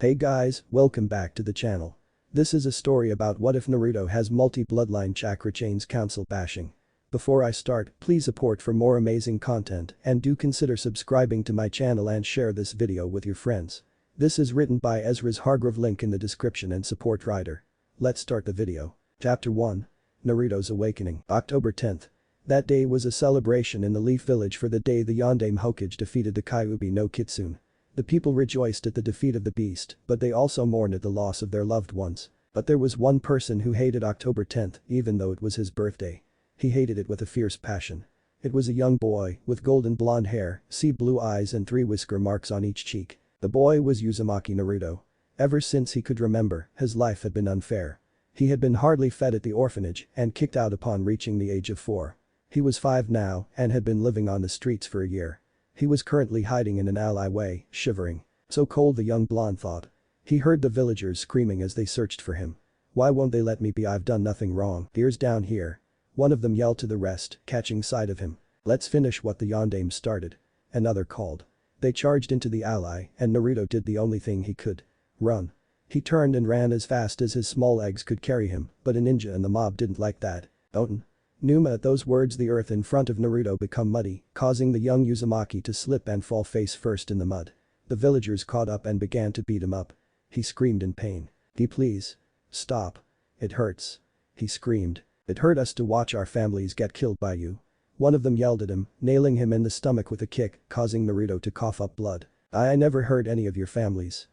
Hey guys, welcome back to the channel. This is a story about what if Naruto has multi-bloodline chakra chains council bashing. Before I start, please support for more amazing content and do consider subscribing to my channel and share this video with your friends. This is written by Ezras Hargrave, link in the description and support writer. Let's start the video. Chapter 1. Naruto's Awakening. October 10th. That day was a celebration in the Leaf Village for the day the Yondaime Hokage defeated the Kyuubi no Kitsune. The people rejoiced at the defeat of the beast, but they also mourned at the loss of their loved ones. But there was one person who hated October 10th, even though it was his birthday. He hated it with a fierce passion. It was a young boy, with golden blonde hair, sea blue eyes and 3 whisker marks on each cheek. The boy was Uzumaki Naruto. Ever since he could remember, his life had been unfair. He had been hardly fed at the orphanage and kicked out upon reaching the age of 4. He was 5 now and had been living on the streets for a year. He was currently hiding in an alleyway, shivering. So cold, the young blonde thought. He heard the villagers screaming as they searched for him. Why won't they let me be? I've done nothing wrong. Ears down here. One of them yelled to the rest, catching sight of him. Let's finish what the Yondaime started. Another called. They charged into the alley and Naruto did the only thing he could. Run. He turned and ran as fast as his small legs could carry him, but a ninja and the mob didn't like that. Oten. Numa, at those words the earth in front of Naruto became muddy, causing the young Uzumaki to slip and fall face first in the mud. The villagers caught up and began to beat him up. He screamed in pain. Please. Stop. It hurts. He screamed. It hurt us to watch our families get killed by you. One of them yelled at him, nailing him in the stomach with a kick, causing Naruto to cough up blood. I never hurt any of your families.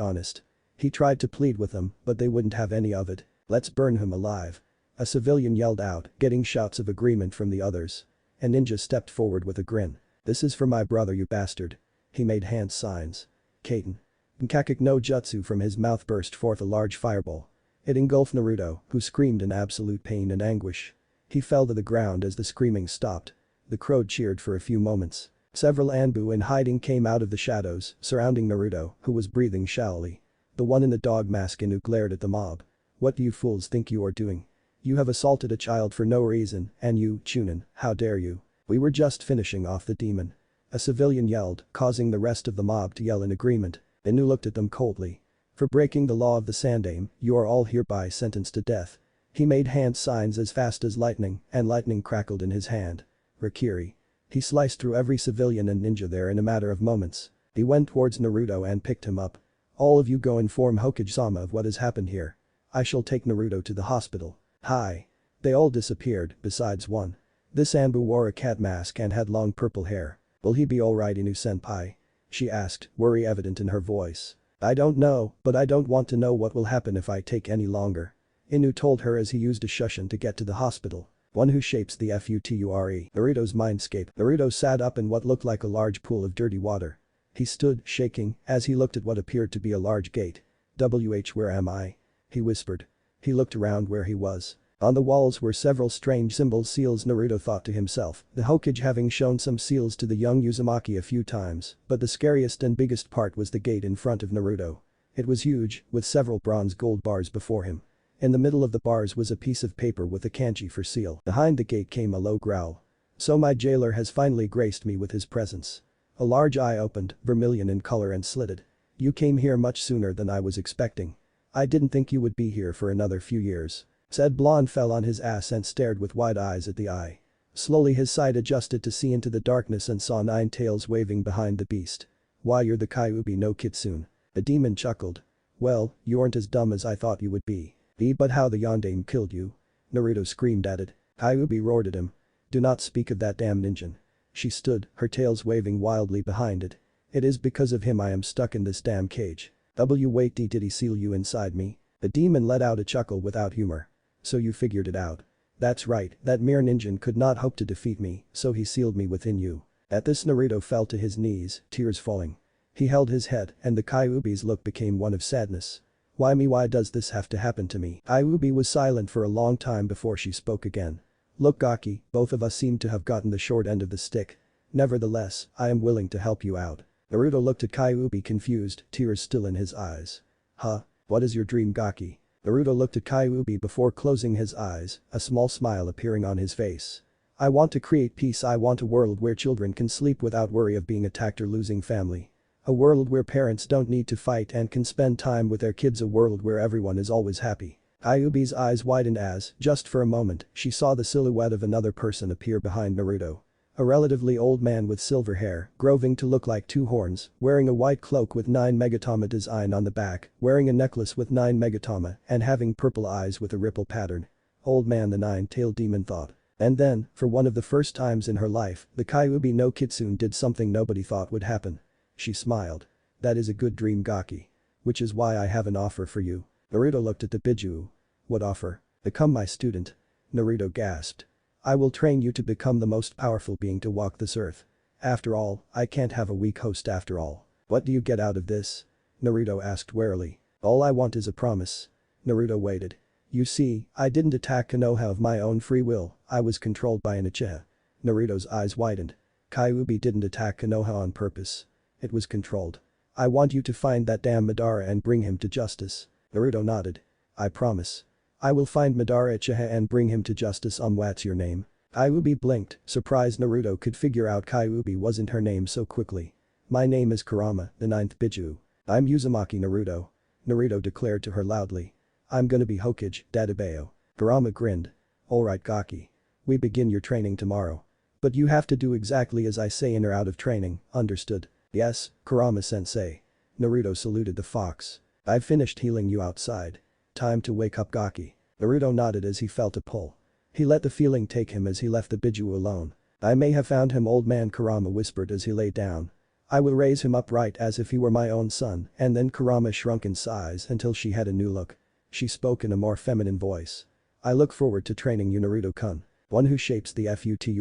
Honest. He tried to plead with them, but they wouldn't have any of it. Let's burn him alive. A civilian yelled out, getting shouts of agreement from the others. A ninja stepped forward with a grin. This is for my brother, you bastard. He made hand signs. Kaiten. Nkakuk no jutsu, from his mouth burst forth a large fireball. It engulfed Naruto, who screamed in absolute pain and anguish. He fell to the ground as the screaming stopped. The crowd cheered for a few moments. Several Anbu in hiding came out of the shadows, surrounding Naruto, who was breathing shallowly. The one in the dog mask Inu glared at the mob. What do you fools think you are doing? You have assaulted a child for no reason, and you, Chunin, how dare you? We were just finishing off the demon. A civilian yelled, causing the rest of the mob to yell in agreement. Inu looked at them coldly. For breaking the law of the Sandaime, you are all hereby sentenced to death. He made hand signs as fast as lightning, and lightning crackled in his hand. Rakiri. He sliced through every civilian and ninja there in a matter of moments. He went towards Naruto and picked him up. All of you go inform Hokage-sama of what has happened here. I shall take Naruto to the hospital. Hi. They all disappeared, besides one. This Anbu wore a cat mask and had long purple hair. Will he be alright, Inu-senpai? She asked, worry evident in her voice. I don't know, but I don't want to know what will happen if I take any longer. Inu told her as he used a shushin to get to the hospital. One who shapes the future. Naruto's mindscape. Naruto sat up in what looked like a large pool of dirty water. He stood, shaking, as he looked at what appeared to be a large gate. Where am I? He whispered. He looked around where he was. On the walls were several strange symbols, seals. Naruto thought to himself, the Hokage having shown some seals to the young Uzumaki a few times, but the scariest and biggest part was the gate in front of Naruto. It was huge, with several bronze gold bars before him. In the middle of the bars was a piece of paper with a kanji for seal. Behind the gate came a low growl. So my jailer has finally graced me with his presence. A large eye opened, vermilion in color and slitted. You came here much sooner than I was expecting. I didn't think you would be here for another few years. Said blonde fell on his ass and stared with wide eyes at the eye. Slowly his sight adjusted to see into the darkness and saw 9 tails waving behind the beast. Why, you're the Kyuubi no Kitsune. The demon chuckled. Well, you aren't as dumb as I thought you would be. But how the Yondaime killed you? Naruto screamed at it. Kyuubi roared at him. Do not speak of that damn ninja. She stood, her tails waving wildly behind it. It is because of him I am stuck in this damn cage. Wait, did he seal you inside me? The demon let out a chuckle without humor. So you figured it out. That's right, that mere ninja could not hope to defeat me, so he sealed me within you. At this Naruto fell to his knees, tears falling. He held his head and the Kyuubi's look became one of sadness. Why me? Why does this have to happen to me? Kyuubi was silent for a long time before she spoke again. Look Gaki, both of us seem to have gotten the short end of the stick. Nevertheless, I am willing to help you out. Naruto looked at Kyuubi confused, tears still in his eyes. Huh? What is your dream, Gaki? Naruto looked at Kyuubi before closing his eyes, a small smile appearing on his face. I want to create peace. I want a world where children can sleep without worry of being attacked or losing family. A world where parents don't need to fight and can spend time with their kids, a world where everyone is always happy. Kyuubi's eyes widened as, just for a moment, she saw the silhouette of another person appear behind Naruto. A relatively old man with silver hair, growing to look like two horns, wearing a white cloak with 9 Megatama design on the back, wearing a necklace with 9 Megatama, and having purple eyes with a ripple pattern. Old man, the nine-tailed demon thought. And then, for one of the first times in her life, the Kyuubi no Kitsune did something nobody thought would happen. She smiled. That is a good dream, Gaki. Which is why I have an offer for you. Naruto looked at the Biju. What offer? Become my student. Naruto gasped. I will train you to become the most powerful being to walk this earth. After all, I can't have a weak host after all. What do you get out of this? Naruto asked warily. All I want is a promise. Naruto waited. You see, I didn't attack Konoha of my own free will, I was controlled by an Uchiha. Naruto's eyes widened. Kyuubi didn't attack Konoha on purpose. It was controlled. I want you to find that damn Madara and bring him to justice. Naruto nodded. I promise. I will find Madara Uchiha and bring him to justice. What's your name? Kyuubi blinked, surprised Naruto could figure out Kyuubi wasn't her name so quickly. My name is Kurama, the 9th Biju. I'm Uzumaki Naruto. Naruto declared to her loudly. I'm gonna be Hokage, Dadabeo. Kurama grinned. Alright Gaki. We begin your training tomorrow. But you have to do exactly as I say in or out of training, understood? Yes, Kurama-sensei. Naruto saluted the fox. I've finished healing you outside. Time to wake up Gaki. Naruto nodded as he felt a pull. He let the feeling take him as he left the Biju alone. I may have found him, old man Kurama whispered as he lay down. I will raise him upright as if he were my own son, and then Kurama shrunk in size until she had a new look. She spoke in a more feminine voice. I look forward to training you, Naruto-kun. One who shapes the Future.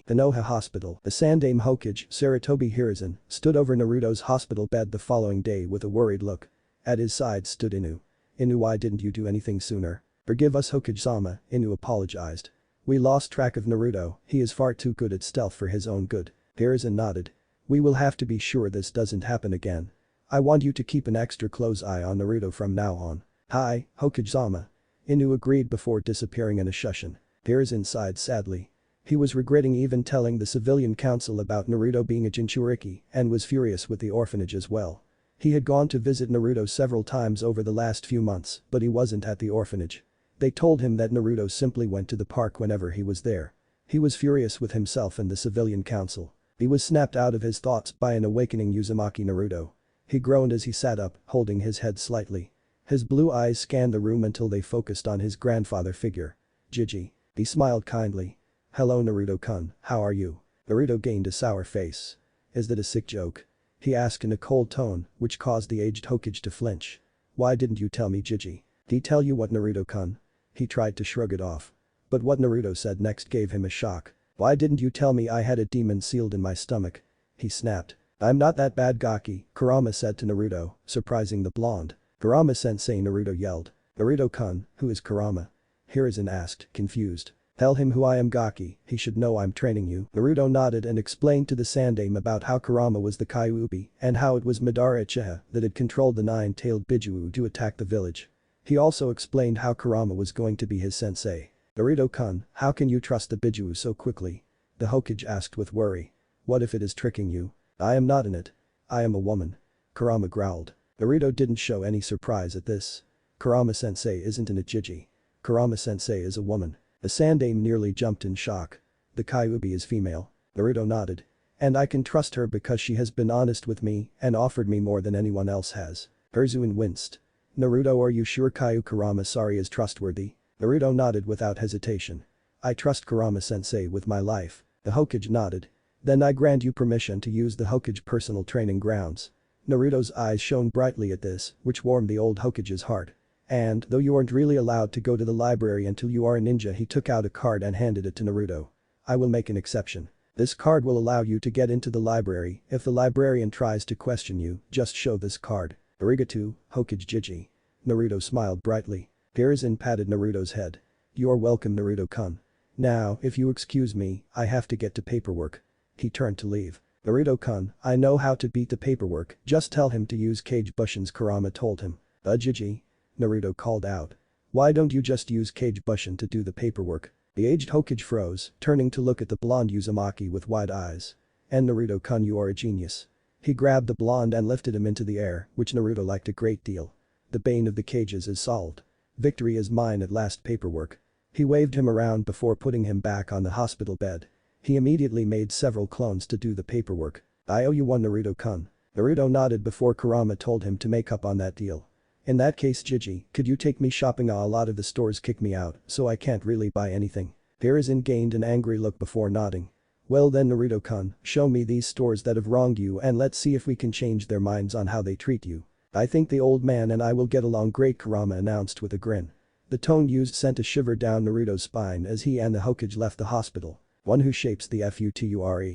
The Noha Hospital. The Sandaime Hokage, Sarutobi Hiruzen, stood over Naruto's hospital bed the following day with a worried look. At his side stood Inu. Inu, why didn't you do anything sooner? Forgive us, Hokage-sama, Inu apologized. We lost track of Naruto, he is far too good at stealth for his own good. Hiruzen nodded. We will have to be sure this doesn't happen again. I want you to keep an extra close eye on Naruto from now on. Hi, Hokage-sama. Inu agreed before disappearing in a shushin. Hiruzen sighed sadly. He was regretting even telling the civilian council about Naruto being a Jinchuriki and was furious with the orphanage as well. He had gone to visit Naruto several times over the last few months, but he wasn't at the orphanage. They told him that Naruto simply went to the park whenever he was there. He was furious with himself and the civilian council. He was snapped out of his thoughts by an awakening Uzumaki Naruto. He groaned as he sat up, holding his head slightly. His blue eyes scanned the room until they focused on his grandfather figure. Jiji. He smiled kindly. Hello Naruto-kun, how are you? Naruto gained a sour face. Is that a sick joke? He asked in a cold tone, which caused the aged Hokage to flinch. Why didn't you tell me, Jiji? Did he tell you what, Naruto-kun? He tried to shrug it off. But what Naruto said next gave him a shock. Why didn't you tell me I had a demon sealed in my stomach? He snapped. I'm not that bad, Gaki, Kurama said to Naruto, surprising the blonde. Kurama-sensei, Naruto yelled. Naruto-kun, who is Kurama? Hiruzen asked, confused. Tell him who I am, Gaki, he should know I'm training you. Naruto nodded and explained to the Sandaime about how Kurama was the Kyuubi and how it was Madara Uchiha that had controlled the 9-tailed Biju to attack the village. He also explained how Kurama was going to be his sensei. Naruto-kun, how can you trust the Biju so quickly? The Hokage asked with worry. What if it is tricking you? I am not in it. I am a woman. Kurama growled. Naruto didn't show any surprise at this. Kurama-sensei isn't in it, Jiji. Kurama-sensei is a woman. The Sandaime nearly jumped in shock. The Kyuubi is female. Naruto nodded. And I can trust her because she has been honest with me and offered me more than anyone else has. Hiruzen winced. Naruto, are you sure Kurama-sari is trustworthy? Naruto nodded without hesitation. I trust Kurama-sensei with my life. The Hokage nodded. Then I grant you permission to use the Hokage personal training grounds. Naruto's eyes shone brightly at this, which warmed the old Hokage's heart. And, though you aren't really allowed to go to the library until you are a ninja, he took out a card and handed it to Naruto. I will make an exception. This card will allow you to get into the library. If the librarian tries to question you, just show this card. Arigato, Hokage Jiji. Naruto smiled brightly. Hiruzen patted Naruto's head. You're welcome, Naruto-kun. Now, if you excuse me, I have to get to paperwork. He turned to leave. Naruto-kun, I know how to beat the paperwork, just tell him to use Kage Bushin's, Kurama told him. Jiji. Naruto called out. Why don't you just use Kage Bushin to do the paperwork? The aged Hokage froze, turning to look at the blonde Uzumaki with wide eyes. And Naruto-kun, you are a genius. He grabbed the blonde and lifted him into the air, which Naruto liked a great deal. The bane of the cages is solved. Victory is mine at last. Paperwork. He waved him around before putting him back on the hospital bed. He immediately made several clones to do the paperwork. I owe you one, Naruto-kun. Naruto nodded before Kurama told him to make up on that deal. In that case, Gigi, could you take me shopping? A lot of the stores kick me out, so I can't really buy anything. Hiruzen gained an angry look before nodding. Well then, Naruto-kun, show me these stores that have wronged you and let's see if we can change their minds on how they treat you. I think the old man and I will get along great, Kurama announced with a grin. The tone used sent a shiver down Naruto's spine as he and the Hokage left the hospital. One who shapes the future.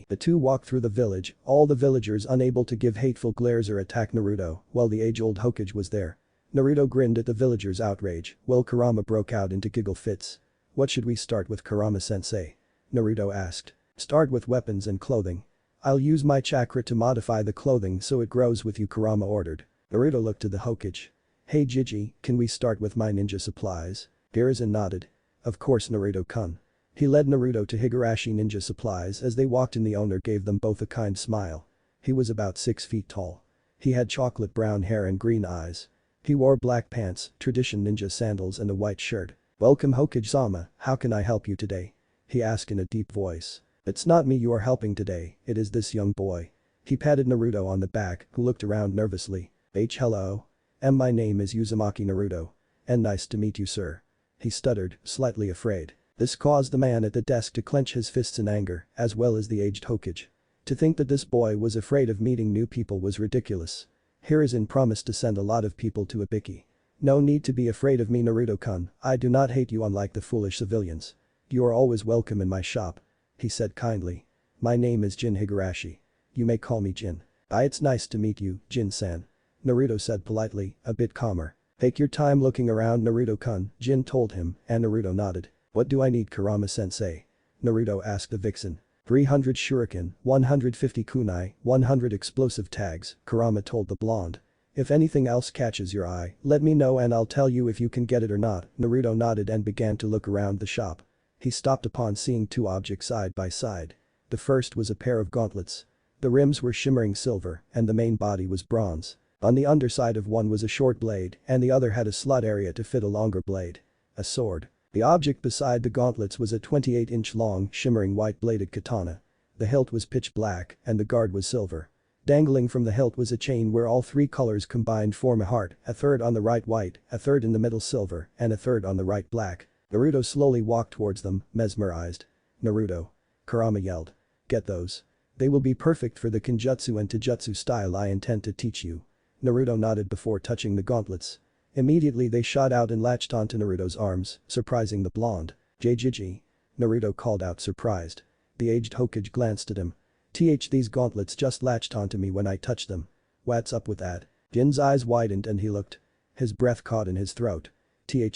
The two walked through the village, all the villagers unable to give hateful glares or attack Naruto, while the age-old Hokage was there. Naruto grinned at the villagers' outrage, while Kurama broke out into giggle fits. What should we start with, Kurama-sensei? Naruto asked. Start with weapons and clothing. I'll use my chakra to modify the clothing so it grows with you, Kurama ordered. Naruto looked to the Hokage. Hey Gigi, can we start with my ninja supplies? Hiruzen nodded. Of course, Naruto-kun. He led Naruto to Higurashi Ninja Supplies as they walked in. The owner gave them both a kind smile. He was about 6 feet tall. He had chocolate brown hair and green eyes. He wore black pants, tradition ninja sandals and a white shirt. Welcome Hokage-sama, how can I help you today? He asked in a deep voice. It's not me you are helping today, it is this young boy. He patted Naruto on the back, who looked around nervously. Hello. My name is Uzumaki Naruto. And nice to meet you, sir. He stuttered, slightly afraid. This caused the man at the desk to clench his fists in anger, as well as the aged Hokage. To think that this boy was afraid of meeting new people was ridiculous. Hiruzen promised to send a lot of people to Ibiki. No need to be afraid of me, Naruto-kun, I do not hate you unlike the foolish civilians. You are always welcome in my shop. He said kindly. My name is Jin Higurashi. You may call me Jin. It's nice to meet you, Jin-san. Naruto said politely, a bit calmer. Take your time looking around, Naruto-kun, Jin told him, and Naruto nodded. What do I need, Kurama-sensei? Naruto asked the Vixen. 300 shuriken, 150 kunai, 100 explosive tags, Kurama told the blonde. If anything else catches your eye, let me know and I'll tell you if you can get it or not. Naruto nodded and began to look around the shop. He stopped upon seeing two objects side by side. The first was a pair of gauntlets. The rims were shimmering silver and the main body was bronze. On the underside of one was a short blade and the other had a slot area to fit a longer blade. A sword. The object beside the gauntlets was a 28-inch long, shimmering white-bladed katana. The hilt was pitch black and the guard was silver. Dangling from the hilt was a chain where all three colors combined form a heart, a third on the right white, a third in the middle silver, and a third on the right black. Naruto slowly walked towards them, mesmerized. Naruto. Kurama yelled. Get those. They will be perfect for the Kenjutsu and Taijutsu style I intend to teach you. Naruto nodded before touching the gauntlets. Immediately they shot out and latched onto Naruto's arms, surprising the blonde. Jijiji. Naruto called out surprised. The aged Hokage glanced at him. These gauntlets just latched onto me when I touched them. What's up with that? Jin's eyes widened and he looked. His breath caught in his throat.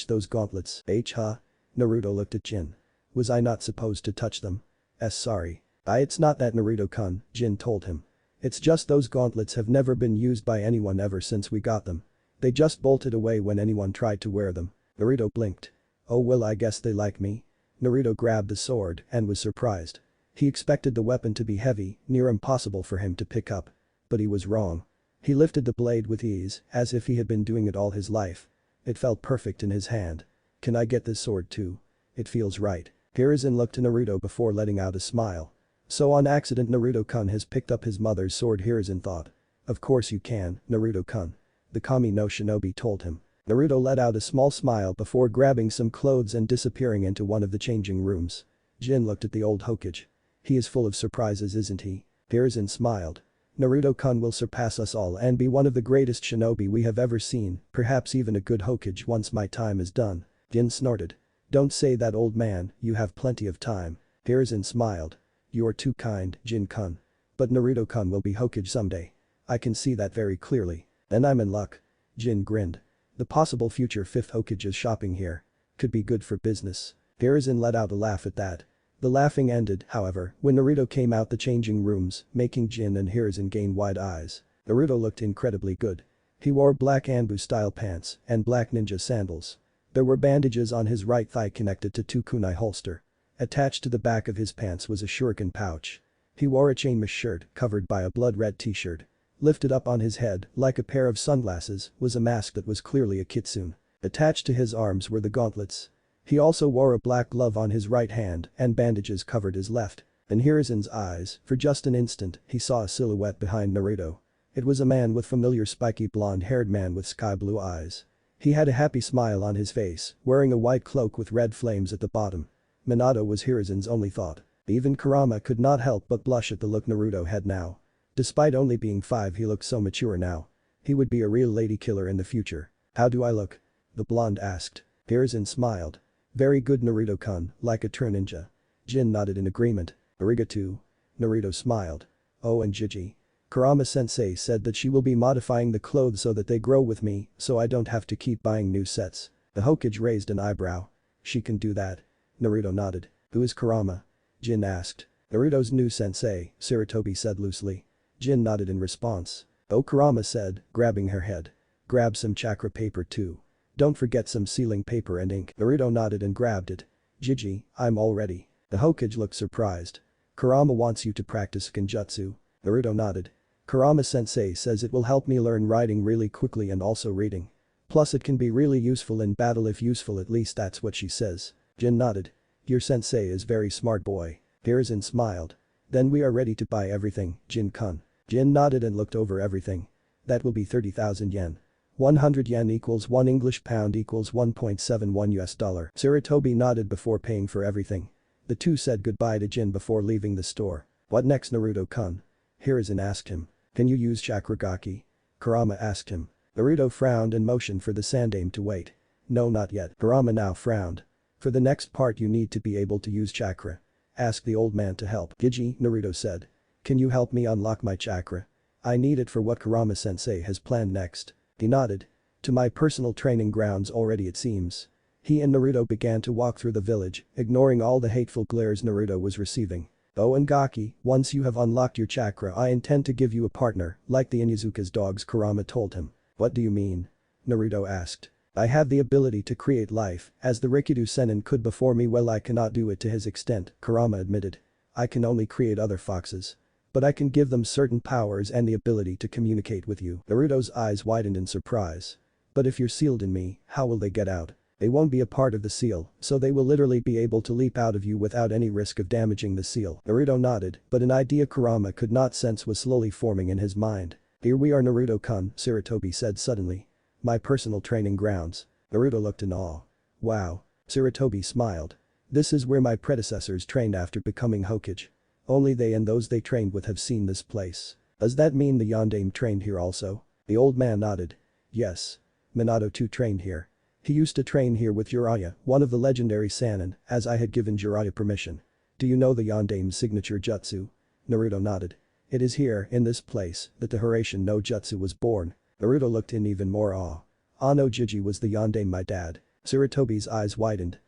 Those gauntlets. Huh? Naruto looked at Jin. Was I not supposed to touch them? Sorry. It's not that, Naruto-kun, Jin told him. It's just those gauntlets have never been used by anyone ever since we got them. They just bolted away when anyone tried to wear them. Naruto blinked. Oh well, I guess they like me. Naruto grabbed the sword and was surprised. He expected the weapon to be heavy, near impossible for him to pick up. But he was wrong. He lifted the blade with ease, as if he had been doing it all his life. It felt perfect in his hand. Can I get this sword too? It feels right. Hiruzen looked to Naruto before letting out a smile. So on accident Naruto-kun has picked up his mother's sword, Hiruzen thought. Of course you can, Naruto-kun. The Kami no Shinobi told him. Naruto let out a small smile before grabbing some clothes and disappearing into one of the changing rooms. Jin looked at the old Hokage. He is full of surprises, isn't he? Hiruzen smiled. Naruto-kun will surpass us all and be one of the greatest shinobi we have ever seen, perhaps even a good Hokage once my time is done. Jin snorted. Don't say that, old man, you have plenty of time. Hiruzen smiled. You're too kind, Jin-kun. But Naruto-kun will be Hokage someday. I can see that very clearly. Then I'm in luck. Jin grinned. The possible future 5th Hokage is shopping here. Could be good for business. Hiruzen let out a laugh at that. The laughing ended, however, when Naruto came out the changing rooms, making Jin and Hiruzen gain wide eyes. Naruto looked incredibly good. He wore black Anbu-style pants and black ninja sandals. There were bandages on his right thigh connected to 2 kunai holster. Attached to the back of his pants was a shuriken pouch. He wore a chainless shirt covered by a blood-red t-shirt. Lifted up on his head, like a pair of sunglasses, was a mask that was clearly a kitsune. Attached to his arms were the gauntlets. He also wore a black glove on his right hand and bandages covered his left. In Hirazen's eyes, for just an instant, he saw a silhouette behind Naruto. It was a man with familiar spiky blonde-haired man with sky-blue eyes. He had a happy smile on his face, wearing a white cloak with red flames at the bottom. Minato was Hirazen's only thought. Even Kurama could not help but blush at the look Naruto had now. Despite only being 5, he looked so mature now. He would be a real lady killer in the future. "How do I look?" the blonde asked. Hirazen smiled. "Very good Naruto-kun, like a true ninja." Jin nodded in agreement. "Arigato." Naruto smiled. "Oh, and Gigi. Kurama-sensei said that she will be modifying the clothes so that they grow with me, so I don't have to keep buying new sets." The Hokage raised an eyebrow. "She can do that." Naruto nodded. "Who is Kurama?" Jin asked. "Naruto's new sensei," Sarutobi said loosely. Jin nodded in response. "Oh," Kurama said, grabbing her head. "Grab some chakra paper too. Don't forget some sealing paper and ink." Naruto nodded and grabbed it. "Gigi, I'm all ready." The Hokage looked surprised. "Kurama wants you to practice genjutsu." Naruto nodded. "Kurama-sensei says it will help me learn writing really quickly and also reading. Plus it can be really useful in battle if useful, at least that's what she says." Jin nodded. "Your sensei is very smart boy." Hirazen smiled. "Then we are ready to buy everything, Jin-kun." Jin nodded and looked over everything. "That will be 30,000 yen. 100 yen equals 1 English pound equals 1.71 US dollar. Sarutobi nodded before paying for everything. The two said goodbye to Jin before leaving the store. "What next, Naruto-kun?" Hirazen asked him. "Can you use chakra gaki?" Kurama asked him. Naruto frowned and motioned for the Sandaime to wait. "No, not yet." Kurama now frowned. "For the next part you need to be able to use chakra. Ask the old man to help." "Gigi," Naruto said. "Can you help me unlock my chakra? I need it for what Kurama-sensei has planned next." He nodded. "To my personal training grounds already it seems." He and Naruto began to walk through the village, ignoring all the hateful glares Naruto was receiving. "Oh, and Gaki, once you have unlocked your chakra I intend to give you a partner, like the Inuzuka's dogs," Kurama told him. "What do you mean?" Naruto asked. "I have the ability to create life, as the Rikido Sennin could before me. Well, I cannot do it to his extent," Kurama admitted. "I can only create other foxes. But I can give them certain powers and the ability to communicate with you." Naruto's eyes widened in surprise. "But if you're sealed in me, how will they get out?" "They won't be a part of the seal, so they will literally be able to leap out of you without any risk of damaging the seal." Naruto nodded, but an idea Kurama could not sense was slowly forming in his mind. "Here we are, Naruto-kun," Sarutobi said suddenly. "My personal training grounds." Naruto looked in awe. "Wow." Sarutobi smiled. "This is where my predecessors trained after becoming Hokage. Only they and those they trained with have seen this place." "Does that mean the Yondaime trained here also?" The old man nodded. "Yes. Minato too trained here. He used to train here with Jiraiya, one of the legendary Sannin, as I had given Jiraiya permission." "Do you know the Yondaime's signature jutsu?" Naruto nodded. "It is here, in this place, that the Hiraishin no Jutsu was born." Naruto looked in even more awe. "Ah no, Gigi was the Yondaime my dad." Sarutobi's eyes widened.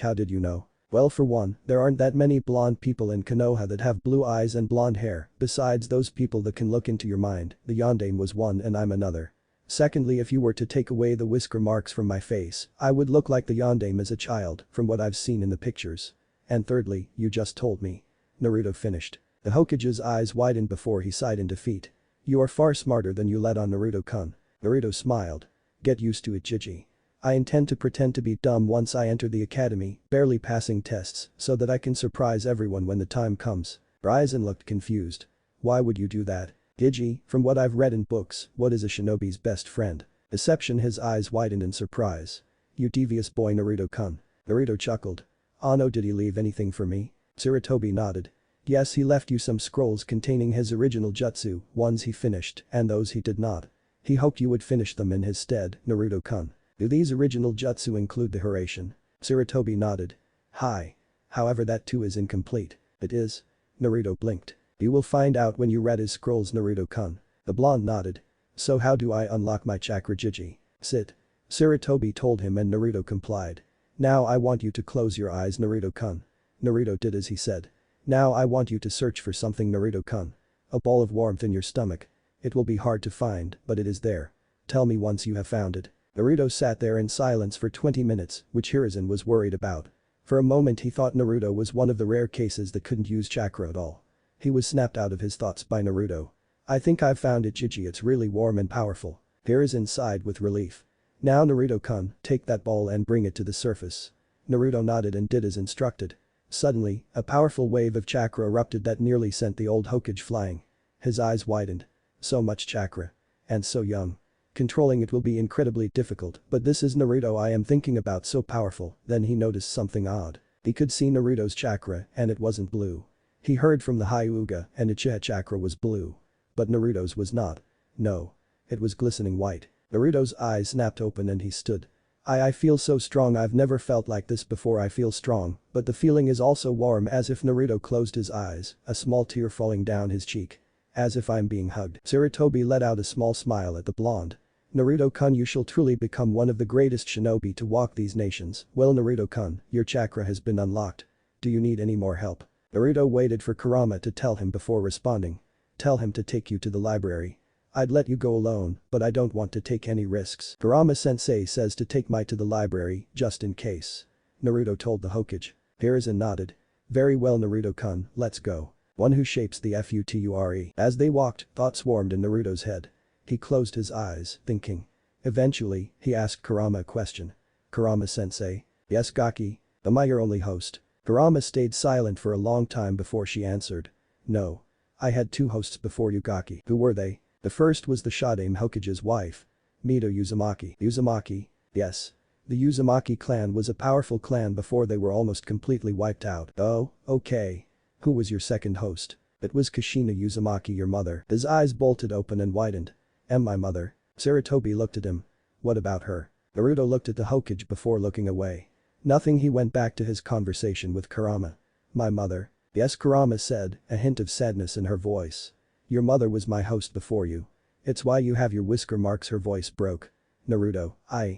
How did you know?" "Well, for one, there aren't that many blonde people in Konoha that have blue eyes and blonde hair, besides those people that can look into your mind. The Yondaime was one and I'm another. Secondly, if you were to take away the whisker marks from my face, I would look like the Yondaime as a child, from what I've seen in the pictures. And thirdly, you just told me." Naruto finished. The Hokage's eyes widened before he sighed in defeat. "You are far smarter than you let on, Naruto-kun." Naruto smiled. "Get used to it, Gigi. I intend to pretend to be dumb once I enter the academy, barely passing tests, so that I can surprise everyone when the time comes." Raizen looked confused. "Why would you do that?" "Gigi, from what I've read in books, what is a shinobi's best friend?" Deception. His eyes widened in surprise. "You devious boy, Naruto-kun." Naruto chuckled. "Ah no, did he leave anything for me?" Sarutobi nodded. "Yes, he left you some scrolls containing his original jutsu, ones he finished and those he did not. He hoped you would finish them in his stead, Naruto-kun." "Do these original jutsu include the Hiraishin?" Sarutobi nodded. "Hi. However, that too is incomplete." "It is?" Naruto blinked. "You will find out when you read his scrolls, Naruto-kun." The blonde nodded. "So how do I unlock my chakra, Gigi?" "Sit." Sarutobi told him and Naruto complied. "Now I want you to close your eyes, Naruto-kun." Naruto did as he said. "Now I want you to search for something, Naruto-kun. A ball of warmth in your stomach. It will be hard to find, but it is there. Tell me once you have found it." Naruto sat there in silence for 20 minutes, which Hirazen was worried about. For a moment he thought Naruto was one of the rare cases that couldn't use chakra at all. He was snapped out of his thoughts by Naruto. I think I've found it, Gigi. It's really warm and powerful. Hiruzen sighed with relief. Now Naruto-kun, take that ball and bring it to the surface. Naruto nodded and did as instructed. Suddenly, a powerful wave of chakra erupted that nearly sent the old Hokage flying. His eyes widened. So much chakra. And so young. Controlling it will be incredibly difficult, but this is Naruto I am thinking about, so powerful. Then he noticed something odd. He could see Naruto's chakra and it wasn't blue. He heard from the Hyuga and Uchiha chakra was blue. But Naruto's was not. No. It was glistening white. Naruto's eyes snapped open and he stood. I feel so strong. I've never felt like this before. I feel strong, but the feeling is also warm. As if Naruto closed his eyes, a small tear falling down his cheek. As if I'm being hugged. Sarutobi let out a small smile at the blonde. Naruto-kun, you shall truly become one of the greatest shinobi to walk these nations. Well, Naruto-kun, your chakra has been unlocked. Do you need any more help? Naruto waited for Kurama to tell him before responding. Tell him to take you to the library. I'd let you go alone, but I don't want to take any risks. Kurama-sensei says to take Mai to the library, just in case. Naruto told the Hokage. Hiruzen nodded. Very well, Naruto-kun, let's go. One who shapes the future. As they walked, thoughts swarmed in Naruto's head. He closed his eyes, thinking. Eventually, he asked Kurama a question. Kurama-sensei. Yes, Gaki. Am I your only host? Kurama stayed silent for a long time before she answered. No. I had 2 hosts before you, Gaki. Who were they? The first was the Shadame Hokage's wife. Mito Uzumaki. Uzumaki? Yes. The Uzumaki clan was a powerful clan before they were almost completely wiped out. Oh, okay. Who was your second host? It was Kushina Uzumaki, your mother. His eyes bolted open and widened. And my mother? Sarutobi looked at him. What about her? Naruto looked at the Hokage before looking away. Nothing. He went back to his conversation with Kurama. My mother? Yes, Kurama said, a hint of sadness in her voice. Your mother was my host before you. It's why you have your whisker marks. Her voice broke. Naruto,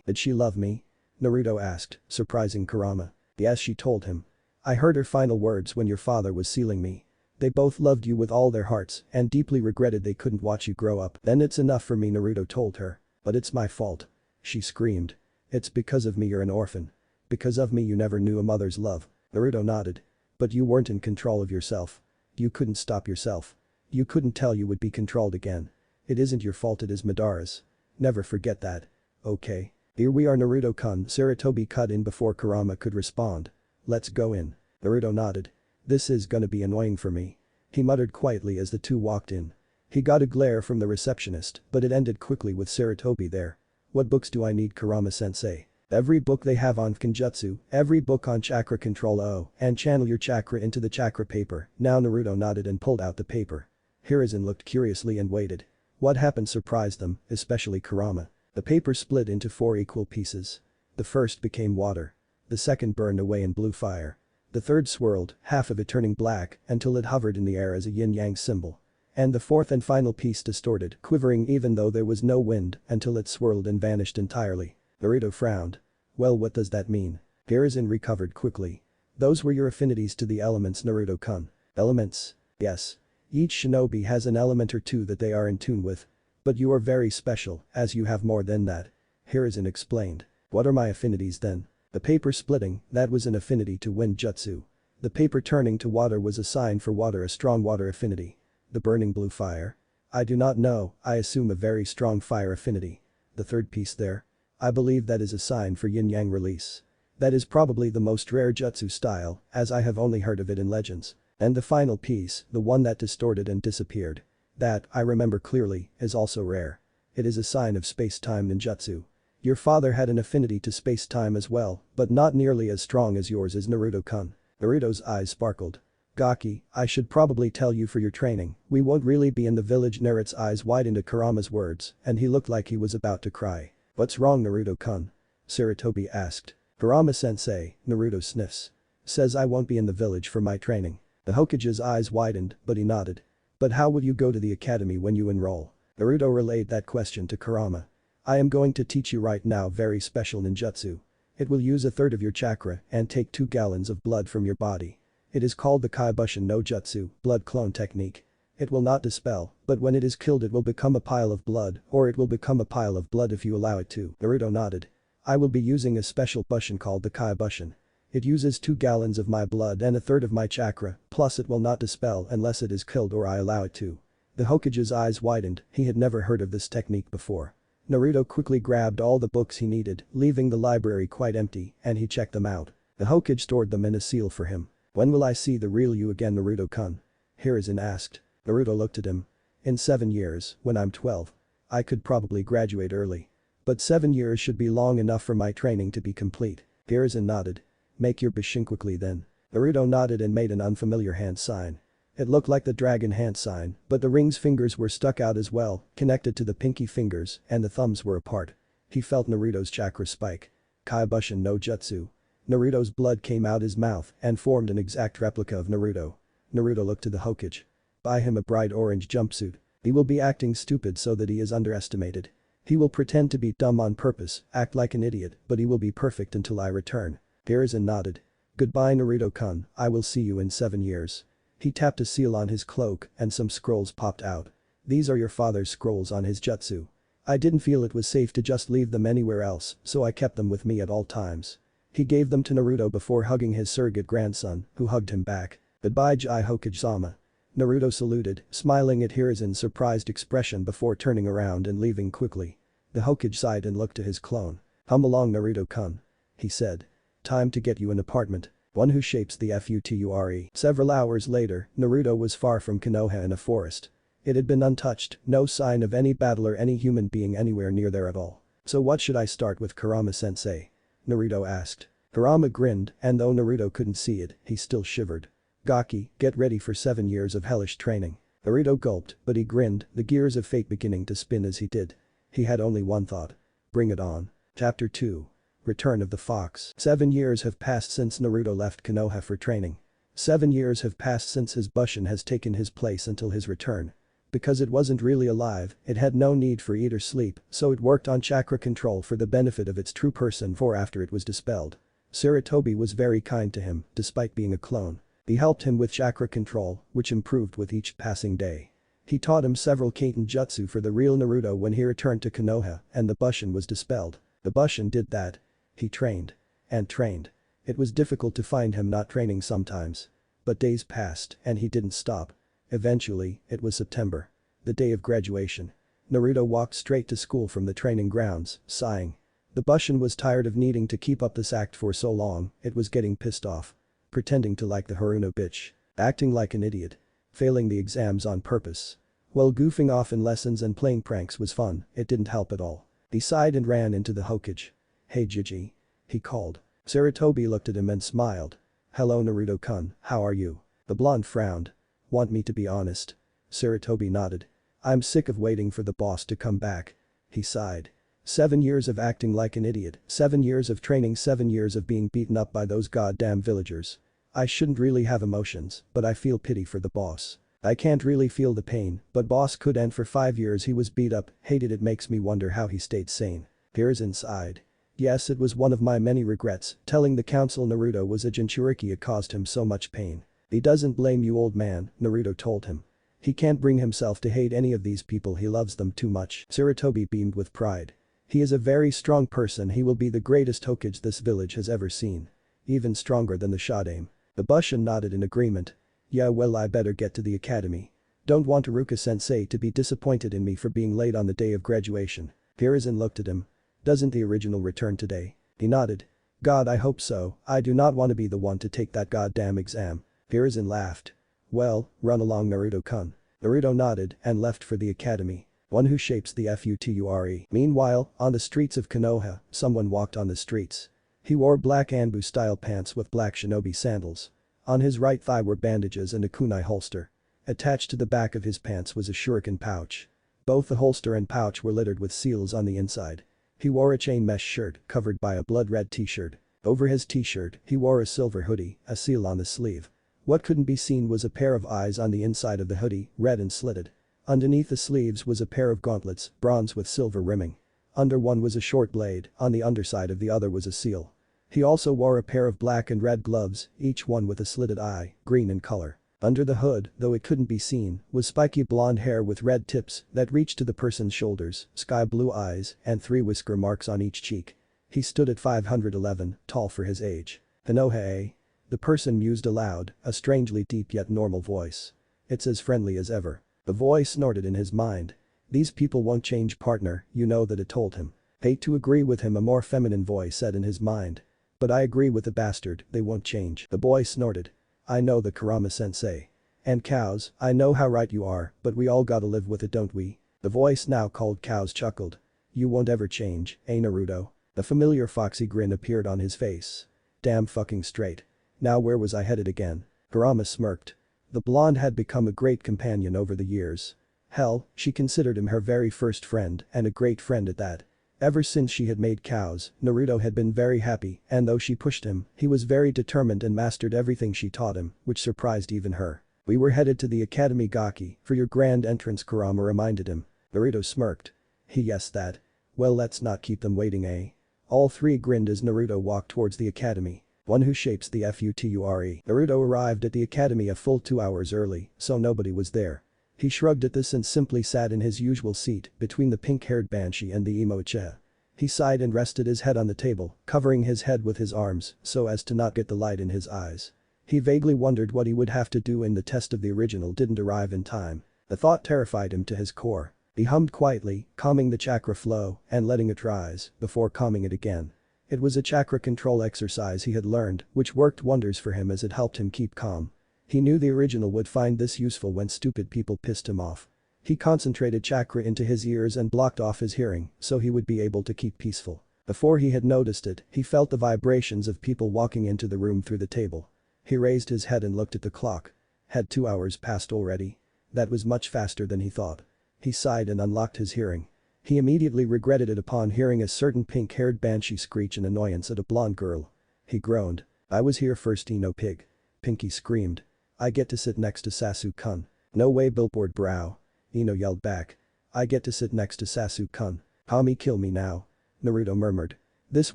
did she love me? Naruto asked, surprising Kurama. Yes, she told him. I heard her final words when your father was sealing me. They both loved you with all their hearts and deeply regretted they couldn't watch you grow up. Then it's enough for me, Naruto told her. But it's my fault. She screamed. It's because of me you're an orphan. Because of me you never knew a mother's love. Naruto nodded. But you weren't in control of yourself. You couldn't stop yourself. You couldn't tell you would be controlled again. It isn't your fault, it is Madara's. Never forget that. Okay. Here we are, Naruto-kun. Sarutobi cut in before Kurama could respond. Let's go in. Naruto nodded. This is gonna be annoying for me. He muttered quietly as the 2 walked in. He got a glare from the receptionist, but it ended quickly with Sarutobi there. What books do I need, Kurama-sensei? Every book they have on Kenjutsu, every book on chakra control, and channel your chakra into the chakra paper. Now Naruto nodded and pulled out the paper. Hiruzen looked curiously and waited. What happened surprised them, especially Kurama. The paper split into 4 equal pieces. The first became water. The second burned away in blue fire. The third swirled, half of it turning black, until it hovered in the air as a yin-yang symbol. And the fourth and final piece distorted, quivering even though there was no wind, until it swirled and vanished entirely. Naruto frowned. Well, what does that mean? Hiruzen recovered quickly. Those were your affinities to the elements, Naruto-kun. Elements? Yes. Each shinobi has an element or 2 that they are in tune with. But you are very special, as you have more than that. Hiruzen explained. What are my affinities then? The paper splitting, that was an affinity to wind jutsu. The paper turning to water was a sign for water, a strong water affinity. The burning blue fire? I do not know, I assume a very strong fire affinity. The third piece there? I believe that is a sign for yin-yang release. That is probably the most rare jutsu style, as I have only heard of it in legends. And the final piece, the one that distorted and disappeared. That, I remember clearly, is also rare. It is a sign of space-time ninjutsu. Your father had an affinity to space-time as well, but not nearly as strong as yours is, Naruto-kun. Naruto's eyes sparkled. Gaki, I should probably tell you for your training, we won't really be in the village. Naruto's eyes widened at Kurama's words, and he looked like he was about to cry. What's wrong, Naruto-kun? Sarutobi asked. Kurama-sensei, Naruto sniffs. Says I won't be in the village for my training. The Hokage's eyes widened, but he nodded. But how will you go to the academy when you enroll? Naruto relayed that question to Kurama. I am going to teach you right now very special ninjutsu. It will use 1/3 of your chakra and take 2 gallons of blood from your body. It is called the Kaibushin no Jutsu, blood clone technique. It will not dispel, but when it is killed it will become a pile of blood, or it will become a pile of blood if you allow it to. Naruto nodded. I will be using a special bushin called the Kaibushin. It uses 2 gallons of my blood and 1/3 of my chakra, plus it will not dispel unless it is killed or I allow it to. The Hokage's eyes widened, he had never heard of this technique before. Naruto quickly grabbed all the books he needed, leaving the library quite empty, and he checked them out. The Hokage stored them in a seal for him. "When will I see the real you again, Naruto-kun?" Hiruzen asked. Naruto looked at him. "In 7 years, when I'm 12. I could probably graduate early. But 7 years should be long enough for my training to be complete." Hiruzen nodded. "Make your bishin quickly then." Naruto nodded and made an unfamiliar hand sign. It looked like the dragon hand sign, but the ring's fingers were stuck out as well, connected to the pinky fingers, and the thumbs were apart. He felt Naruto's chakra spike. Kaibushin no Jutsu. Naruto's blood came out his mouth and formed an exact replica of Naruto. Naruto looked to the Hokage. "Buy him a bright orange jumpsuit. He will be acting stupid so that he is underestimated. He will pretend to be dumb on purpose, act like an idiot, but he will be perfect until I return." Hiruzen nodded. "Goodbye Naruto-kun, I will see you in 7 years." He tapped a seal on his cloak and some scrolls popped out. "These are your father's scrolls on his jutsu. I didn't feel it was safe to just leave them anywhere else, so I kept them with me at all times." He gave them to Naruto before hugging his surrogate grandson, who hugged him back. "Goodbye Jai Hokage-sama." Naruto saluted, smiling at Hiruzen's surprised expression before turning around and leaving quickly. The Hokage sighed and looked to his clone. "Come along Naruto-kun," he said. "Time to get you an apartment. One who shapes the future." Several hours later, Naruto was far from Konoha in a forest. It had been untouched, no sign of any battle or any human being anywhere near there at all. "So what should I start with, Kurama-sensei?" Naruto asked. Kurama grinned, and though Naruto couldn't see it, he still shivered. "Gaki, get ready for 7 years of hellish training." Naruto gulped, but he grinned, the gears of fate beginning to spin as he did. He had only one thought. Bring it on. Chapter 2. Return of the Fox. 7 years have passed since Naruto left Konoha for training. 7 years have passed since his Bushin has taken his place until his return. Because it wasn't really alive, it had no need for eat or sleep, so it worked on chakra control for the benefit of its true person for after it was dispelled. Sarutobi was very kind to him, despite being a clone. He helped him with chakra control, which improved with each passing day. He taught him several Kaiten jutsu for the real Naruto when he returned to Konoha and the Bushin was dispelled. The Bushin did that. He trained. And trained. It was difficult to find him not training sometimes. But days passed and he didn't stop. Eventually, it was September. The day of graduation. Naruto walked straight to school from the training grounds, sighing. The Bushin was tired of needing to keep up this act for so long, it was getting pissed off. Pretending to like the Haruno bitch. Acting like an idiot. Failing the exams on purpose. While goofing off in lessons and playing pranks was fun, it didn't help at all. He sighed and ran into the Hokage. "Hey Jiji." He called. Sarutobi looked at him and smiled. "Hello Naruto-kun, how are you?" The blonde frowned. "Want me to be honest?" Sarutobi nodded. "I'm sick of waiting for the boss to come back." He sighed. 7 years of acting like an idiot, 7 years of training, 7 years of being beaten up by those goddamn villagers. I shouldn't really have emotions, but I feel pity for the boss. I can't really feel the pain, but boss could, and for 5 years he was beat up, hated. It makes me wonder how he stayed sane." Hiruzen sighed. "Yes, it was one of my many regrets, telling the council Naruto was a Jinchuriki. It caused him so much pain." "He doesn't blame you, old man," Naruto told him. "He can't bring himself to hate any of these people, he loves them too much." Sarutobi beamed with pride. "He is a very strong person. He will be the greatest Hokage this village has ever seen. Even stronger than the Shadame." The Bushin nodded in agreement. "Yeah, well, I better get to the academy. Don't want Iruka-sensei to be disappointed in me for being late on the day of graduation." Hiruzen looked at him. "Doesn't the original return today?" He nodded. "God, I hope so. I do not want to be the one to take that goddamn exam." Hiruzen laughed. "Well, run along Naruto-kun." Naruto nodded and left for the academy. One who shapes the future. Meanwhile, on the streets of Konoha, someone walked on the streets. He wore black Anbu-style pants with black shinobi sandals. On his right thigh were bandages and a kunai holster. Attached to the back of his pants was a shuriken pouch. Both the holster and pouch were littered with seals on the inside. He wore a chain mesh shirt covered by a blood-red t-shirt. Over his t-shirt, he wore a silver hoodie, a seal on the sleeve. What couldn't be seen was a pair of eyes on the inside of the hoodie, red and slitted. Underneath the sleeves was a pair of gauntlets, bronze with silver rimming. Under one was a short blade, on the underside of the other was a seal. He also wore a pair of black and red gloves, each one with a slitted eye, green in color. Under the hood, though it couldn't be seen, was spiky blonde hair with red tips that reached to the person's shoulders, sky blue eyes, and 3 whisker marks on each cheek. He stood at 511, tall for his age. "Konoha, eh?" The person mused aloud, a strangely deep yet normal voice. "It's as friendly as ever." The voice snorted in his mind. These people won't change, partner, you know that, it told him. Hate to agree with him, a more feminine voice said in his mind. But I agree with the bastard, they won't change. The boy snorted. I know the Kurama-sensei. And cows, I know how right you are, but we all gotta live with it, don't we? The voice now called cows chuckled. You won't ever change, eh Naruto? The familiar foxy grin appeared on his face. Damn fucking straight. Now where was I headed again? Kurama smirked. The blonde had become a great companion over the years. Hell, she considered him her very first friend, and a great friend at that. Ever since she had made cows, Naruto had been very happy, and though she pushed him, he was very determined and mastered everything she taught him, which surprised even her. We were headed to the academy Gaki for your grand entrance, Kurama reminded him. Naruto smirked. Yes, that. Well, let's not keep them waiting, eh? All three grinned as Naruto walked towards the academy. One who shapes the future. Naruto arrived at the academy a full 2 hours early, so nobody was there. He shrugged at this and simply sat in his usual seat between the pink-haired banshee and the emo Uchiha. He sighed and rested his head on the table, covering his head with his arms so as to not get the light in his eyes. He vaguely wondered what he would have to do when the test of the original didn't arrive in time. The thought terrified him to his core. He hummed quietly, calming the chakra flow and letting it rise before calming it again. It was a chakra control exercise he had learned, which worked wonders for him as it helped him keep calm. He knew the original would find this useful when stupid people pissed him off. He concentrated chakra into his ears and blocked off his hearing so he would be able to keep peaceful. Before he had noticed it, he felt the vibrations of people walking into the room through the table. He raised his head and looked at the clock. Had 2 hours passed already? That was much faster than he thought. He sighed and unlocked his hearing. He immediately regretted it upon hearing a certain pink-haired banshee screech in annoyance at a blonde girl. He groaned. I was here first, Eno pig. Pinky screamed. I get to sit next to Sasuke-kun. No way, billboard brow. Eno yelled back. I get to sit next to Sasuke-kun. Kami, kill me now. Naruto murmured. This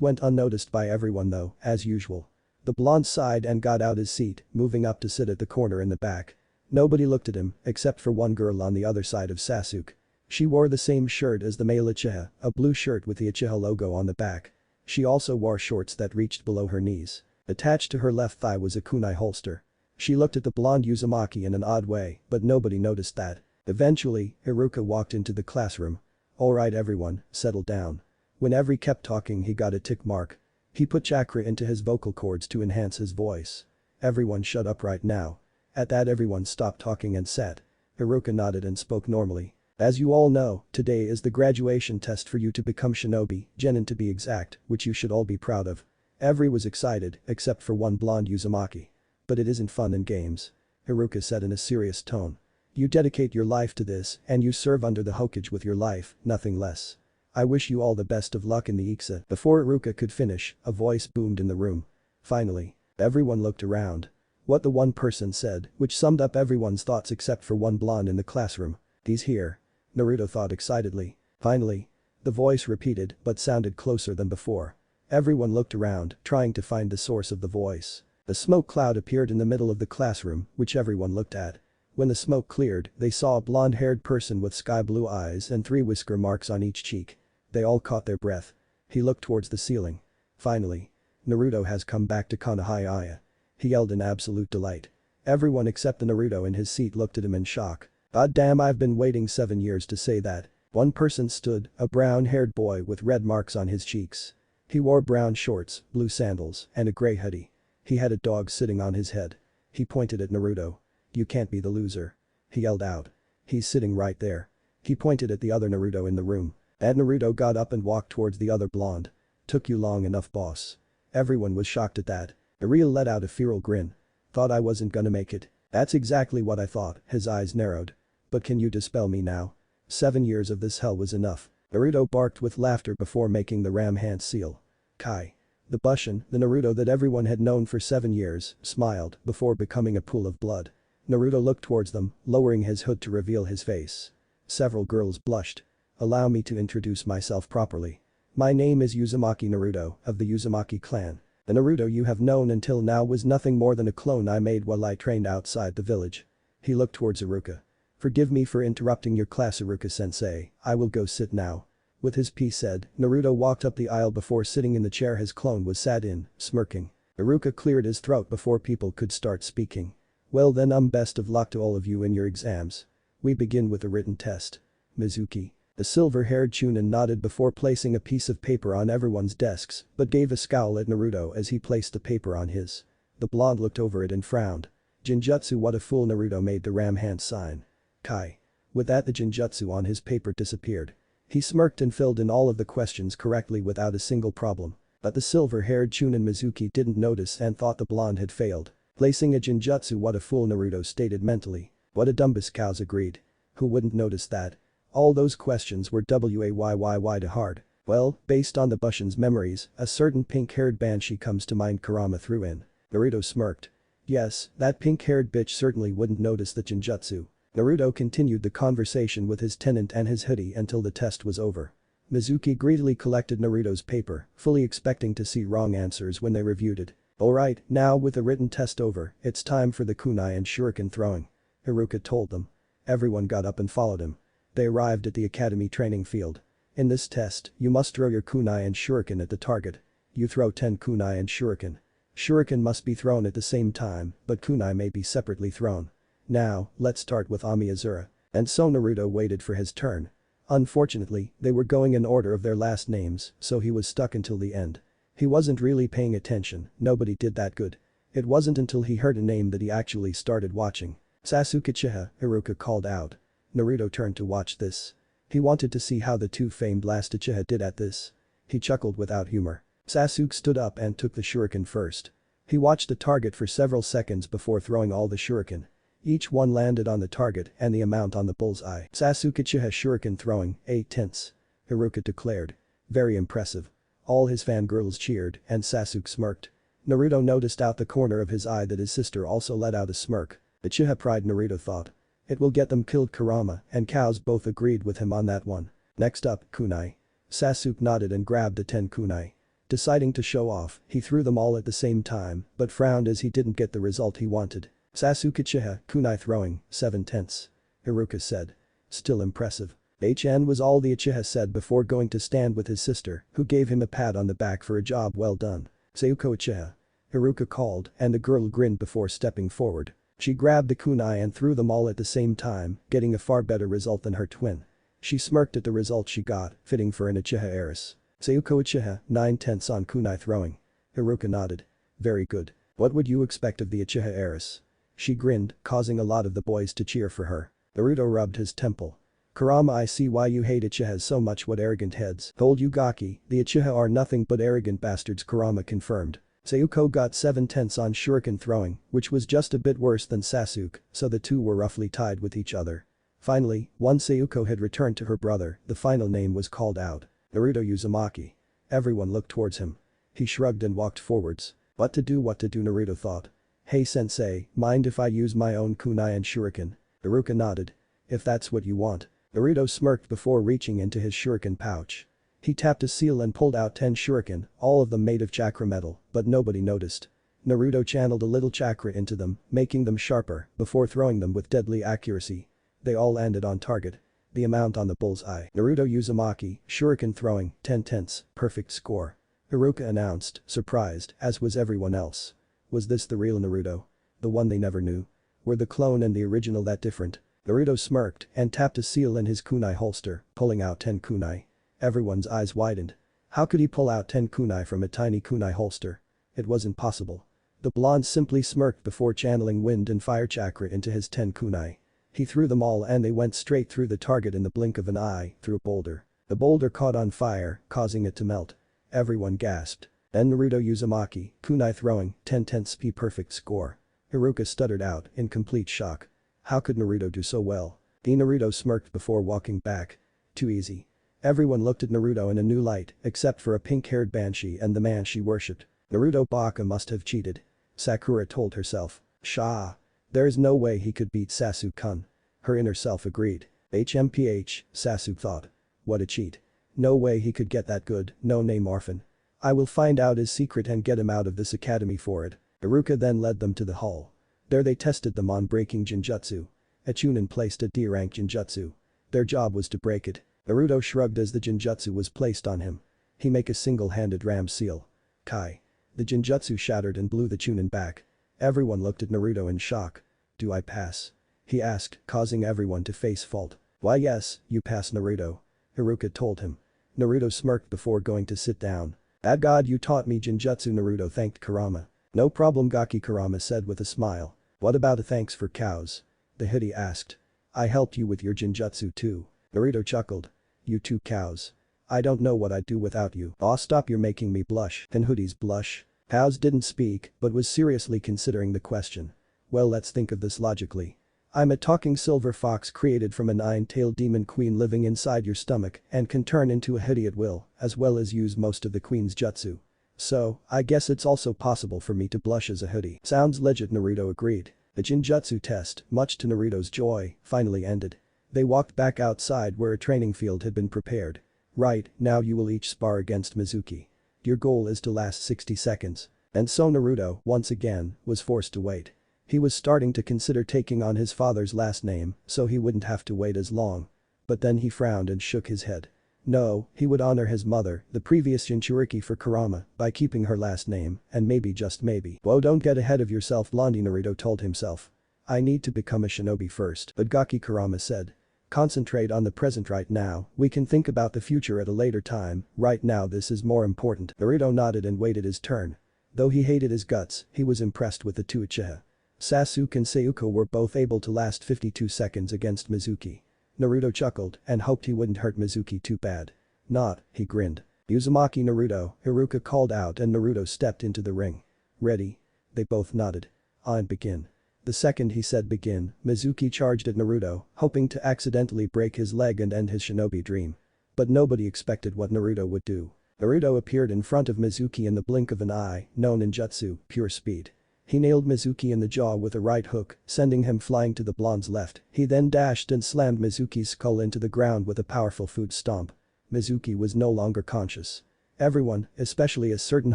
went unnoticed by everyone though, as usual. The blonde sighed and got out his seat, moving up to sit at the corner in the back. Nobody looked at him, except for one girl on the other side of Sasuke. She wore the same shirt as the male Uchiha, a blue shirt with the Uchiha logo on the back. She also wore shorts that reached below her knees. Attached to her left thigh was a kunai holster. She looked at the blonde Uzumaki in an odd way, but nobody noticed that. Eventually, Iruka walked into the classroom. Alright everyone, settle down. Whenever he kept talking he got a tick mark. He put chakra into his vocal cords to enhance his voice. Everyone shut up right now. At that everyone stopped talking and sat. Iruka nodded and spoke normally. As you all know, today is the graduation test for you to become shinobi, Genin to be exact, which you should all be proud of. Every was excited, except for one blonde Uzumaki. But it isn't fun and games. Iruka said in a serious tone. You dedicate your life to this and you serve under the Hokage with your life, nothing less. I wish you all the best of luck in the Ixa. Before Iruka could finish, a voice boomed in the room. Finally. Everyone looked around. What the one person said, which summed up everyone's thoughts except for one blonde in the classroom. He's here. Naruto thought excitedly. Finally. The voice repeated but sounded closer than before. Everyone looked around, trying to find the source of the voice. A smoke cloud appeared in the middle of the classroom, which everyone looked at. When the smoke cleared, they saw a blonde-haired person with sky-blue eyes and 3 whisker marks on each cheek. They all caught their breath. He looked towards the ceiling. Finally. Naruto has come back to Konohaya. He yelled in absolute delight. Everyone except the Naruto in his seat looked at him in shock. God damn, I've been waiting 7 years to say that. One person stood, a brown-haired boy with red marks on his cheeks. He wore brown shorts, blue sandals, and a gray hoodie. He had a dog sitting on his head. He pointed at Naruto. You can't be the loser. He yelled out. He's sitting right there. He pointed at the other Naruto in the room. And Naruto got up and walked towards the other blonde. Took you long enough, boss. Everyone was shocked at that. Ariel let out a feral grin. Thought I wasn't gonna make it. That's exactly what I thought, his eyes narrowed. But can you dispel me now? 7 years of this hell was enough. Naruto barked with laughter before making the ram hand seal. Kai. The Bushin, the Naruto that everyone had known for 7 years, smiled before becoming a pool of blood. Naruto looked towards them, lowering his hood to reveal his face. Several girls blushed. Allow me to introduce myself properly. My name is Uzumaki Naruto, of the Uzumaki clan. The Naruto you have known until now was nothing more than a clone I made while I trained outside the village. He looked towards Iruka. Forgive me for interrupting your class, Iruka-sensei, I will go sit now. With his piece said, Naruto walked up the aisle before sitting in the chair his clone was sat in, smirking. Iruka cleared his throat before people could start speaking. Well then, best of luck to all of you in your exams. We begin with a written test. Mizuki. The silver-haired Chunin nodded before placing a piece of paper on everyone's desks, but gave a scowl at Naruto as he placed the paper on his. The blonde looked over it and frowned. Jinjutsu, what a fool. Naruto made the ram hand sign. Kai. With that, the Jinjutsu on his paper disappeared. He smirked and filled in all of the questions correctly without a single problem. But the silver-haired Chunin Mizuki didn't notice and thought the blonde had failed. Placing a Jinjutsu, what a fool, Naruto stated mentally. What a dumbus, cows agreed. Who wouldn't notice that? All those questions were why to hard. Well, based on the Bushin's memories, a certain pink-haired banshee comes to mind, Kurama threw in. Naruto smirked. Yes, that pink-haired bitch certainly wouldn't notice the Jinjutsu. Naruto continued the conversation with his tenant and his hoodie until the test was over. Mizuki greedily collected Naruto's paper, fully expecting to see wrong answers when they reviewed it. Alright, now with the written test over, it's time for the kunai and shuriken throwing. Haruka told them. Everyone got up and followed him. They arrived at the academy training field. In this test, you must throw your kunai and shuriken at the target. You throw 10 kunai and shuriken. Shuriken must be thrown at the same time, but kunai may be separately thrown. Now, let's start with Amiyazura. And so Naruto waited for his turn. Unfortunately, they were going in order of their last names, so he was stuck until the end. He wasn't really paying attention, nobody did that good. It wasn't until he heard a name that he actually started watching. Sasuke Uchiha, Haruka called out. Naruto turned to watch this. He wanted to see how the two famed last Uchiha did at this. He chuckled without humor. Sasuke stood up and took the shuriken first. He watched the target for several seconds before throwing all the shuriken. Each one landed on the target and the amount on the bullseye. Sasuke Uchiha shuriken throwing, 8 tenths. Haruka declared. Very impressive. All his fangirls cheered and Sasuke smirked. Naruto noticed out the corner of his eye that his sister also let out a smirk. Uchiha pride, Naruto thought. It will get them killed. Kurama and cows both agreed with him on that one. Next up, kunai. Sasuke nodded and grabbed the 10 kunai. Deciding to show off, he threw them all at the same time but frowned as he didn't get the result he wanted. Sasuke Uchiha, kunai throwing, 7 tenths. Haruka said. Still impressive. HN was all the Uchiha said before going to stand with his sister, who gave him a pat on the back for a job well done. Sayuko Uchiha. Haruka called and the girl grinned before stepping forward. She grabbed the kunai and threw them all at the same time, getting a far better result than her twin. She smirked at the result she got, fitting for an Uchiha heiress. Sayuko Uchiha, 9 tenths on kunai throwing. Haruka nodded. Very good. What would you expect of the Uchiha heiress? She grinned, causing a lot of the boys to cheer for her. Naruto rubbed his temple. Kurama, I see why you hate Uchihas so much. What arrogant heads. Told you, Gaki, the Uchiha are nothing but arrogant bastards, Kurama confirmed. Sayuko got 7 tenths on shuriken throwing, which was just a bit worse than Sasuke, so the two were roughly tied with each other. Finally, once Sayuko had returned to her brother, the final name was called out. Naruto Uzumaki. Everyone looked towards him. He shrugged and walked forwards. What to do, Naruto thought. Hey sensei, mind if I use my own kunai and shuriken? Haruka nodded. If that's what you want. Naruto smirked before reaching into his shuriken pouch. He tapped a seal and pulled out 10 shuriken, all of them made of chakra metal, but nobody noticed. Naruto channeled a little chakra into them, making them sharper, before throwing them with deadly accuracy. They all landed on target. The amount on the bullseye. Naruto Uzumaki, shuriken throwing, 10 tenths, perfect score. Haruka announced, surprised, as was everyone else. Was this the real Naruto? The one they never knew? Were the clone and the original that different? Naruto smirked and tapped a seal in his kunai holster, pulling out 10 kunai. Everyone's eyes widened. How could he pull out 10 kunai from a tiny kunai holster? It was impossible. The blonde simply smirked before channeling wind and fire chakra into his 10 kunai. He threw them all and they went straight through the target in the blink of an eye, through a boulder. The boulder caught on fire, causing it to melt. Everyone gasped. Then Naruto Uzumaki, kunai throwing, 10 tenths P perfect score. Haruka stuttered out, in complete shock. How could Naruto do so well? Naruto smirked before walking back. Too easy. Everyone looked at Naruto in a new light, except for a pink-haired banshee and the man she worshipped. Naruto Baka must have cheated. Sakura told herself. Shah. There is no way he could beat Sasuke-kun. Her inner self agreed. HMPH, Sasuke thought. What a cheat. No way he could get that good, no-name orphan. I will find out his secret and get him out of this academy for it. Haruka then led them to the hall. There they tested them on breaking Jinjutsu. A Chunin placed a D-rank Jinjutsu. Their job was to break it. Naruto shrugged as the Jinjutsu was placed on him. He make a single-handed ram seal. Kai. The Jinjutsu shattered and blew the Chunin back. Everyone looked at Naruto in shock. Do I pass? he asked, causing everyone to face fault. Why yes, you pass Naruto. Haruka told him. Naruto smirked before going to sit down. Bad god, you taught me Genjutsu. Naruto thanked Kurama. No problem, Gaki, Kurama said with a smile. What about a thanks for cows? The hoodie asked. I helped you with your Genjutsu too. Naruto chuckled. You two cows. I don't know what I'd do without you. Aw, stop, you're making me blush. Can hoodies blush? Cows didn't speak but was seriously considering the question. Well, let's think of this logically. I'm a talking silver fox created from a 9-tailed demon queen living inside your stomach and can turn into a hoodie at will, as well as use most of the queen's jutsu. So, I guess it's also possible for me to blush as a hoodie. Sounds legit, Naruto agreed. The Genjutsu test, much to Naruto's joy, finally ended. They walked back outside where a training field had been prepared. Right, now you will each spar against Mizuki. Your goal is to last 60 seconds. And so Naruto, once again, was forced to wait. He was starting to consider taking on his father's last name so he wouldn't have to wait as long. But then he frowned and shook his head. No, he would honor his mother, the previous Jinchuriki for Kurama, by keeping her last name, and maybe just maybe. Whoa, don't get ahead of yourself, Blondie, Naruto told himself. I need to become a shinobi first. But Gaki, Kurama said. Concentrate on the present right now, we can think about the future at a later time, right now this is more important. Naruto nodded and waited his turn. Though he hated his guts, he was impressed with the two Uchiha. Sasuke and Sayuko were both able to last 52 seconds against Mizuki. Naruto chuckled and hoped he wouldn't hurt Mizuki too bad. Not, he grinned. Uzumaki, Naruto, Haruka called out and Naruto stepped into the ring. Ready? They both nodded. On begin. The second he said begin, Mizuki charged at Naruto, hoping to accidentally break his leg and end his shinobi dream. But nobody expected what Naruto would do. Naruto appeared in front of Mizuki in the blink of an eye, known in jutsu, pure speed. He nailed Mizuki in the jaw with a right hook, sending him flying to the blonde's left. He then dashed and slammed Mizuki's skull into the ground with a powerful foot stomp. Mizuki was no longer conscious. Everyone, especially a certain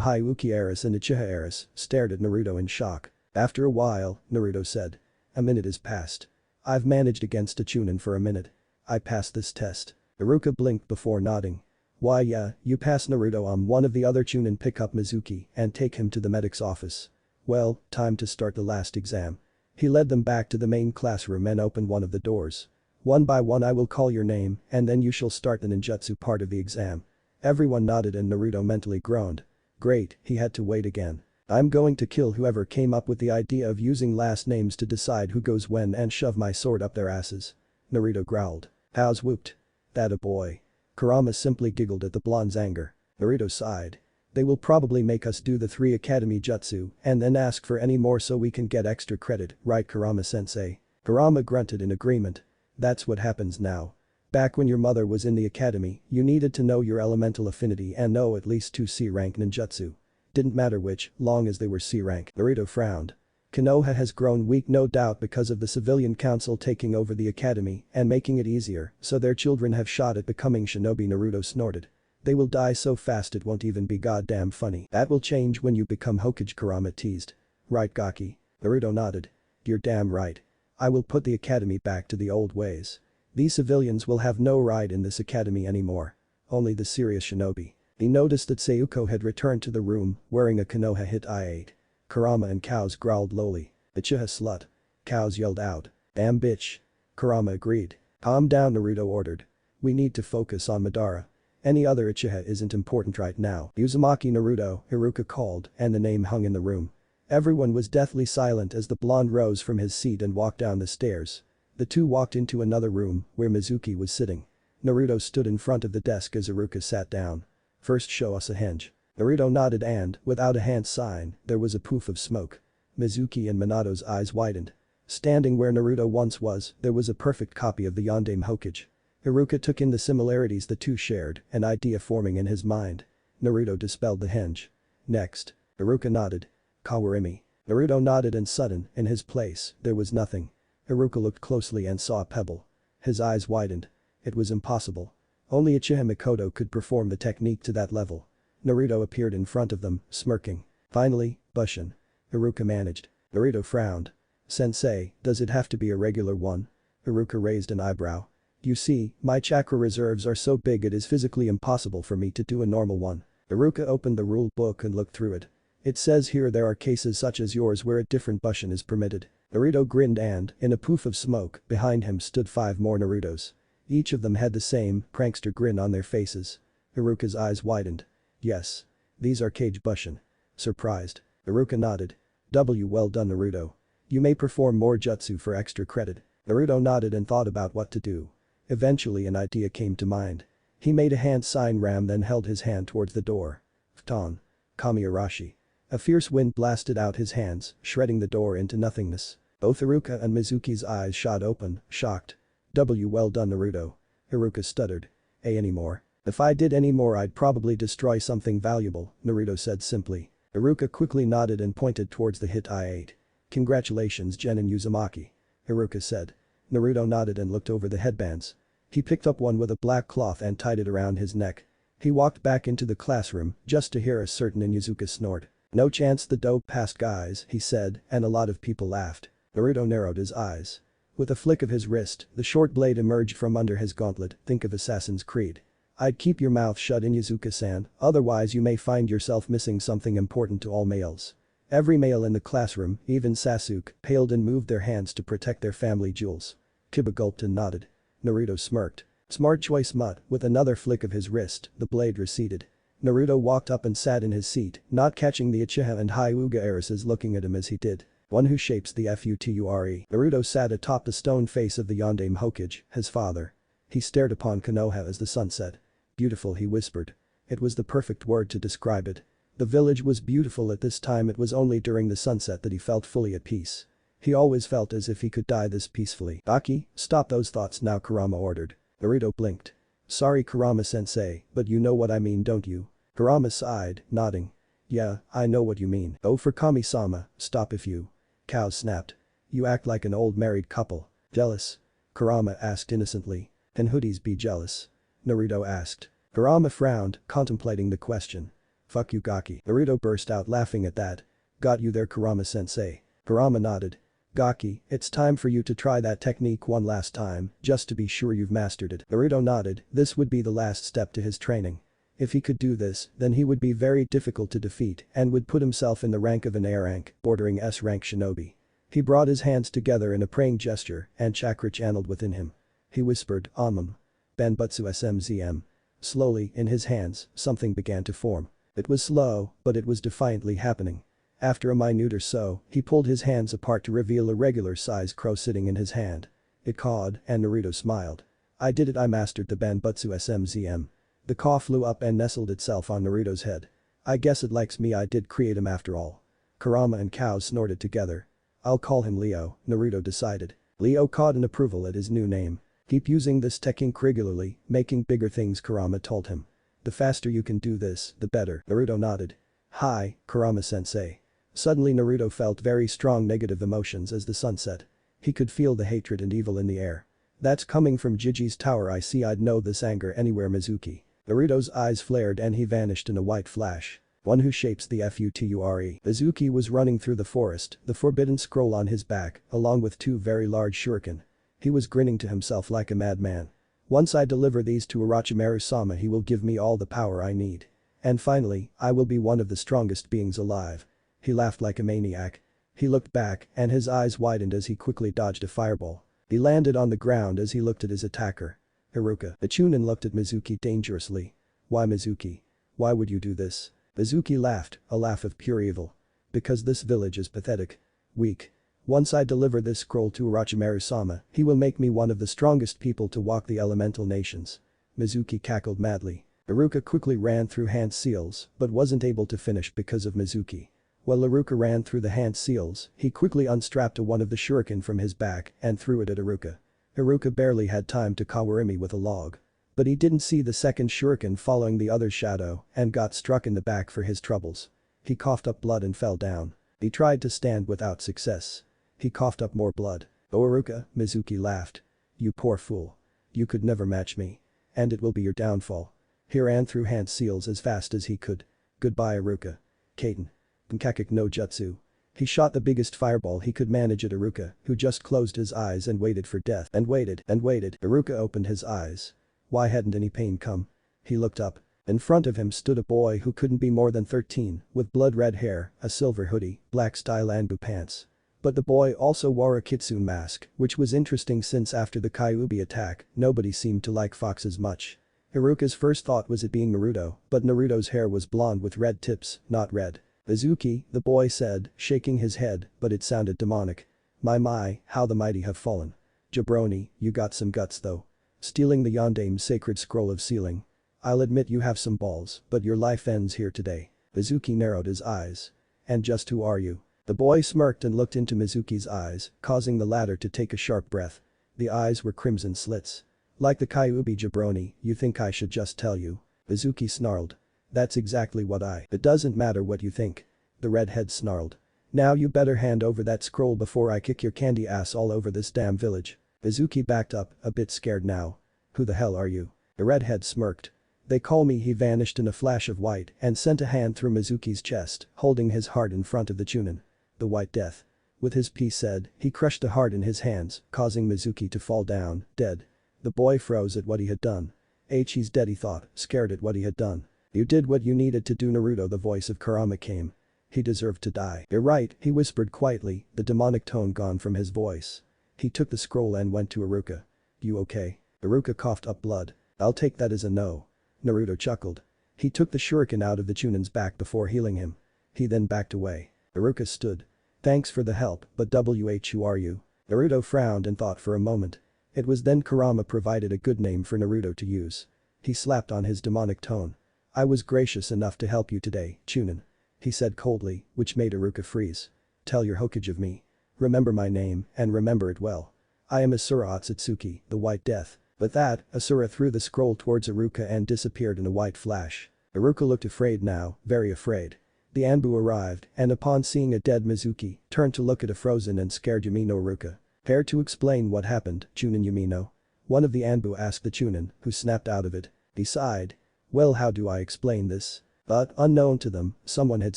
Hyuki heiress and Uchiha heiress, stared at Naruto in shock. After a while, Naruto said. A minute has passed. I've managed against a Chunin for a minute. I passed this test. Haruka blinked before nodding. Why yeah, you passed, Naruto. One of the other Chunin pick up Mizuki and take him to the medic's office. Well, time to start the last exam. He led them back to the main classroom and opened one of the doors. One by one I will call your name and then you shall start the ninjutsu part of the exam. Everyone nodded and Naruto mentally groaned. Great, he had to wait again. I'm going to kill whoever came up with the idea of using last names to decide who goes when and shove my sword up their asses. Naruto growled. How's whooped? That a boy. Kurama simply giggled at the blonde's anger. Naruto sighed. They will probably make us do the 3 academy jutsu and then ask for any more so we can get extra credit, right, Kurama-sensei? Kurama grunted in agreement. That's what happens now. Back when your mother was in the academy, you needed to know your elemental affinity and know at least 2 C-rank ninjutsu. Didn't matter which, long as they were C-rank. Naruto frowned. Konoha has grown weak no doubt because of the civilian council taking over the academy and making it easier, so their children have shot at becoming shinobi. Naruto snorted. They will die so fast it won't even be goddamn funny. That will change when you become Hokage, Kurama teased. Right, Gaki? Naruto nodded. You're damn right. I will put the academy back to the old ways. These civilians will have no right in this academy anymore. Only the serious shinobi. He noticed that Sayuko had returned to the room wearing a Konoha hit I-8. Kurama and Cows growled lowly. Uchiha slut. Cows yelled out. Damn bitch. Kurama agreed. Calm down, Naruto ordered. We need to focus on Madara. Any other Uchiha isn't important right now. Uzumaki, Naruto, Haruka called and the name hung in the room. Everyone was deathly silent as the blonde rose from his seat and walked down the stairs. The two walked into another room where Mizuki was sitting. Naruto stood in front of the desk as Haruka sat down. First show us a henge. Naruto nodded and, without a hand sign, there was a poof of smoke. Mizuki and Minato's eyes widened. Standing where Naruto once was, there was a perfect copy of the Yondaime Hokage. Haruka took in the similarities the two shared, an idea forming in his mind. Naruto dispelled the henge. Next. Haruka nodded. Kawarimi. Naruto nodded and sudden, in his place, there was nothing. Haruka looked closely and saw a pebble. His eyes widened. It was impossible. Only Uchiha Mikoto could perform the technique to that level. Naruto appeared in front of them, smirking. Finally, Bushin. Haruka managed. Naruto frowned. Sensei, does it have to be a regular one? Haruka raised an eyebrow. You see, my chakra reserves are so big it is physically impossible for me to do a normal one. Haruka opened the rule book and looked through it. It says here there are cases such as yours where a different Bushin is permitted. Naruto grinned and, in a poof of smoke, behind him stood 5 more Narutos. Each of them had the same prankster grin on their faces. Iruka's eyes widened. Yes. These are Kage Bushin. Surprised. Iruka nodded. Well done Naruto. You may perform more jutsu for extra credit. Naruto nodded and thought about what to do. Eventually an idea came to mind. He made a hand sign then held his hand towards the door. Fton. Kami Arashi. A fierce wind blasted out his hands, shredding the door into nothingness. Both Iruka and Mizuki's eyes shot open, shocked. Well done Naruto. Iruka stuttered. Any more? If I did any more I'd probably destroy something valuable, Naruto said simply. Iruka quickly nodded and pointed towards the hit I8. Congratulations Genin Uzumaki. Iruka said. Naruto nodded and looked over the headbands. He picked up one with a black cloth and tied it around his neck. He walked back into the classroom just to hear a certain Inuzuka snort. No chance the dope passed guys, he said, and a lot of people laughed. Naruto narrowed his eyes. With a flick of his wrist, the short blade emerged from under his gauntlet, think of Assassin's Creed. I'd keep your mouth shut Inuzuka-san, otherwise you may find yourself missing something important to all males. Every male in the classroom, even Sasuke, paled and moved their hands to protect their family jewels. Kiba gulped and nodded. Naruto smirked. Smart choice Mutt, with another flick of his wrist, the blade receded. Naruto walked up and sat in his seat, not catching the Uchiha and Hyuga heiresses looking at him as he did. One who shapes the Future. Naruto sat atop the stone face of the Yondaime Hokage, his father. He stared upon Konoha as the sun set. Beautiful, he whispered. It was the perfect word to describe it. The village was beautiful at this time. It was only during the sunset that he felt fully at peace. He always felt as if he could die this peacefully. Aki, stop those thoughts now, Kurama ordered. Naruto blinked. Sorry Kurama-sensei, but you know what I mean don't you? Kurama sighed, nodding. Yeah, I know what you mean. Oh for Kami-sama, stop if you. Cow snapped. You act like an old married couple. Jealous? Kurama asked innocently. Can hoodies be jealous? Naruto asked. Kurama frowned, contemplating the question. Fuck you Gaki. Naruto burst out laughing at that. Got you there Kurama-sensei. Kurama nodded. Gaki, it's time for you to try that technique one last time, just to be sure you've mastered it. Naruto nodded, this would be the last step to his training. If he could do this, then he would be very difficult to defeat and would put himself in the rank of an A rank, bordering S rank shinobi. He brought his hands together in a praying gesture and chakra channeled within him. He whispered, Onmum. Banbutsu SMZM. Slowly, in his hands, something began to form. It was slow, but it was defiantly happening. After a minute or so, he pulled his hands apart to reveal a regular-sized crow sitting in his hand. It cawed, and Naruto smiled. I did it, I mastered the Banbutsu SMZM. The caw flew up and nestled itself on Naruto's head. I guess it likes me, I did create him after all. Kurama and Cow snorted together. I'll call him Leo, Naruto decided. Leo cawed in approval at his new name. Keep using this technique regularly, making bigger things, Kurama told him. The faster you can do this, the better. Naruto nodded. Hi, Kurama-sensei. Suddenly Naruto felt very strong negative emotions as the sun set. He could feel the hatred and evil in the air. That's coming from Jiji's tower, I see, I'd know this anger anywhere, Mizuki. Naruto's eyes flared and he vanished in a white flash. One who shapes the Future. Mizuki was running through the forest, the forbidden scroll on his back, along with 2 very large shuriken. He was grinning to himself like a madman. Once I deliver these to Orochimaru-sama, he will give me all the power I need. And finally, I will be one of the strongest beings alive. He laughed like a maniac. He looked back and his eyes widened as he quickly dodged a fireball. He landed on the ground as he looked at his attacker. Haruka. The Chunin looked at Mizuki dangerously. Why Mizuki? Why would you do this? Mizuki laughed, a laugh of pure evil. Because this village is pathetic. Weak. Once I deliver this scroll to Orochimaru-sama, he will make me one of the strongest people to walk the elemental nations. Mizuki cackled madly. Haruka quickly ran through hand seals, but wasn't able to finish because of Mizuki. While Haruka ran through the hand seals, he quickly unstrapped one of the shuriken from his back and threw it at Haruka. Haruka barely had time to kawarimi with a log. But he didn't see the second shuriken following the other shadow and got struck in the back for his troubles. He coughed up blood and fell down. He tried to stand without success. He coughed up more blood. Oh Haruka, Mizuki laughed. You poor fool. You could never match me. And it will be your downfall. He ran through hand seals as fast as he could. Goodbye Haruka. Kaiten. Bunkakek no Jutsu. He shot the biggest fireball he could manage at Haruka, who just closed his eyes and waited for death. And waited. Haruka opened his eyes. Why hadn't any pain come? He looked up. In front of him stood a boy who couldn't be more than 13, with blood-red hair, a silver hoodie, black style Anbu pants. But the boy also wore a kitsune mask, which was interesting since after the Kyuubi attack, nobody seemed to like foxes much. Iruka's first thought was it being Naruto, but Naruto's hair was blonde with red tips, not red. Mizuki, the boy said, shaking his head, but it sounded demonic. My, how the mighty have fallen. Jabroni, you got some guts though. Stealing the Yondame's sacred scroll of sealing. I'll admit you have some balls, but your life ends here today. Mizuki narrowed his eyes. And just who are you? The boy smirked and looked into Mizuki's eyes, causing the latter to take a sharp breath. The eyes were crimson slits. Like the Kyuubi jabroni, you think I should just tell you? Mizuki snarled. That's exactly what It doesn't matter what you think. The redhead snarled. Now you better hand over that scroll before I kick your candy ass all over this damn village. Mizuki backed up, a bit scared now. Who the hell are you? The redhead smirked. They call me. He vanished in a flash of white and sent a hand through Mizuki's chest, holding his heart in front of the Chunin. The White Death. With his piece said, he crushed the heart in his hands, causing Mizuki to fall down, dead. The boy froze at what he had done. He's dead, he thought, scared at what he had done. You did what you needed to do, Naruto. The voice of Kurama came. He deserved to die. You're right, he whispered quietly, the demonic tone gone from his voice. He took the scroll and went to Iruka. You okay? Iruka coughed up blood. I'll take that as a no. Naruto chuckled. He took the shuriken out of the Chunin's back before healing him. He then backed away. Iruka stood. Thanks for the help, but who are you? Naruto frowned and thought for a moment. It was then Kurama provided a good name for Naruto to use. He slapped on his demonic tone. I was gracious enough to help you today, Chunin. He said coldly, which made Iruka freeze. Tell your Hokage of me. Remember my name, and remember it well. I am Asura Otsutsuki, the White Death. With that, Asura threw the scroll towards Iruka and disappeared in a white flash. Iruka looked afraid now, very afraid. The Anbu arrived, and upon seeing a dead Mizuki, turned to look at a frozen and scared Yumino Iruka. Care to explain what happened, Chunin Yumino? One of the Anbu asked the Chunin, who snapped out of it. He sighed. Well, how do I explain this? But, unknown to them, someone had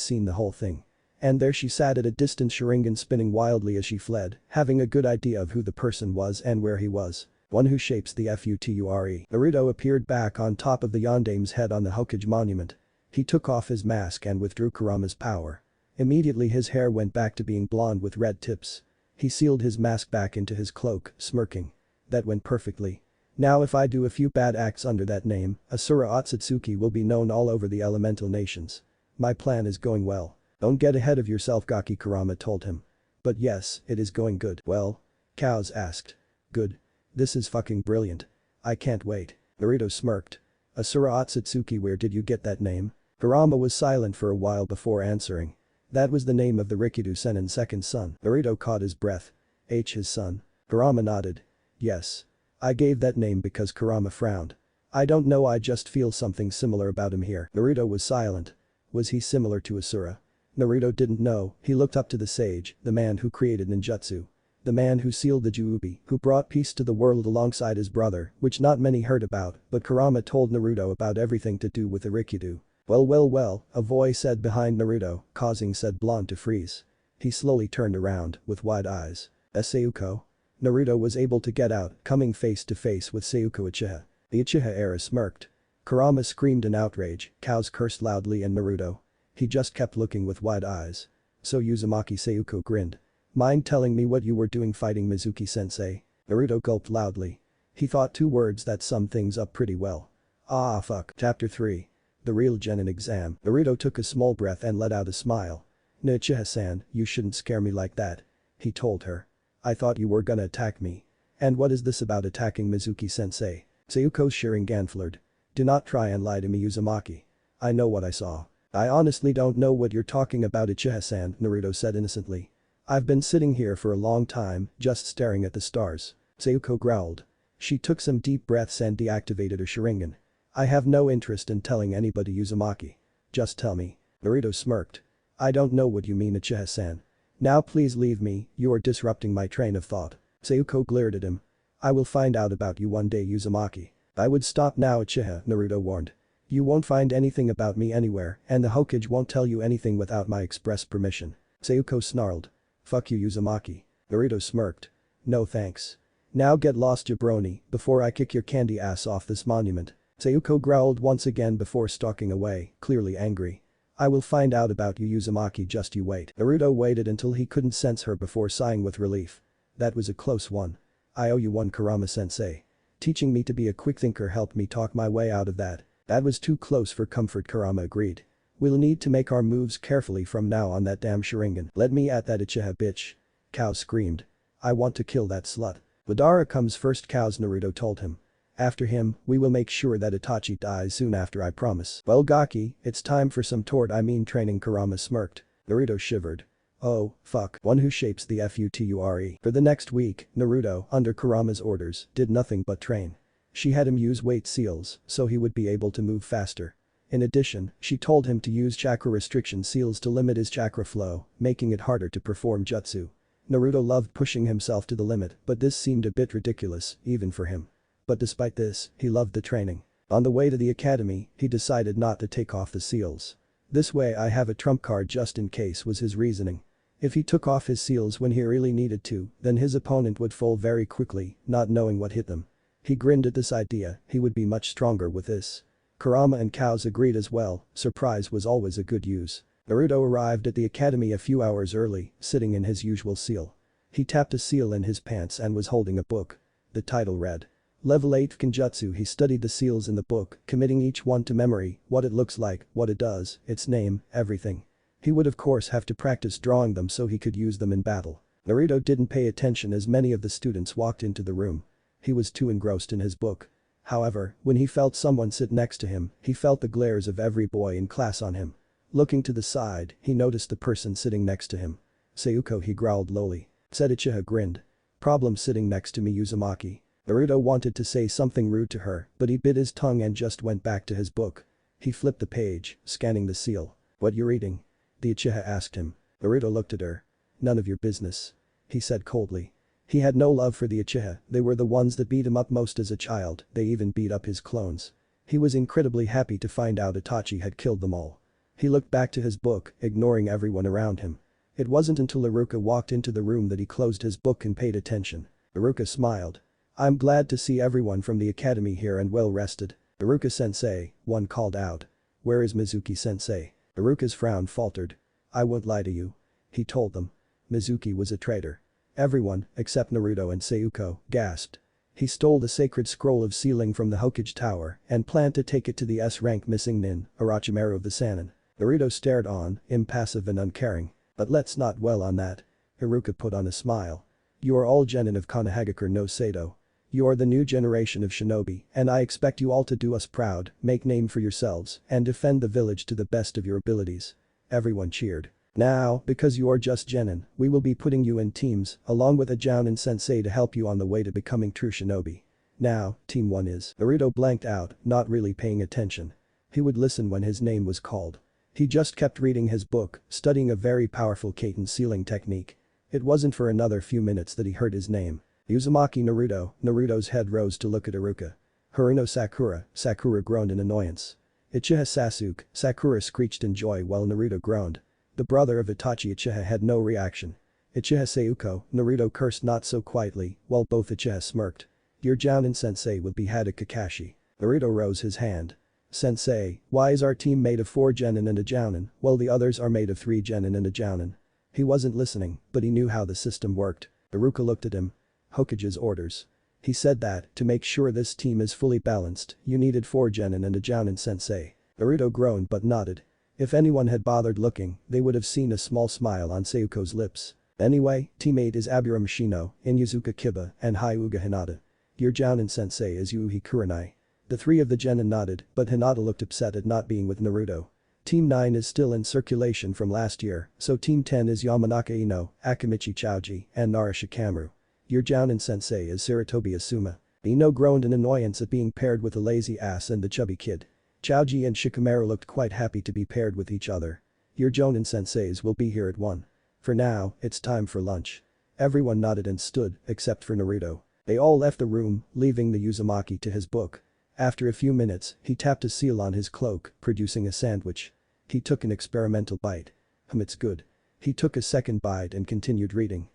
seen the whole thing. And there she sat at a distance, Sharingan spinning wildly as she fled, having a good idea of who the person was and where he was. One who shapes the Future. Naruto appeared back on top of the Yondame's head on the Hokage monument. He took off his mask and withdrew Kurama's power. Immediately his hair went back to being blonde with red tips. He sealed his mask back into his cloak, smirking. That went perfectly. Now if I do a few bad acts under that name, Asura Otsutsuki will be known all over the elemental nations. My plan is going well. Don't get ahead of yourself, Gaki, Kurama told him. But yes, it is going good. Well? Cows asked. Good. This is fucking brilliant. I can't wait. Naruto smirked. Asura Otsutsuki, where did you get that name? Kurama was silent for a while before answering. That was the name of the Rikido Senin's second son. Naruto caught his breath. His son. Kurama nodded. Yes. I gave that name because Kurama frowned. I don't know, I just feel something similar about him here. Naruto was silent. Was he similar to Asura? Naruto didn't know. He looked up to the sage, the man who created ninjutsu. The man who sealed the Juubi, who brought peace to the world alongside his brother, which not many heard about, but Kurama told Naruto about everything to do with the Rikido. Well, a voice said behind Naruto, causing said blonde to freeze. He slowly turned around, with wide eyes. Sayuko? Naruto was able to get out, coming face to face with Sayuko Uchiha. The Uchiha era smirked. Kurama screamed in outrage, cows cursed loudly, and Naruto. He just kept looking with wide eyes. So Uzumaki. Sayuko grinned. Mind telling me what you were doing fighting Mizuki-sensei? Naruto gulped loudly. He thought 2 words that summed things up pretty well. Ah fuck. Chapter 3. The Real Genin Exam. Naruto took a small breath and let out a smile. Uchiha-san, you shouldn't scare me like that. He told her. I thought you were gonna attack me. And what is this about attacking Mizuki-sensei? Sayuko's Sharingan flared. Do not try and lie to me, Uzumaki. I know what I saw. I honestly don't know what you're talking about, Uchiha-san, Naruto said innocently. I've been sitting here for a long time, just staring at the stars. Sayuko growled. She took some deep breaths and deactivated her Sharingan. I have no interest in telling anybody, Uzumaki. Just tell me. Naruto smirked. I don't know what you mean, Uchiha-san. Now please leave me, you are disrupting my train of thought. Sayuko glared at him. I will find out about you one day, Uzumaki. I would stop now, Uchiha, Naruto warned. You won't find anything about me anywhere, and the Hokage won't tell you anything without my express permission. Sayuko snarled. Fuck you, Uzumaki. Naruto smirked. No thanks. Now get lost, jabroni, before I kick your candy ass off this monument. Sayuko growled once again before stalking away, clearly angry. I will find out about you Uzumaki, just you wait. Naruto waited until he couldn't sense her before sighing with relief. That was a close one. I owe you one, Kurama-sensei. Teaching me to be a quick thinker helped me talk my way out of that. That was too close for comfort, Kurama agreed. We'll need to make our moves carefully from now on. That damn Sharingan. Let me at that Uchiha bitch. Kao screamed. I want to kill that slut. Madara comes first, Kao's Naruto told him. After him, we will make sure that Itachi dies soon after, I promise. Well Gaki, it's time for some training, Kurama smirked. Naruto shivered. Oh, fuck. One who shapes the future. For the next week, Naruto, under Kurama's orders, did nothing but train. She had him use weight seals, so he would be able to move faster. In addition, she told him to use chakra restriction seals to limit his chakra flow, making it harder to perform jutsu. Naruto loved pushing himself to the limit, but this seemed a bit ridiculous, even for him. But despite this, he loved the training. On the way to the academy, he decided not to take off the seals. This way I have a trump card just in case, was his reasoning. If he took off his seals when he really needed to, then his opponent would fall very quickly, not knowing what hit them. He grinned at this idea, he would be much stronger with this. Kurama and Kaos agreed as well, surprise was always a good use. Naruto arrived at the academy a few hours early, sitting in his usual seal. He tapped a seal in his pants and was holding a book. The title read. Level 8 Kenjutsu. He studied the seals in the book, committing each one to memory, what it looks like, what it does, its name, everything. He would of course have to practice drawing them so he could use them in battle. Naruto didn't pay attention as many of the students walked into the room. He was too engrossed in his book. However, when he felt someone sit next to him, he felt the glares of every boy in class on him. Looking to the side, he noticed the person sitting next to him. Sayuko, he growled lowly. Said Uchiha grinned. Problem sitting next to me, Uzumaki. Naruto wanted to say something rude to her, but he bit his tongue and just went back to his book. He flipped the page, scanning the seal. What you reading? The Uchiha asked him. Naruto looked at her. None of your business. He said coldly. He had no love for the Uchiha, they were the ones that beat him up most as a child, they even beat up his clones. He was incredibly happy to find out Itachi had killed them all. He looked back to his book, ignoring everyone around him. It wasn't until Iruka walked into the room that he closed his book and paid attention. Iruka smiled. I'm glad to see everyone from the academy here and well rested. Iruka-sensei, one called out. Where is Mizuki-sensei? Iruka's frown faltered. I won't lie to you. He told them. Mizuki was a traitor. Everyone, except Naruto and Sayuko, gasped. He stole the sacred scroll of sealing from the Hokage tower and planned to take it to the S-rank missing nin, Orochimaru of the Sannin. Naruto stared on, impassive and uncaring. But let's not dwell on that. Iruka put on a smile. You are all genin of Konohagakure no Sado. You are the new generation of shinobi, and I expect you all to do us proud, make name for yourselves, and defend the village to the best of your abilities. Everyone cheered. Now, because you are just genin, we will be putting you in teams, along with a Jounin sensei to help you on the way to becoming true shinobi. Now, team 1 is. Naruto blanked out, not really paying attention. He would listen when his name was called. He just kept reading his book, studying a very powerful Kaiten sealing technique. It wasn't for another few minutes that he heard his name. Uzumaki Naruto. Naruto's head rose to look at Iruka. Haruno Sakura. Sakura groaned in annoyance. Uchiha Sasuke. Sakura screeched in joy while Naruto groaned. The brother of Itachi Uchiha had no reaction. Uchiha Sayuko. Naruto cursed not so quietly, while both Uchiha smirked. Your Jounin sensei will be Hada Kakashi. Naruto rose his hand. Sensei, why is our team made of 4 genin and a Jounin, while the others are made of 3 genin and a Jounin? He wasn't listening, but he knew how the system worked. Iruka looked at him. Hokage's orders. He said that, to make sure this team is fully balanced, you needed 4 genin and a Jounin sensei. Naruto groaned but nodded. If anyone had bothered looking, they would have seen a small smile on Sayuko's lips. Anyway, teammate is Aburame Shino, Inuzuka Kiba, and Hyuga Hinata. Your Jounin sensei is Yuuhi Kurenai. The 3 of the genin nodded, but Hinata looked upset at not being with Naruto. Team 9 is still in circulation from last year, so Team 10 is Yamanaka Ino, Akamichi Chouji, and Nara Shikamaru. Your Jounin sensei is Sarutobi Asuma. Ino groaned in annoyance at being paired with the lazy ass and the chubby kid. Chouji and Shikamaru looked quite happy to be paired with each other. Your Jounin senseis will be here at 1. For now, it's time for lunch. Everyone nodded and stood, except for Naruto. They all left the room, leaving the Uzumaki to his book. After a few minutes, he tapped a seal on his cloak, producing a sandwich. He took an experimental bite. It's good. He took a second bite and continued reading.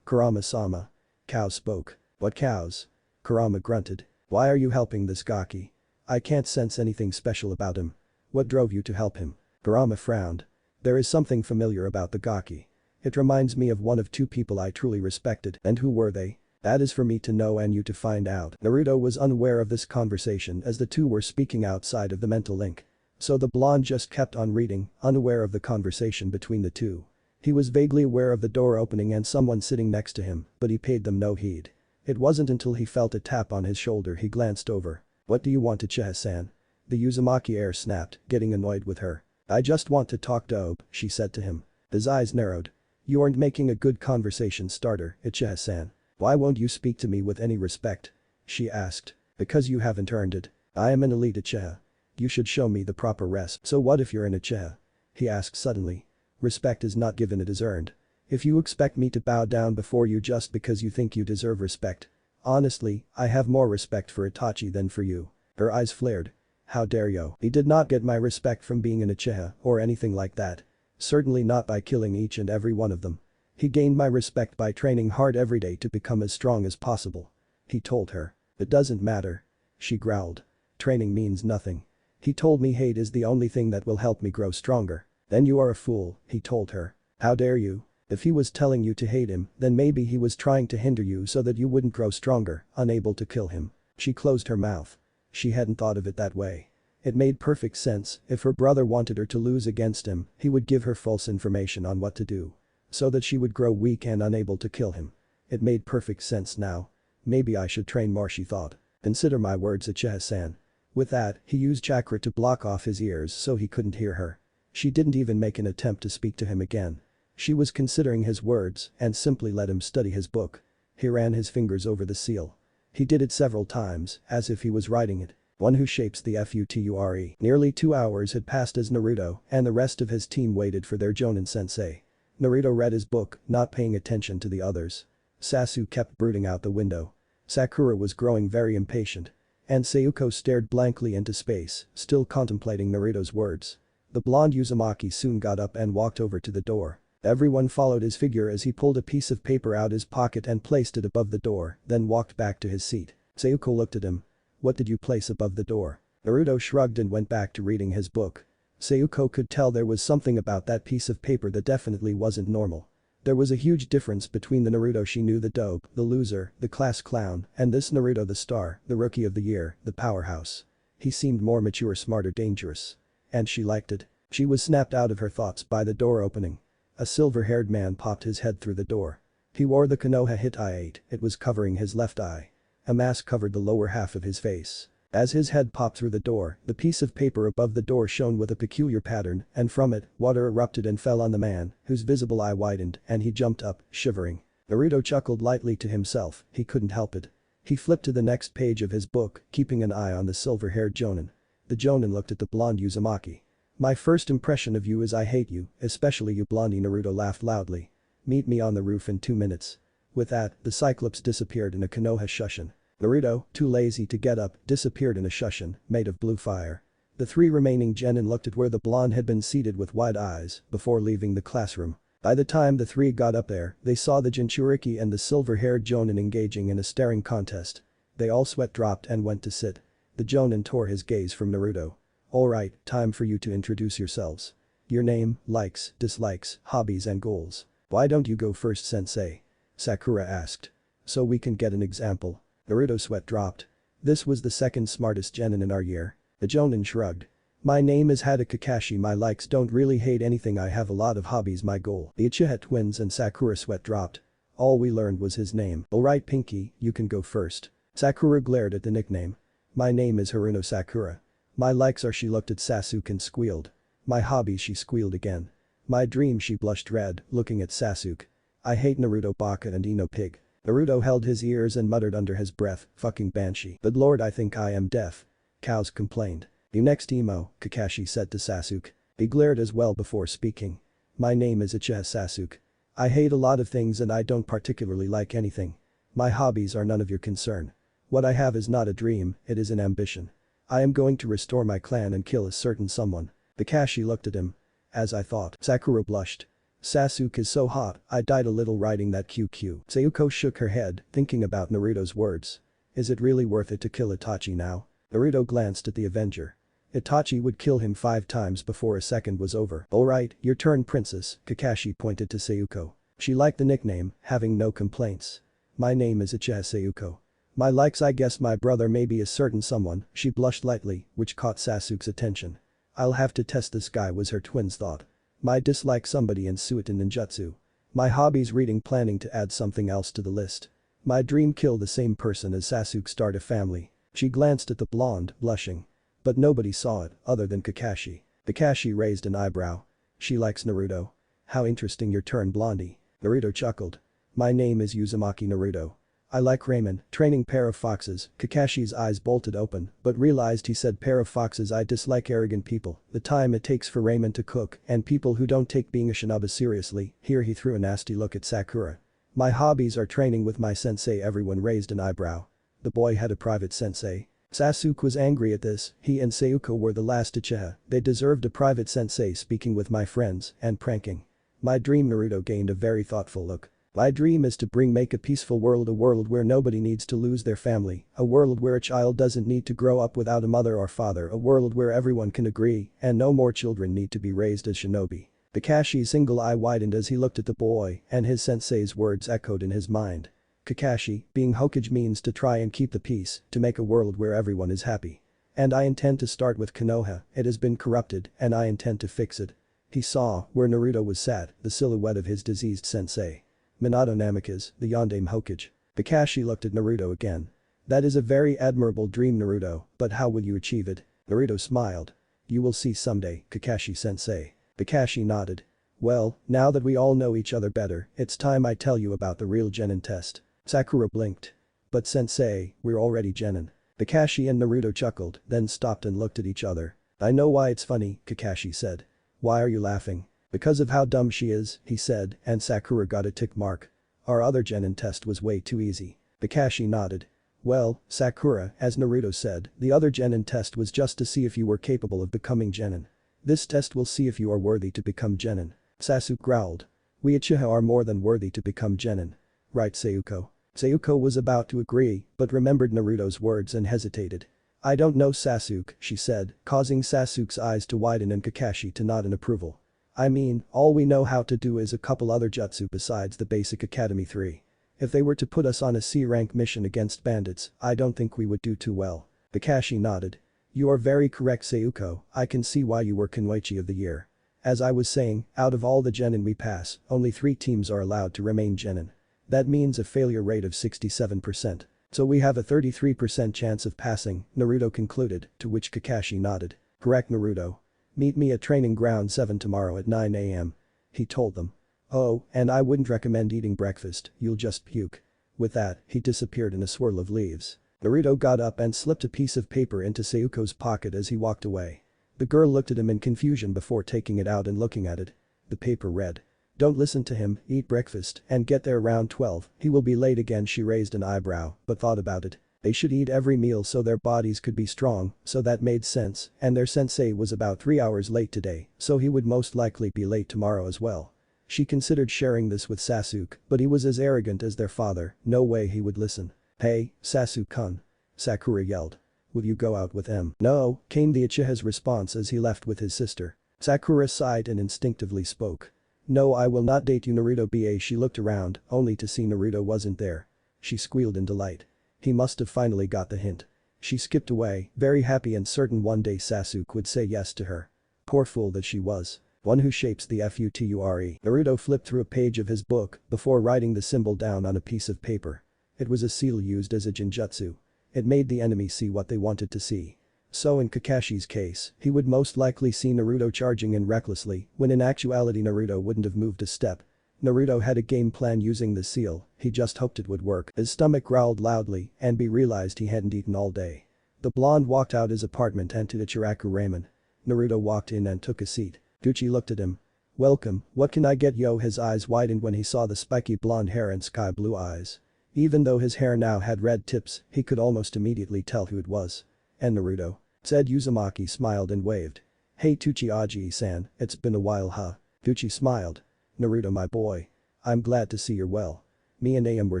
Kurama-sama. Cow spoke. What cows? Kurama grunted. Why are you helping this Gaki? I can't sense anything special about him. What drove you to help him? Kurama frowned. There is something familiar about the gaki. It reminds me of one of two people I truly respected, and who were they? That is for me to know and you to find out. Naruto was unaware of this conversation as the two were speaking outside of the mental link. So the blonde just kept on reading, unaware of the conversation between the two. He was vaguely aware of the door opening and someone sitting next to him, but he paid them no heed. It wasn't until he felt a tap on his shoulder he glanced over. What do you want, Uchiha-san? The Uzumaki heir snapped, getting annoyed with her. I just want to talk dope, she said to him. His eyes narrowed. You aren't making a good conversation starter, Uchiha-san. Why won't you speak to me with any respect? She asked. Because you haven't earned it. I am an elite Uchiha. You should show me the proper respect. So what if you're an Uchiha? He asked suddenly. Respect is not given, it is earned. If you expect me to bow down before you just because you think you deserve respect. Honestly, I have more respect for Itachi than for you. Her eyes flared. How dare you? He did not get my respect from being an Uchiha or anything like that. Certainly not by killing each and every one of them. He gained my respect by training hard every day to become as strong as possible. He told her. It doesn't matter. She growled. Training means nothing. He told me hate is the only thing that will help me grow stronger. Then you are a fool, he told her. How dare you? If he was telling you to hate him, then maybe he was trying to hinder you so that you wouldn't grow stronger, unable to kill him. She closed her mouth. She hadn't thought of it that way. It made perfect sense. If her brother wanted her to lose against him, he would give her false information on what to do. So that she would grow weak and unable to kill him. It made perfect sense now. Maybe I should train more, she thought. Consider my words, Uchiha-san. With that, he used chakra to block off his ears so he couldn't hear her. She didn't even make an attempt to speak to him again. She was considering his words and simply let him study his book. He ran his fingers over the seal. He did it several times, as if he was writing it. One who shapes the future. Nearly 2 hours had passed as Naruto and the rest of his team waited for their Jonin sensei. Naruto read his book, not paying attention to the others. Sasuke kept brooding out the window. Sakura was growing very impatient. And Sayuko stared blankly into space, still contemplating Naruto's words. The blonde Uzumaki soon got up and walked over to the door. Everyone followed his figure as he pulled a piece of paper out his pocket and placed it above the door, then walked back to his seat. Sayuko looked at him. What did you place above the door? Naruto shrugged and went back to reading his book. Sayuko could tell there was something about that piece of paper that definitely wasn't normal. There was a huge difference between the Naruto she knew, the dope, the loser, the class clown, and this Naruto, the star, the rookie of the year, the powerhouse. He seemed more mature, smarter, dangerous. And she liked it. She was snapped out of her thoughts by the door opening. A silver-haired man popped his head through the door. He wore the Konoha Hittite, it was covering his left eye. A mask covered the lower half of his face. As his head popped through the door, the piece of paper above the door shone with a peculiar pattern, and from it, water erupted and fell on the man, whose visible eye widened, and he jumped up, shivering. Naruto chuckled lightly to himself, he couldn't help it. He flipped to the next page of his book, keeping an eye on the silver-haired Jonin. The Jonin looked at the blonde Uzumaki. My first impression of you is I hate you, especially you, blondie. Naruto laughed loudly. Meet me on the roof in 2 minutes. With that, the Cyclops disappeared in a Konoha Shushin. Naruto, too lazy to get up, disappeared in a Shushin, made of blue fire. The 3 remaining genin looked at where the blonde had been seated with wide eyes, before leaving the classroom. By the time the 3 got up there, they saw the Jinchuriki and the silver-haired Jonin engaging in a staring contest. They all sweat dropped and went to sit. The Jonin tore his gaze from Naruto. Alright, time for you to introduce yourselves. Your name, likes, dislikes, hobbies and goals. Why don't you go first, sensei? Sakura asked. So we can get an example. Naruto's sweat dropped. This was the second smartest genin in our year. The Jonin shrugged. My name is Hada Kakashi. My likes don't really hate anything. I have a lot of hobbies. My goal. The Uchiha twins and Sakura sweat dropped. All we learned was his name. Alright Pinky, you can go first. Sakura glared at the nickname. My name is Haruno Sakura. My likes are. She looked at Sasuke and squealed. My hobbies. She squealed again. My dream. She blushed red, looking at Sasuke. I hate Naruto, Baka and Ino Pig. Naruto held his ears and muttered under his breath, fucking banshee. But lord, I think I am deaf. Cows complained. You next, Emo, Kakashi said to Sasuke. He glared as well before speaking. My name is Uchiha Sasuke. I hate a lot of things and I don't particularly like anything. My hobbies are none of your concern. What I have is not a dream, it is an ambition. I am going to restore my clan and kill a certain someone. Kakashi looked at him. As I thought. Sakura blushed. Sasuke is so hot, I died a little writing that QQ. Sayuko shook her head, thinking about Naruto's words. Is it really worth it to kill Itachi now? Naruto glanced at the Avenger. Itachi would kill him 5 times before a second was over. Alright, your turn princess, Kakashi pointed to Sayuko. She liked the nickname, having no complaints. My name is Uchiha Sayuko. My likes I guess my brother may be a certain someone, she blushed lightly, which caught Sasuke's attention. I'll have to test this guy was her twin's thought. My dislike somebody in Suiton ninjutsu. My hobbies reading planning to add something else to the list. My dream kill the same person as Sasuke start a family. She glanced at the blonde, blushing. But nobody saw it, other than Kakashi. Kakashi raised an eyebrow. She likes Naruto. How interesting your turn blondie. Naruto chuckled. My name is Uzumaki Naruto. I like ramen, training pair of foxes, Kakashi's eyes bolted open, but realized he said pair of foxes I dislike arrogant people, the time it takes for ramen to cook, and people who don't take being a shinobi seriously, here he threw a nasty look at Sakura. My hobbies are training with my sensei everyone raised an eyebrow. The boy had a private sensei. Sasuke was angry at this, he and Sayuko were the last Uchiha, they deserved a private sensei speaking with my friends, and pranking. My dream Naruto gained a very thoughtful look. My dream is to make a peaceful world, a world where nobody needs to lose their family, a world where a child doesn't need to grow up without a mother or father, a world where everyone can agree and no more children need to be raised as shinobi. Kakashi's single eye widened as he looked at the boy and his sensei's words echoed in his mind. Kakashi, being Hokage means to try and keep the peace, to make a world where everyone is happy. And I intend to start with Konoha, it has been corrupted and I intend to fix it. He saw, where Naruto was sat, the silhouette of his diseased sensei. Minato Namikaze, the Yondaime Hokage. Kakashi looked at Naruto again. That is a very admirable dream Naruto, but how will you achieve it? Naruto smiled. You will see someday, Kakashi-sensei. Kakashi nodded. Well, now that we all know each other better, it's time I tell you about the real Genin test. Sakura blinked. But sensei, we're already Genin. Kakashi and Naruto chuckled, then stopped and looked at each other. I know why it's funny, Kakashi said. Why are you laughing? Because of how dumb she is, he said, and Sakura got a tick mark. Our other Genin test was way too easy. Kakashi nodded. Well, Sakura, as Naruto said, the other Genin test was just to see if you were capable of becoming Genin. This test will see if you are worthy to become Genin. Sasuke growled. We Uchiha are more than worthy to become Genin. Right Sayuko? Sayuko was about to agree, but remembered Naruto's words and hesitated. I don't know Sasuke, she said, causing Sasuke's eyes to widen and Kakashi to nod in approval. I mean, all we know how to do is a couple other jutsu besides the basic Academy 3. If they were to put us on a C-rank mission against bandits, I don't think we would do too well. Kakashi nodded. You are very correct Sayuko, I can see why you were Kunoichi of the year. As I was saying, out of all the Genin we pass, only 3 teams are allowed to remain Genin. That means a failure rate of 67%. So we have a 33% chance of passing, Naruto concluded, to which Kakashi nodded. Correct Naruto. Meet me at Training Ground 7 tomorrow at 9 AM. He told them. Oh, and I wouldn't recommend eating breakfast, you'll just puke. With that, he disappeared in a swirl of leaves. Naruto got up and slipped a piece of paper into Sayuko's pocket as he walked away. The girl looked at him in confusion before taking it out and looking at it. The paper read. Don't listen to him, eat breakfast and get there around 12, he will be late again. She raised an eyebrow, but thought about it. They should eat every meal so their bodies could be strong, so that made sense, and their sensei was about 3 hours late today, so he would most likely be late tomorrow as well. She considered sharing this with Sasuke, but he was as arrogant as their father, no way he would listen. Hey, Sasuke-kun. Sakura yelled. Will you go out with him? No, came the Uchiha's response as he left with his sister. Sakura sighed and instinctively spoke. No, I will not date you Naruto-ba. She looked around, only to see Naruto wasn't there. She squealed in delight. He must have finally got the hint. She skipped away, very happy and certain one day Sasuke would say yes to her. Poor fool that she was. One who shapes the future. Naruto flipped through a page of his book before writing the symbol down on a piece of paper. It was a seal used as a genjutsu. It made the enemy see what they wanted to see. So in Kakashi's case, he would most likely see Naruto charging in recklessly, when in actuality Naruto wouldn't have moved a step. Naruto had a game plan using the seal, he just hoped it would work. His stomach growled loudly and he realized he hadn't eaten all day. The blonde walked out his apartment and to the Ichiraku ramen. Naruto walked in and took a seat. Gucci looked at him. Welcome, what can I get yo? His eyes widened when he saw the spiky blonde hair and sky blue eyes. Even though his hair now had red tips, he could almost immediately tell who it was. And Naruto. Said Uzumaki smiled and waved. Hey Tsuchihaji-san, it's been a while huh? Gucci smiled. Naruto my boy. I'm glad to see you're well. Me and Ayam were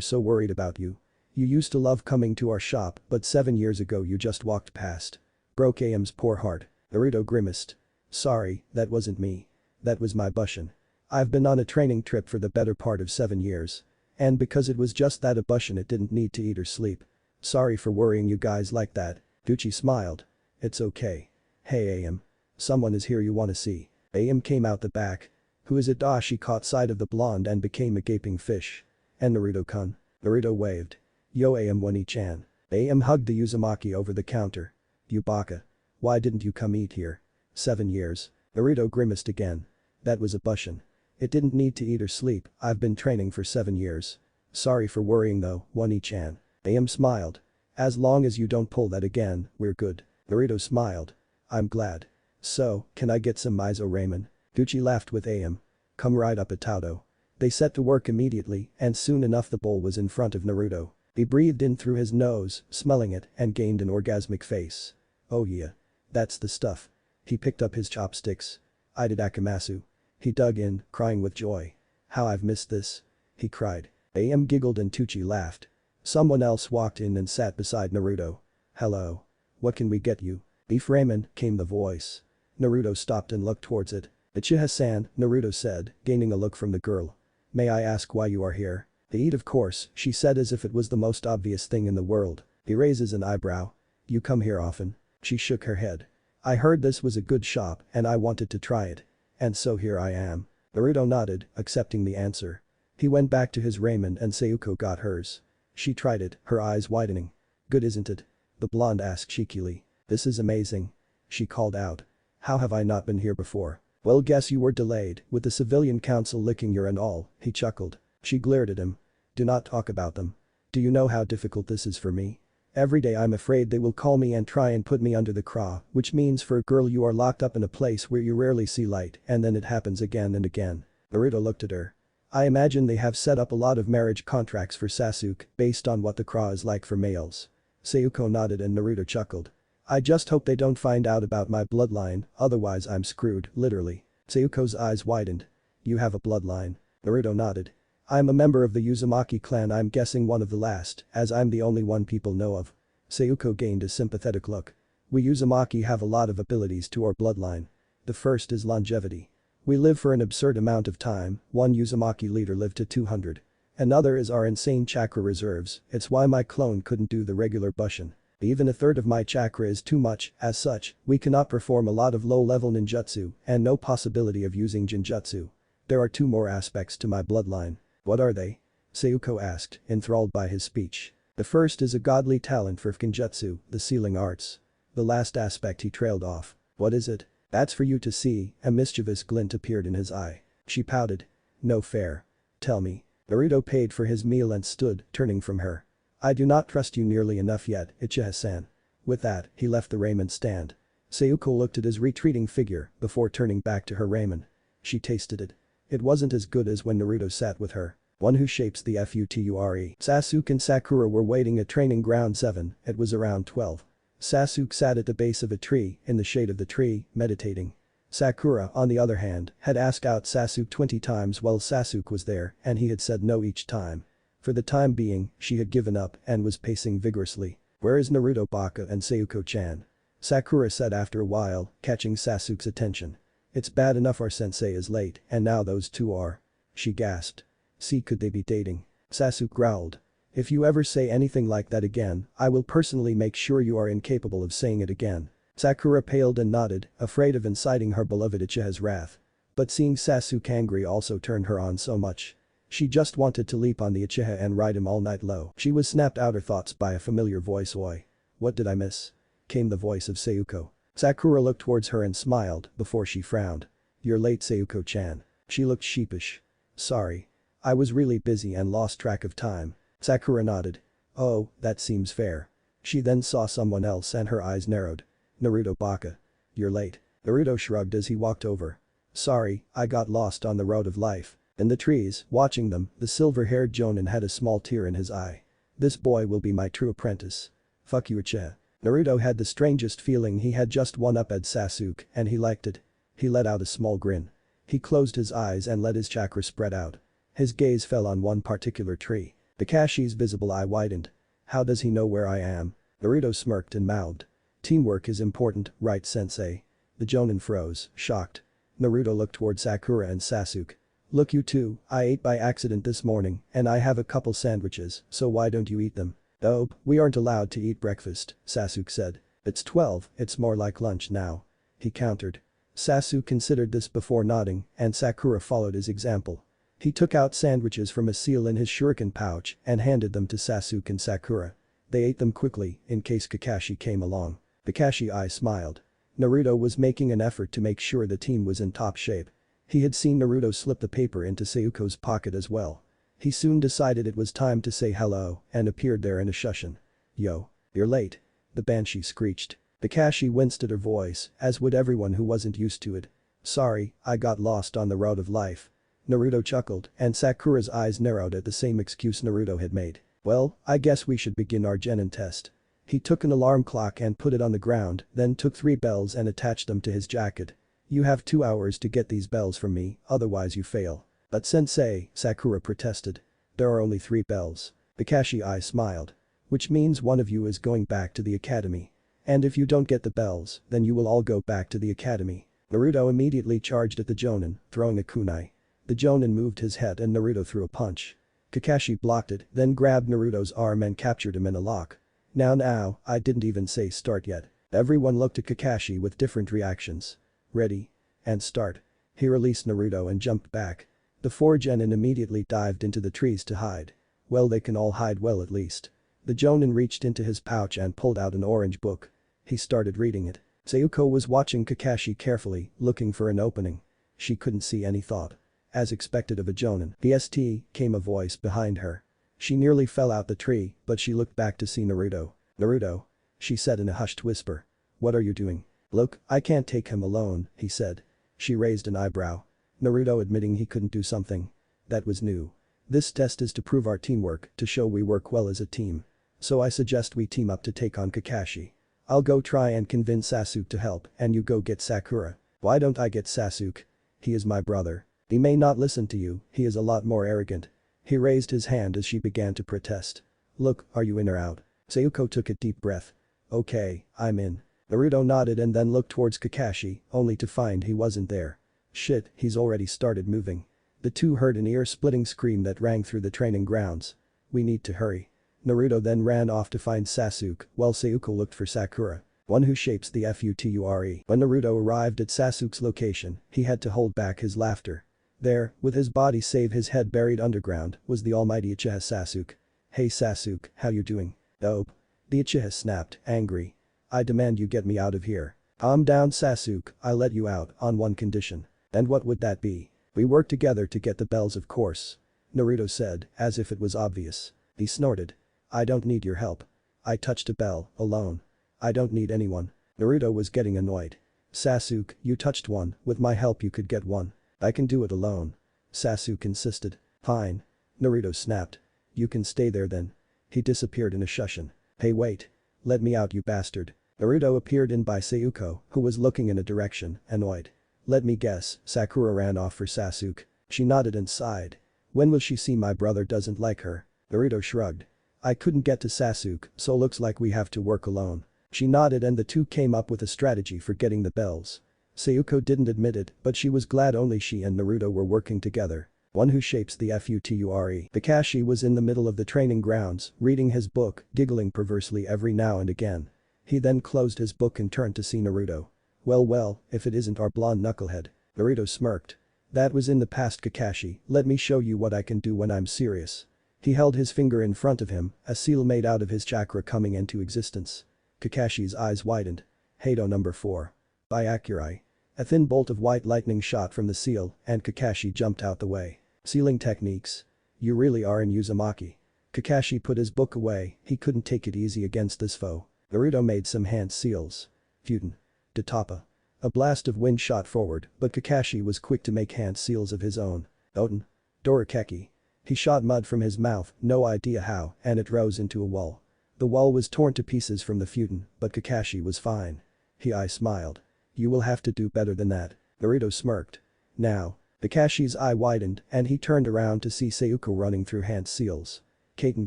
so worried about you. You used to love coming to our shop but 7 years ago you just walked past. Broke Ayam's poor heart. Naruto grimaced. Sorry, that wasn't me. That was my bushin. I've been on a training trip for the better part of 7 years. And because it was just that a bushin it didn't need to eat or sleep. Sorry for worrying you guys like that. Gucci smiled. It's okay. Hey AM. Someone is here you wanna see. AM came out the back. Who is it? She caught sight of the blonde and became a gaping fish. And Naruto-kun. Naruto waved. Yo AM Wani-chan. AM hugged the Uzumaki over the counter. You baka. Why didn't you come eat here? 7 years. Naruto grimaced again. That was a bushin. It didn't need to eat or sleep, I've been training for 7 years. Sorry for worrying though, Wani-chan. AM smiled. As long as you don't pull that again, we're good. Naruto smiled. I'm glad. So, can I get some miso ramen? Gucci laughed with AM. Come right up Ataudo. They set to work immediately and soon enough the bowl was in front of Naruto. He breathed in through his nose, smelling it, and gained an orgasmic face. Oh yeah. That's the stuff. He picked up his chopsticks. I did Akamasu. He dug in, crying with joy. How I've missed this. He cried. AM giggled and Tucci laughed. Someone else walked in and sat beside Naruto. Hello. What can we get you? Beef ramen, came the voice. Naruto stopped and looked towards it. Uchiha-san, Naruto said, gaining a look from the girl. May I ask why you are here? To eat of course, she said as if it was the most obvious thing in the world. He raises an eyebrow. You come here often? She shook her head. I heard this was a good shop and I wanted to try it. And so here I am. Naruto nodded, accepting the answer. He went back to his ramen and Sayuko got hers. She tried it, her eyes widening. Good isn't it? The blonde asked cheekily. This is amazing. She called out. How have I not been here before? Well guess you were delayed, with the civilian council licking your and all, he chuckled. She glared at him. Do not talk about them. Do you know how difficult this is for me? Every day I'm afraid they will call me and try and put me under the craw, which means for a girl you are locked up in a place where you rarely see light and then it happens again and again. Naruto looked at her. I imagine they have set up a lot of marriage contracts for Sasuke based on what the craw is like for males. Sayuko nodded and Naruto chuckled. I just hope they don't find out about my bloodline, otherwise I'm screwed, literally. Sayuko's eyes widened. You have a bloodline. Naruto nodded. I'm a member of the Uzumaki clan, I'm guessing one of the last, as I'm the only one people know of. Sayuko gained a sympathetic look. We Uzumaki have a lot of abilities to our bloodline. The first is longevity. We live for an absurd amount of time, one Uzumaki leader lived to 200. Another is our insane chakra reserves, it's why my clone couldn't do the regular bushin. Even a third of my chakra is too much, as such, we cannot perform a lot of low-level ninjutsu and no possibility of using jinjutsu. There are 2 more aspects to my bloodline. What are they? Sayuko asked, enthralled by his speech. The first is a godly talent for Genjutsu, the sealing arts. The last aspect he trailed off. What is it? That's for you to see, a mischievous glint appeared in his eye. She pouted. No fair. Tell me. Naruto paid for his meal and stood, turning from her. I do not trust you nearly enough yet, Uchiha-san. With that, he left the ramen stand. Sayuko looked at his retreating figure before turning back to her ramen. She tasted it. It wasn't as good as when Naruto sat with her. One who shapes the future. Sasuke and Sakura were waiting at training ground 7, it was around 12. Sasuke sat at the base of a tree, in the shade of the tree, meditating. Sakura, on the other hand, had asked out Sasuke 20 times while Sasuke was there and he had said no each time. For the time being, she had given up and was pacing vigorously. Where is Naruto Baka and Sayuko-chan? Sakura said after a while, catching Sasuke's attention. It's bad enough our sensei is late and now those 2 are. She gasped. See, could they be dating? Sasuke growled. If you ever say anything like that again, I will personally make sure you are incapable of saying it again. Sakura paled and nodded, afraid of inciting her beloved Uchiha's wrath. But seeing Sasuke angry also turned her on so much. She just wanted to leap on the Uchiha and ride him all night low. She was snapped out her thoughts by a familiar voice. Oi. What did I miss? Came the voice of Sayuko. Sakura looked towards her and smiled before she frowned. You're late, Sayuko-chan. She looked sheepish. Sorry. I was really busy and lost track of time. Sakura nodded. Oh, that seems fair. She then saw someone else and her eyes narrowed. Naruto Baka. You're late. Naruto shrugged as he walked over. Sorry, I got lost on the road of life. In the trees, watching them, the silver-haired Jonin had a small tear in his eye. This boy will be my true apprentice. Fuck you, Uchiha. Naruto had the strangest feeling he had just one-upped Sasuke and he liked it. He let out a small grin. He closed his eyes and let his chakra spread out. His gaze fell on one particular tree. Kakashi's visible eye widened. How does he know where I am? Naruto smirked and mouthed. Teamwork is important, right sensei? The Jonin froze, shocked. Naruto looked toward Sakura and Sasuke. Look you two, I ate by accident this morning and I have a couple sandwiches, so why don't you eat them? Oh, we aren't allowed to eat breakfast, Sasuke said. It's 12, it's more like lunch now. He countered. Sasuke considered this before nodding and Sakura followed his example. He took out sandwiches from a seal in his shuriken pouch and handed them to Sasuke and Sakura. They ate them quickly in case Kakashi came along. Kakashi smiled. Naruto was making an effort to make sure the team was in top shape. He had seen Naruto slip the paper into Sayuko's pocket as well. He soon decided it was time to say hello and appeared there in a shushin. Yo. You're late. The banshee screeched. Kakashi winced at her voice, as would everyone who wasn't used to it. Sorry, I got lost on the road of life. Naruto chuckled and Sakura's eyes narrowed at the same excuse Naruto had made. Well, I guess we should begin our Genin test. He took an alarm clock and put it on the ground, then took 3 bells and attached them to his jacket. You have 2 hours to get these bells from me, otherwise you fail. But sensei, Sakura protested. There are only 3 bells. Kakashi smiled. Which means one of you is going back to the academy. And if you don't get the bells, then you will all go back to the academy. Naruto immediately charged at the Jonin, throwing a kunai. The Jonin moved his head and Naruto threw a punch. Kakashi blocked it, then grabbed Naruto's arm and captured him in a lock. Now, I didn't even say start yet. Everyone looked at Kakashi with different reactions. Ready? And start. He released Naruto and jumped back. The 4 Genin immediately dived into the trees to hide. Well, they can all hide well at least. The Jonin reached into his pouch and pulled out an orange book. He started reading it. Sayuko was watching Kakashi carefully, looking for an opening. She couldn't see any thought. As expected of a Jonin, BST, came a voice behind her. She nearly fell out the tree, but she looked back to see Naruto. Naruto. She said in a hushed whisper. What are you doing? Look, I can't take him alone, he said. She raised an eyebrow. Naruto admitting he couldn't do something. That was new. This test is to prove our teamwork, to show we work well as a team. So I suggest we team up to take on Kakashi. I'll go try and convince Sasuke to help and you go get Sakura. Why don't I get Sasuke? He is my brother. He may not listen to you, he is a lot more arrogant. He raised his hand as she began to protest. Look, are you in or out? Sayuko took a deep breath. Okay, I'm in. Naruto nodded and then looked towards Kakashi, only to find he wasn't there. Shit, he's already started moving. The two heard an ear-splitting scream that rang through the training grounds. We need to hurry. Naruto then ran off to find Sasuke, while Sayuko looked for Sakura. One who shapes the FUTURE. When Naruto arrived at Sasuke's location, he had to hold back his laughter. There, with his body save his head buried underground, was the almighty Uchiha Sasuke. Hey Sasuke, how you doing? Oh. The Uchiha snapped, angry. I demand you get me out of here. Calm down Sasuke, I'll let you out, on one condition. And what would that be? We work together to get the bells of course. Naruto said, as if it was obvious. He snorted. I don't need your help. I touched a bell, alone. I don't need anyone. Naruto was getting annoyed. Sasuke, you touched one, with my help you could get one. I can do it alone. Sasuke insisted. Fine. Naruto snapped. You can stay there then. He disappeared in a shushin. Hey wait. Let me out you bastard. Naruto appeared in by Sayuko, who was looking in a direction, annoyed. Let me guess, Sakura ran off for Sasuke. She nodded and sighed. When will she see my brother doesn't like her? Naruto shrugged. I couldn't get to Sasuke, so looks like we have to work alone. She nodded and the two came up with a strategy for getting the bells. Sayuko didn't admit it, but she was glad only she and Naruto were working together. One who shapes the FUTURE. Kakashi was in the middle of the training grounds, reading his book, giggling perversely every now and again. He then closed his book and turned to see Naruto. Well, if it isn't our blonde knucklehead. Naruto smirked. That was in the past Kakashi, let me show you what I can do when I'm serious. He held his finger in front of him, a seal made out of his chakra coming into existence. Kakashi's eyes widened. Hado number 4. By Akurai. A thin bolt of white lightning shot from the seal, and Kakashi jumped out the way. Sealing techniques. You really are in Uzumaki. Kakashi put his book away, he couldn't take it easy against this foe. Naruto made some hand seals. Futen. Tatapa. A blast of wind shot forward, but Kakashi was quick to make hand seals of his own. Oten. Dorakeki. He shot mud from his mouth, no idea how, and it rose into a wall. The wall was torn to pieces from the Futen, but Kakashi was fine. He smiled. You will have to do better than that. Naruto smirked. Now. Kakashi's eye widened and he turned around to see Sayuko running through hand seals. Katen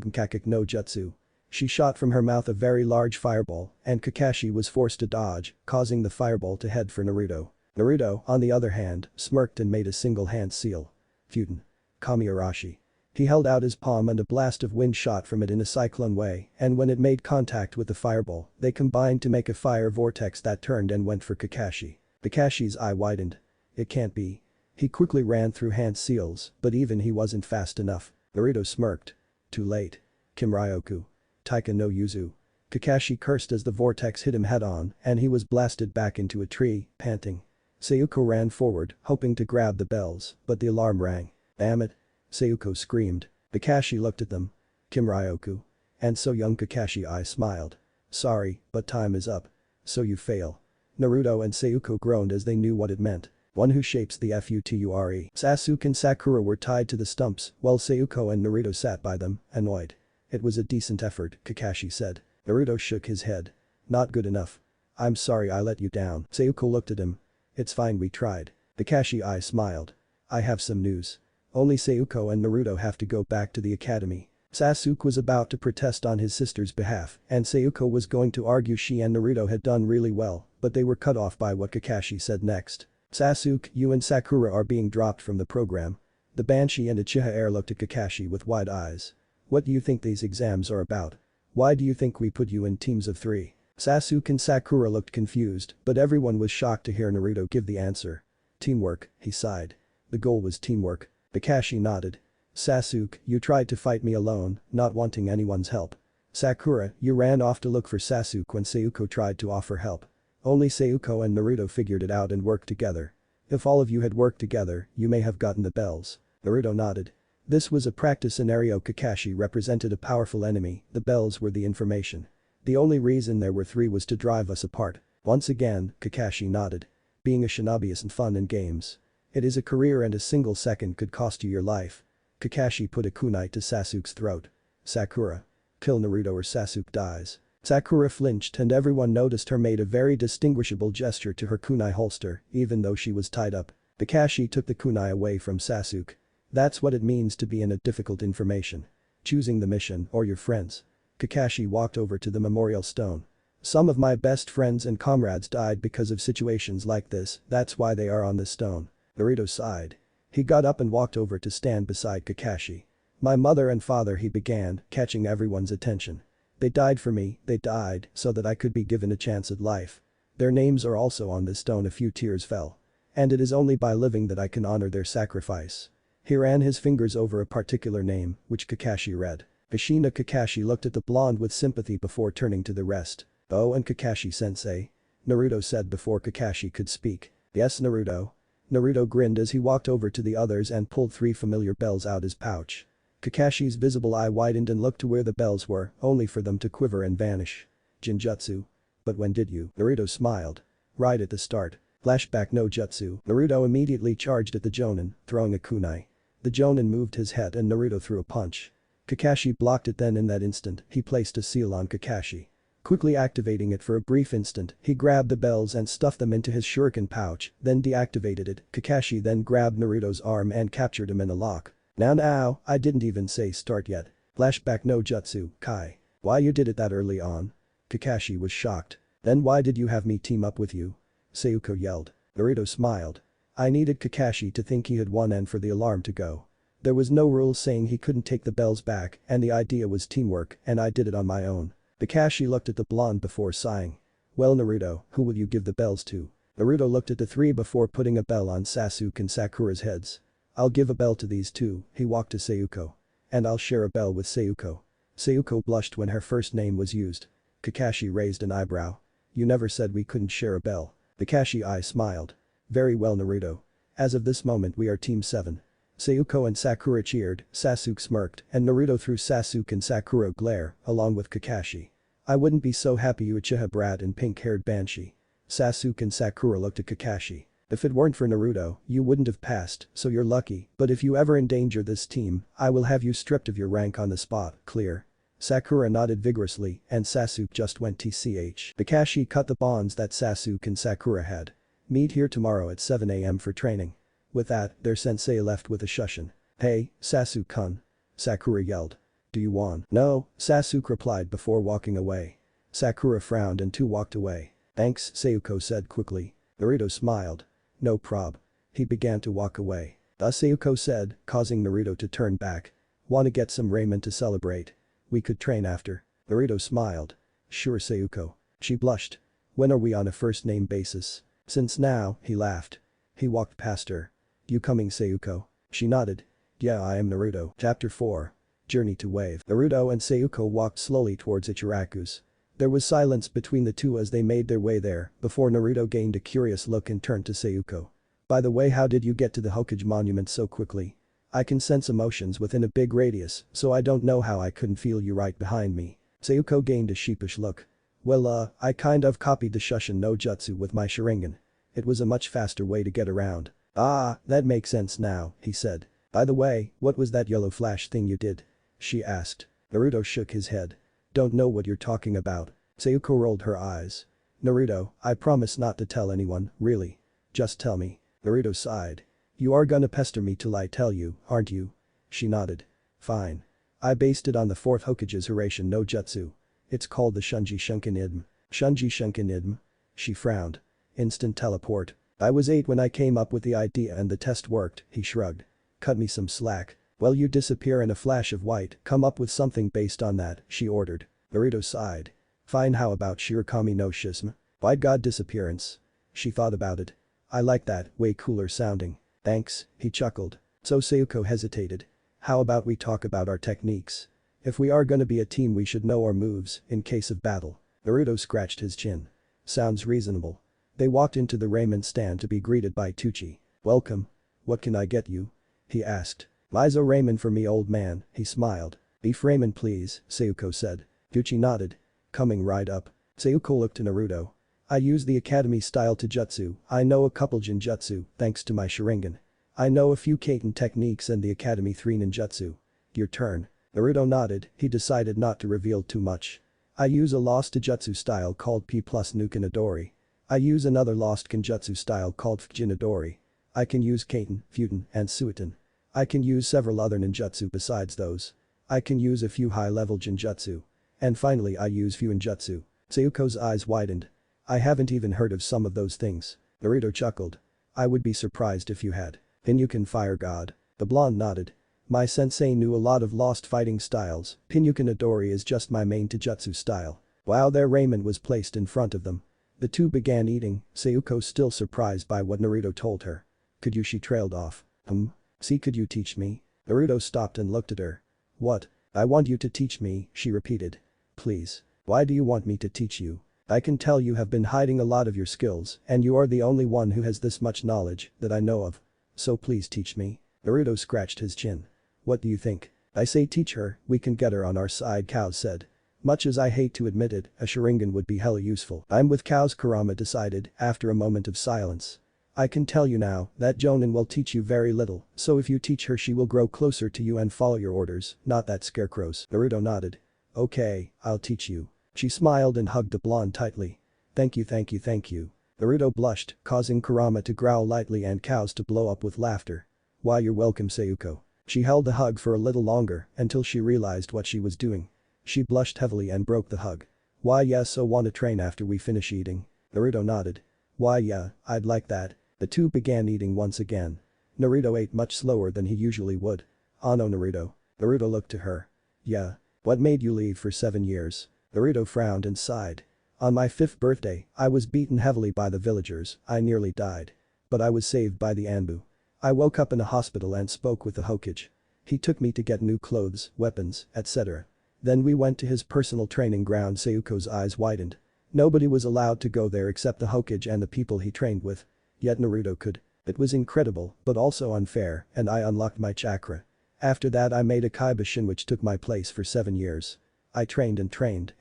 Kakak no Jutsu. She shot from her mouth a very large fireball, and Kakashi was forced to dodge, causing the fireball to head for Naruto. Naruto, on the other hand, smirked and made a single hand seal. Futen. Kamiarashi. He held out his palm and a blast of wind shot from it in a cyclone way, and when it made contact with the fireball, they combined to make a fire vortex that turned and went for Kakashi. Kakashi's eye widened. It can't be. He quickly ran through hand seals, but even he wasn't fast enough. Naruto smirked. Too late. Kimryoku. Taika no Yuzu. Kakashi cursed as the vortex hit him head-on, and he was blasted back into a tree, panting. Sayuko ran forward, hoping to grab the bells, but the alarm rang. Damn it. Sayuko screamed. Kakashi looked at them. Kimryoku. And so young Kakashi I smiled. Sorry, but time is up. So you fail. Naruto and Sayuko groaned as they knew what it meant. One who shapes the future. Sasuke and Sakura were tied to the stumps, while Sayuko and Naruto sat by them, annoyed. It was a decent effort, Kakashi said. Naruto shook his head. Not good enough. I'm sorry I let you down. Sayuko looked at him. It's fine we tried. Kakashi I smiled. I have some news. Only Sayuko and Naruto have to go back to the academy. Sasuke was about to protest on his sister's behalf, and Sayuko was going to argue she and Naruto had done really well, but they were cut off by what Kakashi said next. Sasuke, you and Sakura are being dropped from the program. The Banshee and Uchiha heir looked at Kakashi with wide eyes. What do you think these exams are about? Why do you think we put you in teams of 3? Sasuke and Sakura looked confused, but everyone was shocked to hear Naruto give the answer. Teamwork, he sighed. The goal was teamwork. Kakashi nodded. Sasuke, you tried to fight me alone, not wanting anyone's help. Sakura, you ran off to look for Sasuke when Sayuko tried to offer help. Only Sayuko and Naruto figured it out and worked together. If all of you had worked together, you may have gotten the bells. Naruto nodded. This was a practice scenario. Kakashi represented a powerful enemy, the bells were the information. The only reason there were 3 was to drive us apart. Once again, Kakashi nodded. Being a shinobi isn't fun in games. It is a career and a single second could cost you your life. Kakashi put a kunai to Sasuke's throat. Sakura. Kill Naruto or Sasuke dies. Sakura flinched and everyone noticed her made a very distinguishable gesture to her kunai holster, even though she was tied up. Kakashi took the kunai away from Sasuke. That's what it means to be in a difficult information. Choosing the mission or your friends. Kakashi walked over to the memorial stone. Some of my best friends and comrades died because of situations like this, that's why they are on this stone. Naruto sighed. He got up and walked over to stand beside Kakashi. My mother and father, he began, catching everyone's attention. They died for me, they died so that I could be given a chance at life. Their names are also on this stone. A few tears fell. And it is only by living that I can honor their sacrifice. He ran his fingers over a particular name, which Kakashi read. Ashina. Kakashi looked at the blonde with sympathy before turning to the rest. Oh, and Kakashi-sensei? Naruto said before Kakashi could speak. Yes, Naruto. Naruto grinned as he walked over to the others and pulled 3 familiar bells out his pouch. Kakashi's visible eye widened and looked to where the bells were, only for them to quiver and vanish. Jinjutsu. But when did you? Naruto smiled. Right at the start. Flashback no jutsu. Naruto immediately charged at the Jonin, throwing a kunai. The Jonin moved his head and Naruto threw a punch. Kakashi blocked it. Then in that instant, he placed a seal on Kakashi. Quickly activating it for a brief instant, he grabbed the bells and stuffed them into his shuriken pouch, then deactivated it. Kakashi then grabbed Naruto's arm and captured him in a lock. Now, I didn't even say start yet. Flashback no jutsu, Kai. Why you did it that early on? Kakashi was shocked. Then why did you have me team up with you? Sayuko yelled. Naruto smiled. I needed Kakashi to think he had won and for the alarm to go. There was no rule saying he couldn't take the bells back, and the idea was teamwork, and I did it on my own. Kakashi looked at the blonde before sighing. Well, Naruto, who will you give the bells to? Naruto looked at the 3 before putting a bell on Sasuke and Sakura's heads. I'll give a bell to these 2, he walked to Sayuko. And I'll share a bell with Sayuko. Sayuko blushed when her first name was used. Kakashi raised an eyebrow. You never said we couldn't share a bell. Kakashi I smiled. Very well, Naruto. As of this moment we are team 7. Sayuko and Sakura cheered, Sasuke smirked, and Naruto threw Sasuke and Sakura a glare, along with Kakashi. I wouldn't be so happy, you Uchiha brat and pink-haired Banshee. Sasuke and Sakura looked at Kakashi. If it weren't for Naruto, you wouldn't have passed, so you're lucky, but if you ever endanger this team, I will have you stripped of your rank on the spot, clear? Sakura nodded vigorously, and Sasuke just went tch. Kakashi cut the bonds that Sasuke and Sakura had. Meet here tomorrow at 7 AM for training. With that, their sensei left with a shushin. Hey, Sasuke-kun. Sakura yelled. Do you want? No, Sasuke replied before walking away. Sakura frowned and too walked away. Thanks, Sayuko said quickly. Naruto smiled. No prob. He began to walk away. Sayuko said, causing Naruto to turn back. Wanna get some ramen to celebrate? We could train after. Naruto smiled. Sure Sayuko. She blushed. When are we on a first name basis? Since now, he laughed. He walked past her. You coming Sayuko? She nodded. Yeah I am Naruto. Chapter 4. Journey to Wave. Naruto and Sayuko walked slowly towards Ichiraku's. There was silence between the two as they made their way there before Naruto gained a curious look and turned to Sayuko. By the way, how did you get to the Hokage monument so quickly? I can sense emotions within a big radius, so I don't know how I couldn't feel you right behind me. Sayuko gained a sheepish look. Well I kind of copied the Shushin no Jutsu with my Sharingan. It was a much faster way to get around. Ah, that makes sense now, he said. By the way, what was that yellow flash thing you did? She asked. Naruto shook his head. Don't know what you're talking about. Sayuko rolled her eyes. Naruto, I promise not to tell anyone, really. Just tell me. Naruto sighed. You are gonna pester me till I tell you, aren't you? She nodded. Fine. I based it on the 4th Hokage's Hiraishin no Jutsu. It's called the Shunji Shunkin Idm. Shunji Shunkin Idm? She frowned. Instant teleport. I was 8 when I came up with the idea and the test worked, he shrugged. Cut me some slack. Well you disappear in a flash of white, come up with something based on that, she ordered. Naruto sighed. Fine, how about Shirakami no Shism? White god disappearance. She thought about it. I like that, way cooler sounding. Thanks, he chuckled. So Sayuko hesitated. How about we talk about our techniques? If we are gonna be a team we should know our moves in case of battle. Naruto scratched his chin. Sounds reasonable. They walked into the ramen stand to be greeted by Tucci. Welcome. What can I get you? He asked. Mizo ramen for me old man, he smiled. Beef ramen please, Sayuko said. Tucci nodded. Coming right up. Sayuko looked to Naruto. I use the academy style Taijutsu, I know a couple Jinjutsu, thanks to my Sharingan. I know a few Kaiten techniques and the academy 3 ninjutsu. Your turn. Naruto nodded, he decided not to reveal too much. I use a lost Taijutsu style called P plus Nuken Adori. I use another lost Kenjutsu style called Fujin Adori. I can use Kaiten, Futen, and Suiton. I can use several other ninjutsu besides those. I can use a few high-level Jinjutsu. And finally I use Fuinjutsu. Sayuko's eyes widened. I haven't even heard of some of those things. Naruto chuckled. I would be surprised if you had. Pinyuken Fire God. The blonde nodded. My sensei knew a lot of lost fighting styles, Pinyuken Adori is just my main Taijutsu style. Wow, their ramen was placed in front of them. The two began eating, Sayuko still surprised by what Naruto told her. Could you? She trailed off. See, could you teach me? Naruto stopped and looked at her. What? I want you to teach me, she repeated. Please. Why do you want me to teach you? I can tell you have been hiding a lot of your skills and you are the only one who has this much knowledge that I know of. So please teach me. Naruto scratched his chin. What do you think? I say teach her, we can get her on our side, Kao said. Much as I hate to admit it, a Sharingan would be hella useful. I'm with Kao's, Kurama decided after a moment of silence. I can tell you now that Jonin will teach you very little, so if you teach her she will grow closer to you and follow your orders, not that scarecrow's. Naruto nodded. Okay, I'll teach you. She smiled and hugged the blonde tightly. Thank you, thank you, thank you. Naruto blushed, causing Kurama to growl lightly and Kao's to blow up with laughter. Why, you're welcome, Sayuko. She held the hug for a little longer until she realized what she was doing. She blushed heavily and broke the hug. Why yes, so wanna train after we finish eating? Naruto nodded. Why yeah, I'd like that. The two began eating once again. Naruto ate much slower than he usually would. Oh no Naruto. Naruto looked to her. Yeah. What made you leave for 7 years? Naruto frowned and sighed. On my 5th birthday, I was beaten heavily by the villagers, I nearly died. But I was saved by the Anbu. I woke up in a hospital and spoke with the Hokage. He took me to get new clothes, weapons, etc. Then we went to his personal training ground. Sayuko's eyes widened. Nobody was allowed to go there except the Hokage and the people he trained with. Yet Naruto could. It was incredible, but also unfair, and I unlocked my chakra. After that I made a Kaibushin which took my place for 7 years. I trained,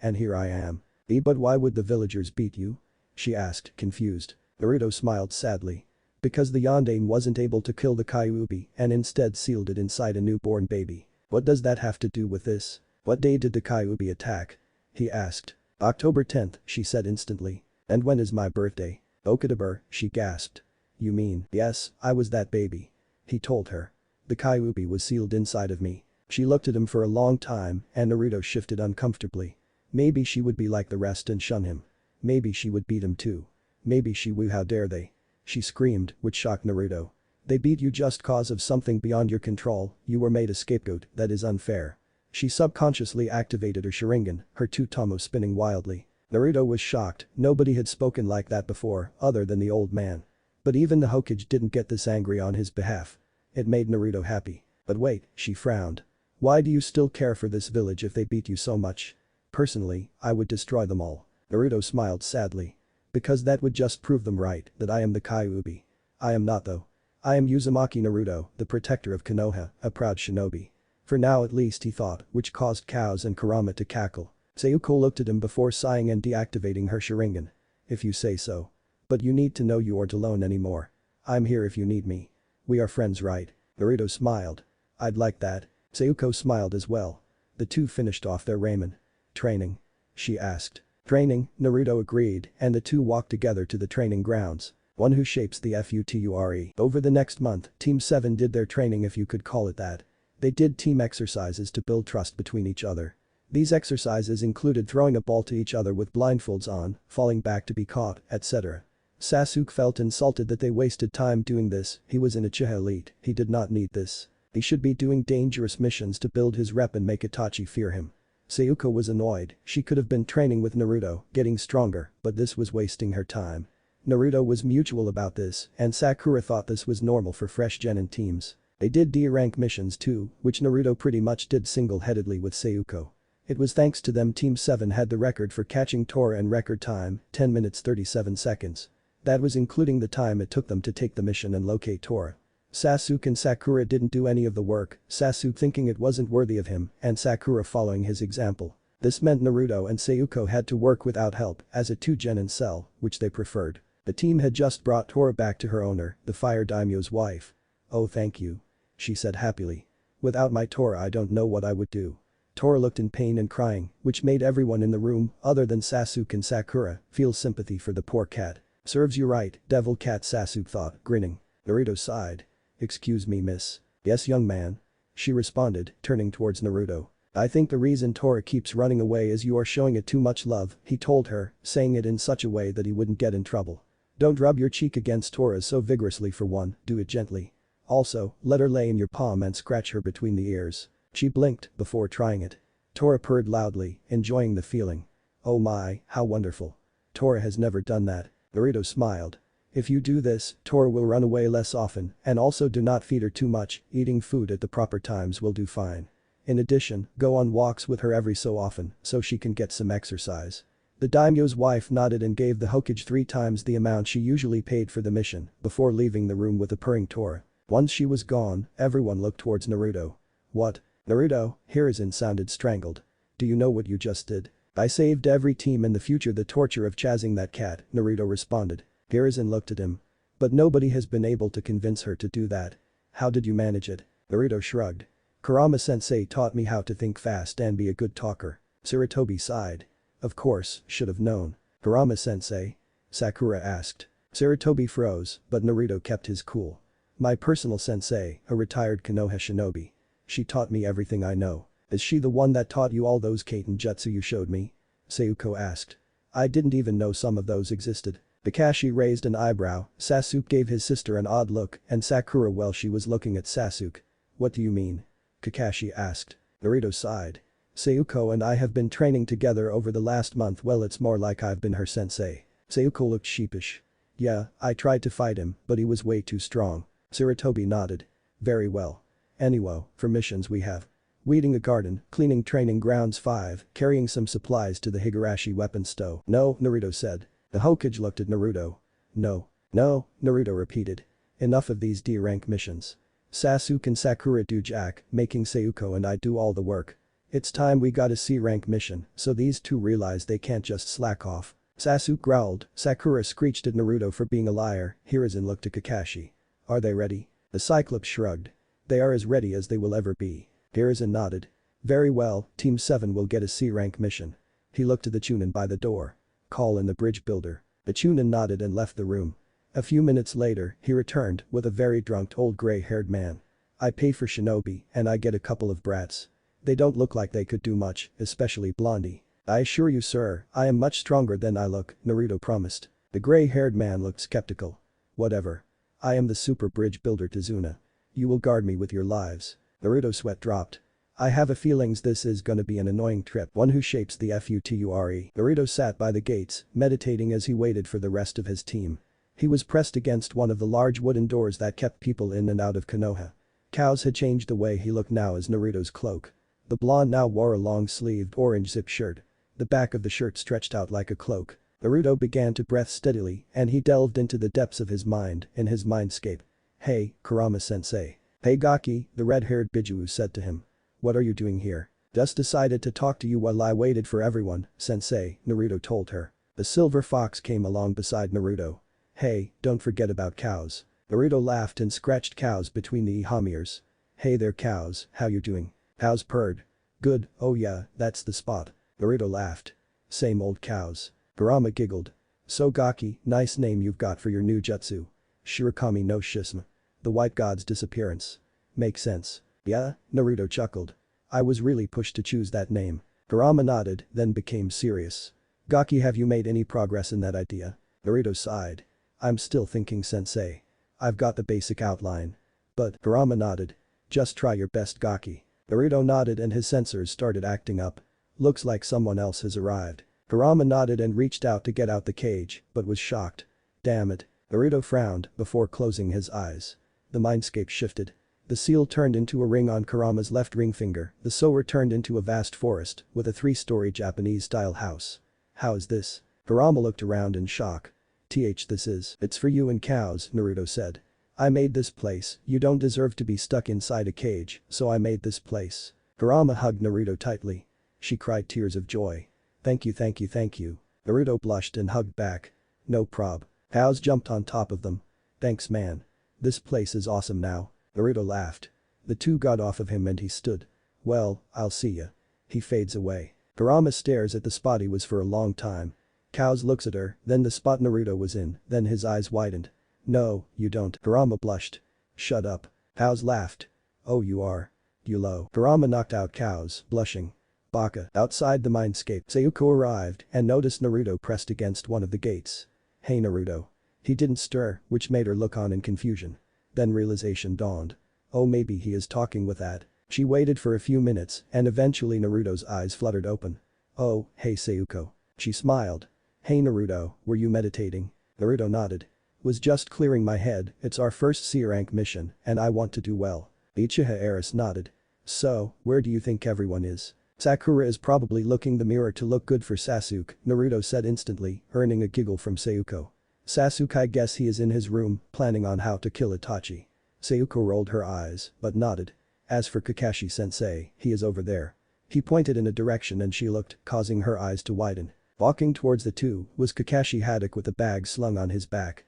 and here I am. But why would the villagers beat you? She asked, confused. Naruto smiled sadly. Because the Yondaime wasn't able to kill the Kyuubi and instead sealed it inside a newborn baby. What does that have to do with this? What day did the Kyuubi attack? He asked. October 10th, she said instantly. And when is my birthday? Oktober, she gasped. You mean? Yes, I was that baby. He told her. The Kyuubi was sealed inside of me. She looked at him for a long time and Naruto shifted uncomfortably. Maybe she would be like the rest and shun him. Maybe she would beat him too. Maybe she would. How dare they? She screamed, which shocked Naruto. They beat you just cause of something beyond your control, you were made a scapegoat, that is unfair. She subconsciously activated her Sharingan, her two tomo spinning wildly. Naruto was shocked, nobody had spoken like that before, other than the old man. But even the Hokage didn't get this angry on his behalf. It made Naruto happy. But wait, she frowned. Why do you still care for this village if they beat you so much? Personally, I would destroy them all. Naruto smiled sadly. Because that would just prove them right, that I am the Kyuubi. I am not though. I am Uzumaki Naruto, the protector of Konoha, a proud shinobi. For now at least he thought, which caused Cows and Kurama to cackle. Sayuko looked at him before sighing and deactivating her Sharingan. If you say so. But you need to know you aren't alone anymore. I'm here if you need me. We are friends, right? Naruto smiled. I'd like that. Sayuko smiled as well. The two finished off their ramen. Training? She asked. Training, Naruto agreed, and the two walked together to the training grounds. One who shapes the FUTURE. Over the next month, Team 7 did their training if you could call it that. They did team exercises to build trust between each other. These exercises included throwing a ball to each other with blindfolds on, falling back to be caught, etc. Sasuke felt insulted that they wasted time doing this, he was in a Uchiha elite, he did not need this. He should be doing dangerous missions to build his rep and make Itachi fear him. Sayuko was annoyed, she could have been training with Naruto, getting stronger, but this was wasting her time. Naruto was mutual about this, and Sakura thought this was normal for fresh genin teams. They did D-rank missions too, which Naruto pretty much did single-headedly with Sayuko. It was thanks to them Team 7 had the record for catching Tora in record time, 10 minutes 37 seconds. That was including the time it took them to take the mission and locate Tora. Sasuke and Sakura didn't do any of the work, Sasuke thinking it wasn't worthy of him, and Sakura following his example. This meant Naruto and Sayuko had to work without help, as a two-genin cell, which they preferred. The team had just brought Tora back to her owner, the Fire Daimyo's wife. Oh thank you. She said happily. Without my Tora I don't know what I would do. Tora looked in pain and crying, which made everyone in the room, other than Sasuke and Sakura, feel sympathy for the poor cat. Serves you right, devil cat, Sasuke thought, grinning. Naruto sighed. Excuse me miss. Yes young man. She responded, turning towards Naruto. I think the reason Tora keeps running away is you are showing it too much love, he told her, saying it in such a way that he wouldn't get in trouble. Don't rub your cheek against Tora's so vigorously for one, do it gently. Also, let her lay in your palm and scratch her between the ears. She blinked before trying it. Tora purred loudly, enjoying the feeling. Oh my, how wonderful. Tora has never done that. Naruto smiled. If you do this, Tora will run away less often, and also do not feed her too much, eating food at the proper times will do fine. In addition, go on walks with her every so often, so she can get some exercise. The daimyo's wife nodded and gave the Hokage 3 times the amount she usually paid for the mission, before leaving the room with a purring Tora. Once she was gone, everyone looked towards Naruto. What? Naruto, Hiruzen sounded strangled. Do you know what you just did? I saved every team in the future the torture of chasing that cat, Naruto responded. Hiruzen looked at him. But nobody has been able to convince her to do that. How did you manage it? Naruto shrugged. Kurama-sensei taught me how to think fast and be a good talker. Sarutobi sighed. Of course, should have known. Kurama-sensei? Sakura asked. Sarutobi froze, but Naruto kept his cool. My personal sensei, a retired Konoha shinobi. She taught me everything I know. Is she the one that taught you all those Kaiten jutsu you showed me? Sayuko asked. I didn't even know some of those existed. Kakashi raised an eyebrow, Sasuke gave his sister an odd look, and Sakura well she was looking at Sasuke. What do you mean? Kakashi asked. Naruto sighed. Sayuko and I have been training together over the last month, well it's more like I've been her sensei. Sayuko looked sheepish. Yeah, I tried to fight him, but he was way too strong. Sarutobi nodded. Very well. Anyway, for missions we have. Weeding a garden, cleaning training grounds 5, carrying some supplies to the Higurashi weapon stow. No, Naruto said. The Hokage looked at Naruto. No. No, Naruto repeated. Enough of these D-rank missions. Sasuke and Sakura do jack, making Sayuko and I do all the work. It's time we got a C-rank mission, so these two realize they can't just slack off. Sasuke growled, Sakura screeched at Naruto for being a liar, Hiruzen looked at Kakashi. Are they ready? The Cyclops shrugged. They are as ready as they will ever be. Hiruzen nodded. Very well, Team 7 will get a C-rank mission. He looked at the Chunin by the door. Call in the bridge builder. The Chunin nodded and left the room. A few minutes later, he returned with a very drunk old gray-haired man. I pay for shinobi and I get a couple of brats. They don't look like they could do much, especially Blondie. I assure you sir, I am much stronger than I look, Naruto promised. The gray-haired man looked skeptical. Whatever. I am the super bridge builder Tazuna. You will guard me with your lives. Naruto's sweat dropped. I have a feelings this is gonna be an annoying trip. One who shapes the future. Naruto sat by the gates, meditating as he waited for the rest of his team. He was pressed against one of the large wooden doors that kept people in and out of Konoha. Cows had changed the way he looked now as Naruto's cloak. The blonde now wore a long-sleeved orange zip shirt. The back of the shirt stretched out like a cloak. Naruto began to breathe steadily and he delved into the depths of his mind in his mindscape. Hey, Kurama-sensei. Hey Gaki, the red-haired Biju said to him. What are you doing here? Just decided to talk to you while I waited for everyone, sensei, Naruto told her. The silver fox came along beside Naruto. Hey, don't forget about cows. Naruto laughed and scratched cows between the hemiers. Hey there cows, how you doing? Cows purred. Good, oh yeah, that's the spot. Naruto laughed. Same old cows. Kurama giggled. So Gaki, nice name you've got for your new jutsu. Shirakami no Shisma. The white god's disappearance. Makes sense. Yeah, Naruto chuckled. I was really pushed to choose that name. Kurama nodded, then became serious. Gaki, have you made any progress in that idea? Naruto sighed. I'm still thinking sensei. I've got the basic outline. But, Kurama nodded. Just try your best Gaki. Naruto nodded and his sensors started acting up. Looks like someone else has arrived. Kurama nodded and reached out to get out the cage, but was shocked. Damn it. Naruto frowned before closing his eyes. The mindscape shifted. The seal turned into a ring on Kurama's left ring finger, the sower turned into a vast forest with a 3-story Japanese-style house. How is this? Kurama looked around in shock. This is. It's for you and cows, Naruto said. I made this place, you don't deserve to be stuck inside a cage, so I made this place. Kurama hugged Naruto tightly. She cried tears of joy. Thank you, thank you, thank you. Naruto blushed and hugged back. No prob. Cows jumped on top of them. Thanks man. This place is awesome now. Naruto laughed. The two got off of him and he stood. Well, I'll see ya. He fades away. Kurama stares at the spot he was for a long time. Cows looks at her, then the spot Naruto was in, then his eyes widened. No, you don't. Kurama blushed. Shut up. Cows laughed. Oh you are. You low. Kurama knocked out Cows, blushing. Baka. Outside the mindscape, Sayuko arrived and noticed Naruto pressed against one of the gates. Hey Naruto. He didn't stir, which made her look on in confusion. Then realization dawned. Oh maybe he is talking with that. She waited for a few minutes and eventually Naruto's eyes fluttered open. Oh, hey Sayuko. She smiled. Hey Naruto, were you meditating? Naruto nodded. Was just clearing my head, it's our first C-rank mission and I want to do well. Uchiha Eris nodded. So, where do you think everyone is? Sakura is probably looking the mirror to look good for Sasuke, Naruto said instantly, earning a giggle from Sayuko. Sasuke, I guess he is in his room, planning on how to kill Itachi. Sayuko rolled her eyes, but nodded. As for Kakashi-sensei, he is over there. He pointed in a direction and she looked, causing her eyes to widen. Walking towards the two was Kakashi Haddock with a bag slung on his back.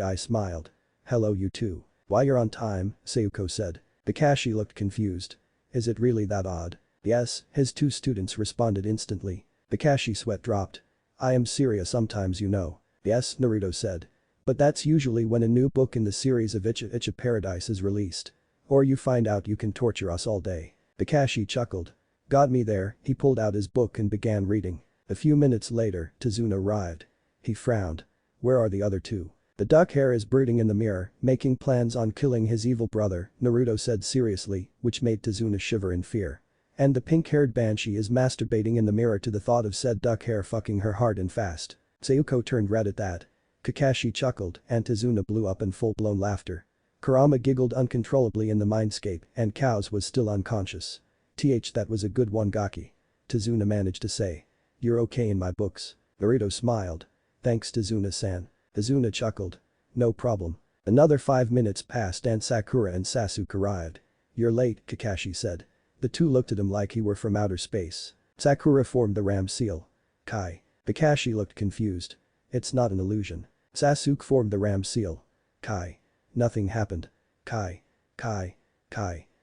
I smiled. Hello you two. Why you're on time, Sayuko said. Kakashi looked confused. Is it really that odd? Yes, his two students responded instantly. Kakashi's sweat dropped. I am serious sometimes you know. Yes, Naruto said. But that's usually when a new book in the series of Icha Paradise is released. Or you find out you can torture us all day. Kakashi chuckled. Got me there, he pulled out his book and began reading. A few minutes later, Tazuna arrived. He frowned. Where are the other two? The duck hair is brooding in the mirror, making plans on killing his evil brother, Naruto said seriously, which made Tazuna shiver in fear. And the pink-haired banshee is masturbating in the mirror to the thought of said duck hair fucking her hard and fast. Sayuko turned red at that. Kakashi chuckled and Tazuna blew up in full-blown laughter. Kurama giggled uncontrollably in the mindscape and Cows was still unconscious. That was a good one Gaki. Tazuna managed to say. You're okay in my books. Naruto smiled. Thanks Tazuna-san. Tazuna chuckled. No problem. Another 5 minutes passed and Sakura and Sasuke arrived. You're late, Kakashi said. The two looked at him like he were from outer space. Sakura formed the ram seal. Kai. Kakashi looked confused. It's not an illusion. Sasuke formed the ram seal. Kai. Nothing happened. Kai.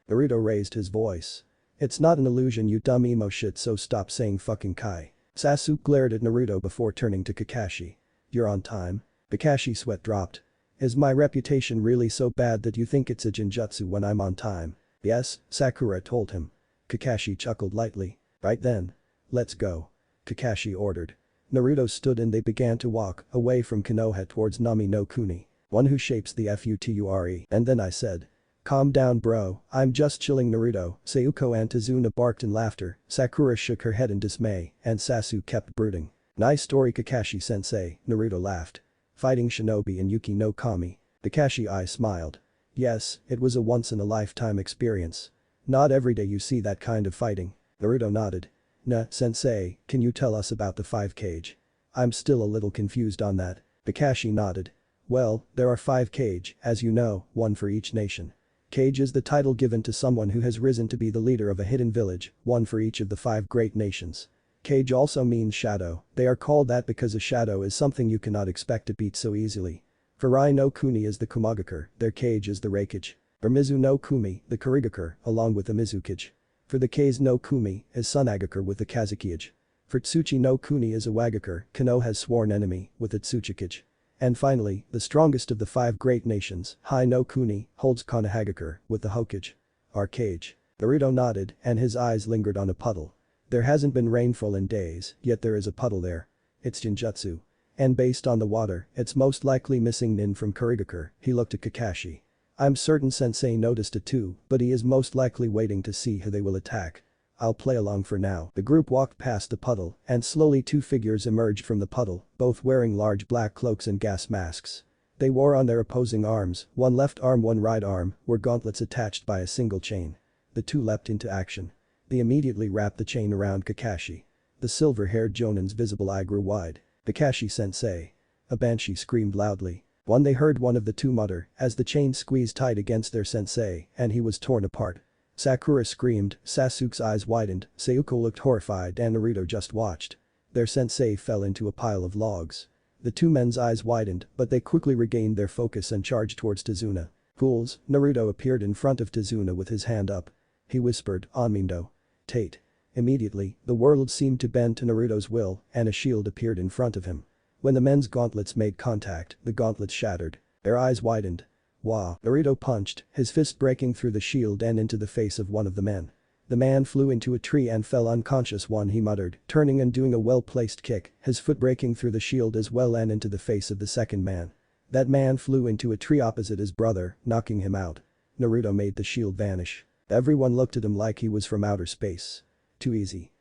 Naruto raised his voice. It's not an illusion you dumb emo shit so stop saying fucking Kai. Sasuke glared at Naruto before turning to Kakashi. You're on time. Kakashi's sweat dropped. Is my reputation really so bad that you think it's a genjutsu when I'm on time? Yes, Sakura told him. Kakashi chuckled lightly. Right then. Let's go. Kakashi ordered. Naruto stood and they began to walk away from Konoha towards Nami no Kuni, one who shapes the Future, and then I said. Calm down bro, I'm just chilling Naruto. Sayuko and Tazuna barked in laughter, Sakura shook her head in dismay, and Sasu kept brooding. Nice story Kakashi-sensei, Naruto laughed. Fighting shinobi and Yuki no Kami. Kakashi smiled. Yes, it was a once-in-a-lifetime experience. Not every day you see that kind of fighting. Naruto nodded. Nah, sensei, can you tell us about the 5 Kage? I'm still a little confused on that. Kakashi nodded. Well, there are 5 Kage, as you know, one for each nation. Kage is the title given to someone who has risen to be the leader of a hidden village, one for each of the 5 great nations. Kage also means shadow, they are called that because a shadow is something you cannot expect to beat so easily. For Rai no Kuni is the Kumagakure, their Kage is the Reikage. For Mizu no Kumi, the Kurigakure, along with the Mizukage. For the Kase no Kumi is Sunagakure with the Kazukage. For Tsuchi no Kuni is a Wagakure, Konoha's sworn enemy, with its Tsuchikage. And finally, the strongest of the 5 great nations, Hai no Kuni, holds Konohagakure, with the Hokage. Our Kage. Naruto nodded and his eyes lingered on a puddle. There hasn't been rainfall in days, yet there is a puddle there. It's Genjutsu. And based on the water, it's most likely missing Nin from Kurigakure, he looked at Kakashi. I'm certain sensei noticed it too, but he is most likely waiting to see who they will attack. I'll play along for now. The group walked past the puddle, and slowly 2 figures emerged from the puddle, both wearing large black cloaks and gas masks. They wore on their opposing arms, one left arm one right arm, were gauntlets attached by a single chain. The 2 leapt into action. They immediately wrapped the chain around Kakashi. The silver-haired Jonin's visible eye grew wide. Kakashi-sensei. A banshee screamed loudly. They heard one of the 2 mutter as the chain squeezed tight against their sensei and he was torn apart. Sakura screamed, Sasuke's eyes widened, Sayuko looked horrified and Naruto just watched. Their sensei fell into a pile of logs. The 2 men's eyes widened but they quickly regained their focus and charged towards Tazuna. Fools, Naruto appeared in front of Tazuna with his hand up. He whispered, Onmindo. Tate. Immediately, the world seemed to bend to Naruto's will and a shield appeared in front of him. When the men's gauntlets made contact, the gauntlets shattered. Their eyes widened. Wah! Naruto punched, his fist breaking through the shield and into the face of one of the men. The man flew into a tree and fell unconscious. He muttered, turning and doing a well-placed kick, his foot breaking through the shield as well and into the face of the second man. That man flew into a tree opposite his brother, knocking him out. Naruto made the shield vanish. Everyone looked at him like he was from outer space. Too easy.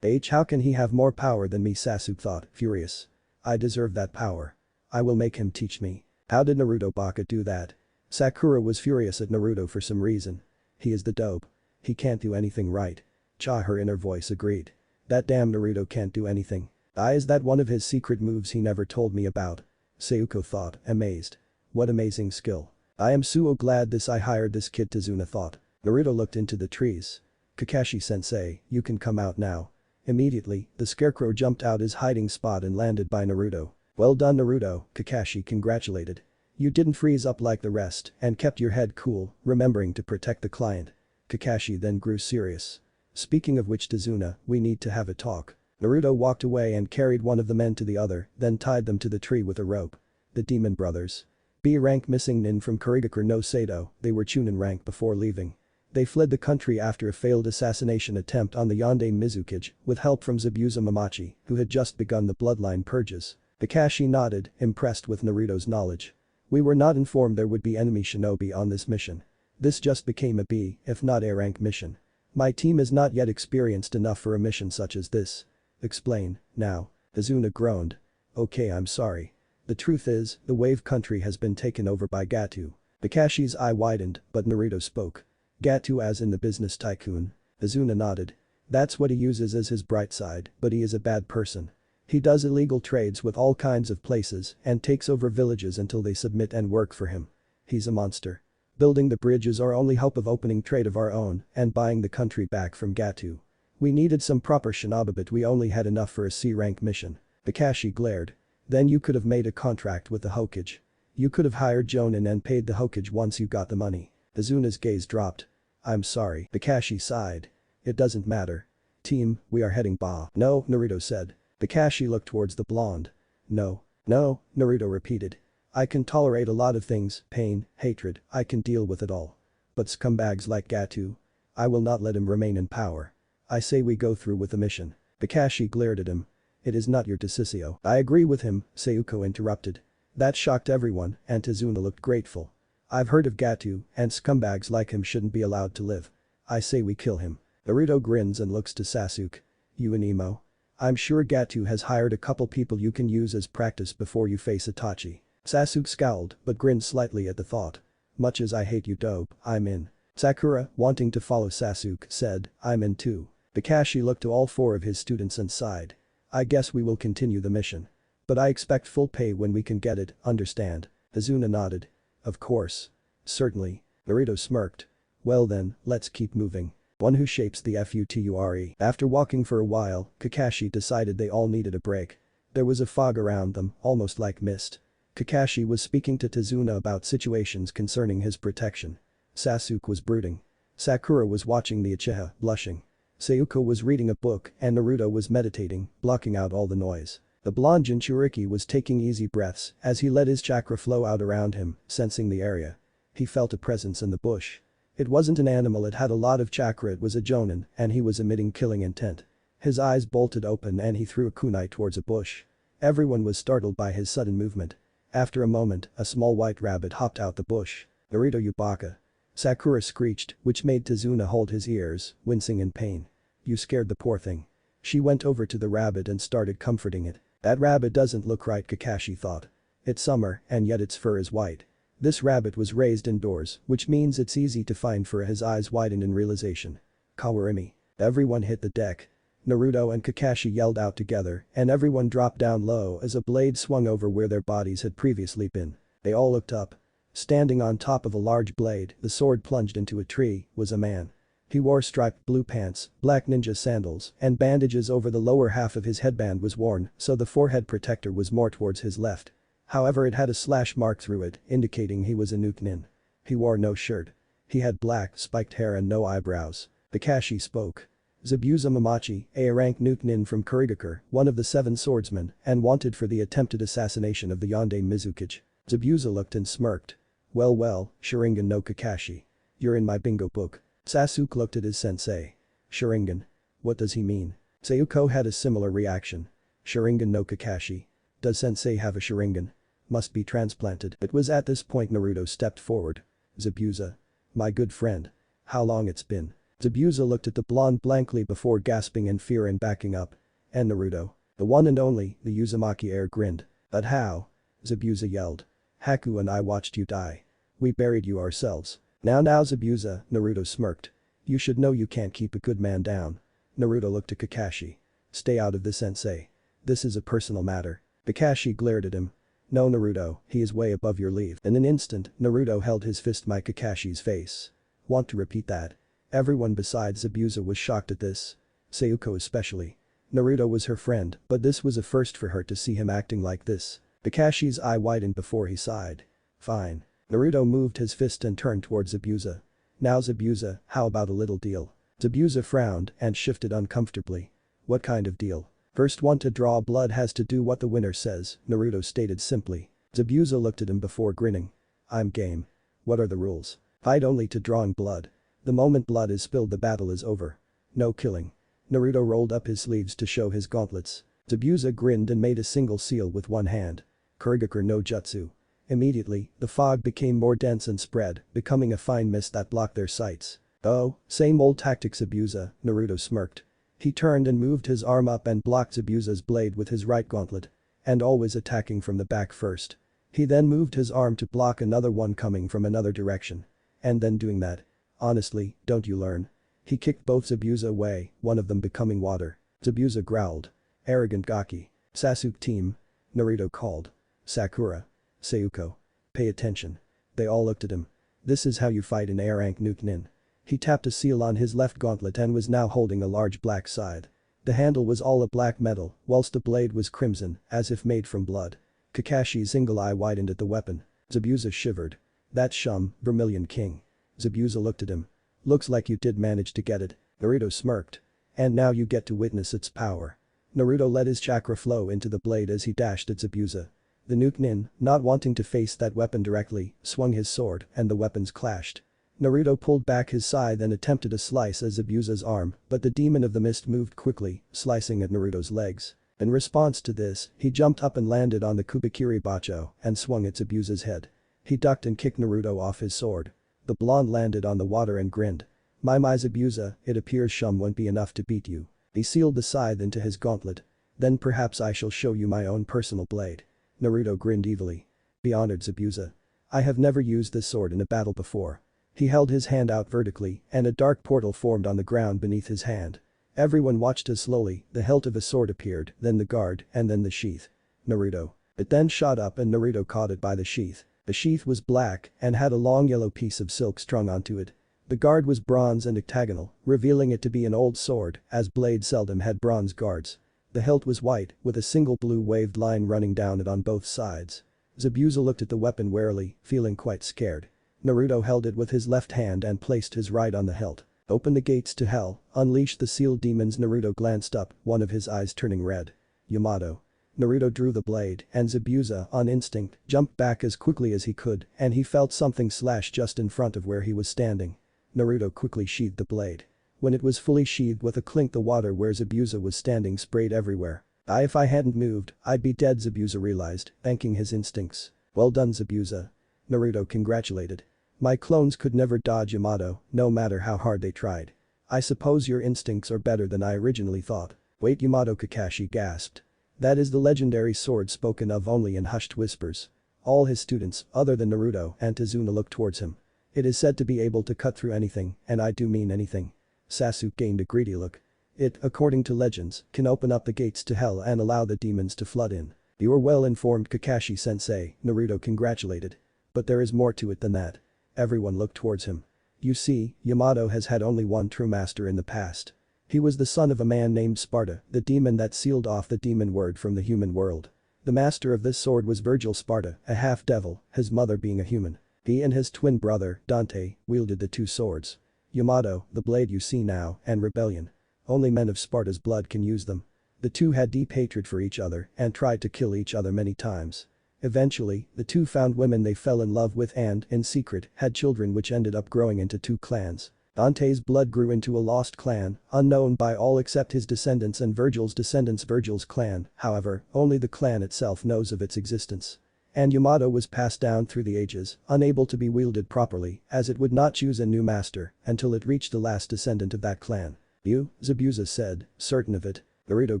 How can he have more power than me? Sasuke thought, furious. I deserve that power. I will make him teach me. How did Naruto Baka do that? Sakura was furious at Naruto for some reason. He is the dope. He can't do anything right. Her inner voice agreed. That damn Naruto can't do anything. Is that one of his secret moves he never told me about? Sayuko thought, amazed. What amazing skill. I am so glad I hired this kid. Tazuna thought. Naruto looked into the trees. Kakashi-sensei, you can come out now. Immediately, the scarecrow jumped out his hiding spot and landed by Naruto. Well done Naruto, Kakashi congratulated. You didn't freeze up like the rest and kept your head cool, remembering to protect the client. Kakashi then grew serious. Speaking of which Tazuna, we need to have a talk. Naruto walked away and carried one of the men to the other, then tied them to the tree with a rope. The demon brothers. B rank missing Nin from Kurigakure no Sado, they were Chunin rank before leaving. They fled the country after a failed assassination attempt on the Yonde Mizukage, with help from Zabuza Mamachi, who had just begun the bloodline purges. Kakashi nodded, impressed with Naruto's knowledge. We were not informed there would be enemy shinobi on this mission. This just became a B, if not A rank mission. My team is not yet experienced enough for a mission such as this. Explain, now. Tazuna groaned. Okay, I'm sorry. The truth is, the wave country has been taken over by Gato. Kakashi's eye widened, but Naruto spoke. Gato as in the business tycoon. Tazuna nodded. That's what he uses as his bright side, but he is a bad person. He does illegal trades with all kinds of places and takes over villages until they submit and work for him. He's a monster. Building the bridge is our only hope of opening trade of our own and buying the country back from Gato. We needed some proper shinobi but we only had enough for a C-rank mission. Kakashi glared. Then you could have made a contract with the Hokage. You could have hired Jonin and paid the Hokage once you got the money. Tazuna's gaze dropped. I'm sorry. Kakashi sighed. It doesn't matter. Team, we are heading ba. No, Naruto said. Kakashi looked towards the blonde. No. No, Naruto repeated. I can tolerate a lot of things, pain, hatred, I can deal with it all. But scumbags like Gato. I will not let him remain in power. I say we go through with the mission. Kakashi glared at him. It is not your decision. I agree with him, Sayuko interrupted. That shocked everyone and Tazuna looked grateful. I've heard of Gato and scumbags like him shouldn't be allowed to live. I say we kill him. Naruto grins and looks to Sasuke. You and Emo. I'm sure Gato has hired a couple people you can use as practice before you face Itachi. Sasuke scowled but grinned slightly at the thought. Much as I hate you dope, I'm in. Sakura, wanting to follow Sasuke, said, I'm in too. Kakashi looked to all 4 of his students and sighed. I guess we will continue the mission. But I expect full pay when we can get it, understand? Tazuna nodded. Of course. Certainly. Naruto smirked. Well then, let's keep moving. One who shapes the future. After walking for a while, Kakashi decided they all needed a break. There was a fog around them, almost like mist. Kakashi was speaking to Tazuna about situations concerning his protection. Sasuke was brooding. Sakura was watching the Uchiha, blushing. Sayuko was reading a book and Naruto was meditating, blocking out all the noise. The blonde Jinchuriki was taking easy breaths as he let his chakra flow out around him, sensing the area. He felt a presence in the bush. It wasn't an animal, it had a lot of chakra, it was a Jonin and he was emitting killing intent. His eyes bolted open and he threw a kunai towards a bush. Everyone was startled by his sudden movement. After a moment, a small white rabbit hopped out the bush. Naruto Yubaka. Sakura screeched, which made Tazuna hold his ears, wincing in pain. You scared the poor thing. She went over to the rabbit and started comforting it. That rabbit doesn't look right, Kakashi thought. It's summer and yet its fur is white. This rabbit was raised indoors, which means it's easy to find fur. His eyes widened in realization. Kawarimi. Everyone hit the deck. Naruto and Kakashi yelled out together and everyone dropped down low as a blade swung over where their bodies had previously been. They all looked up. Standing on top of a large blade, the sword plunged into a tree, was a man. He wore striped blue pants, black ninja sandals, and bandages over the lower half of his headband was worn, so the forehead protector was more towards his left. However, it had a slash mark through it, indicating he was a Nukenin. He wore no shirt. He had black, spiked hair and no eyebrows. Kakashi spoke. Zabuza Mamachi, a rank Nukenin from Kurigakure, one of the 7 swordsmen, and wanted for the attempted assassination of the Yonde Mizuki. Zabuza looked and smirked. Well, Sharingan no Kakashi. You're in my bingo book. Sasuke looked at his sensei. Sharingan. What does he mean? Sayuko had a similar reaction. Sharingan no Kakashi. Does sensei have a Sharingan? Must be transplanted. It was at this point Naruto stepped forward. Zabuza. My good friend. How long it's been. Zabuza looked at the blonde blankly before gasping in fear and backing up. And Naruto. The one and only, the Uzumaki heir grinned. But how? Zabuza yelled. Haku and I watched you die. We buried you ourselves. Now Zabuza, Naruto smirked. You should know you can't keep a good man down. Naruto looked at Kakashi. Stay out of this, sensei. This is a personal matter. Kakashi glared at him. No Naruto, he is way above your leave. In an instant, Naruto held his fist by Kakashi's face. Want to repeat that? Everyone besides Zabuza was shocked at this. Sayuko especially. Naruto was her friend, but this was a first for her to see him acting like this. Kakashi's eye widened before he sighed. Fine. Naruto moved his fist and turned towards Zabuza. Now Zabuza, how about a little deal? Zabuza frowned and shifted uncomfortably. What kind of deal? First one to draw blood has to do what the winner says, Naruto stated simply. Zabuza looked at him before grinning. I'm game. What are the rules? Fight only to drawing blood. The moment blood is spilled the battle is over. No killing. Naruto rolled up his sleeves to show his gauntlets. Zabuza grinned and made a single seal with one hand. Kurigakure no jutsu. Immediately, the fog became more dense and spread, becoming a fine mist that blocked their sights. Oh, same old tactics, Zabuza, Naruto smirked. He turned and moved his arm up and blocked Zabuza's blade with his right gauntlet. And always attacking from the back first. He then moved his arm to block another one coming from another direction. And then doing that. Honestly, don't you learn? He kicked both Zabuza away, one of them becoming water. Zabuza growled. Arrogant Gaki. Sasuke team. Naruto called. Sakura. Sayuko. Pay attention. They all looked at him. This is how you fight an A-rank Nukenin. He tapped a seal on his left gauntlet and was now holding a large black side. The handle was all a black metal, whilst the blade was crimson, as if made from blood. Kakashi's single eye widened at the weapon. Zabuza shivered. That's Shum, Vermilion King. Zabuza looked at him. Looks like you did manage to get it. Naruto smirked. And now you get to witness its power. Naruto let his chakra flow into the blade as he dashed at Zabuza. The Nukenin, not wanting to face that weapon directly, swung his sword and the weapons clashed. Naruto pulled back his scythe and attempted a slice at Zabuza's arm, but the demon of the mist moved quickly, slicing at Naruto's legs. In response to this, he jumped up and landed on the Kubikiri Bacho and swung at Zabuza's head. He ducked and kicked Naruto off his sword. The blonde landed on the water and grinned. My Zabuza, it appears Shum won't be enough to beat you. He sealed the scythe into his gauntlet. Then perhaps I shall show you my own personal blade. Naruto grinned evilly. Be honored Zabuza. I have never used this sword in a battle before. He held his hand out vertically and a dark portal formed on the ground beneath his hand. Everyone watched as slowly the hilt of a sword appeared, then the guard, and then the sheath. Naruto. It then shot up and Naruto caught it by the sheath. The sheath was black and had a long yellow piece of silk strung onto it. The guard was bronze and octagonal, revealing it to be an old sword, as blades seldom had bronze guards. The hilt was white, with a single blue waved line running down it on both sides. Zabuza looked at the weapon warily, feeling quite scared. Naruto held it with his left hand and placed his right on the hilt. Open the gates to hell, unleash the sealed demons. Naruto glanced up, one of his eyes turning red. Yamato. Naruto drew the blade, and Zabuza, on instinct, jumped back as quickly as he could, and he felt something slash just in front of where he was standing. Naruto quickly sheathed the blade. When it was fully sheathed with a clink, the water where Zabuza was standing sprayed everywhere. If I hadn't moved, I'd be dead, Zabuza realized, thanking his instincts. Well done Zabuza. Naruto congratulated. My clones could never dodge Yamato, no matter how hard they tried. I suppose your instincts are better than I originally thought. Wait, Yamato, Kakashi gasped. That is the legendary sword spoken of only in hushed whispers. All his students, other than Naruto and Tazuna, looked towards him. It is said to be able to cut through anything, and I do mean anything. Sasuke gained a greedy look. It, according to legends, can open up the gates to hell and allow the demons to flood in. You are well informed, Kakashi-sensei, Naruto congratulated. But there is more to it than that. Everyone looked towards him. You see, Yamato has had only one true master in the past. He was the son of a man named Sparta, the demon that sealed off the demon word from the human world. The master of this sword was Virgil Sparta, a half-devil, his mother being a human. He and his twin brother, Dante, wielded the two swords. Yamato, the blade you see now, and Rebellion. Only men of Sparta's blood can use them. The two had deep hatred for each other and tried to kill each other many times. Eventually, the two found women they fell in love with and, in secret, had children which ended up growing into two clans. Dante's blood grew into a lost clan, unknown by all except his descendants and Virgil's descendants. Virgil's clan, however, only the clan itself knows of its existence. And Yamato was passed down through the ages, unable to be wielded properly, as it would not choose a new master until it reached the last descendant of that clan. You? Zabuza said, certain of it. Naruto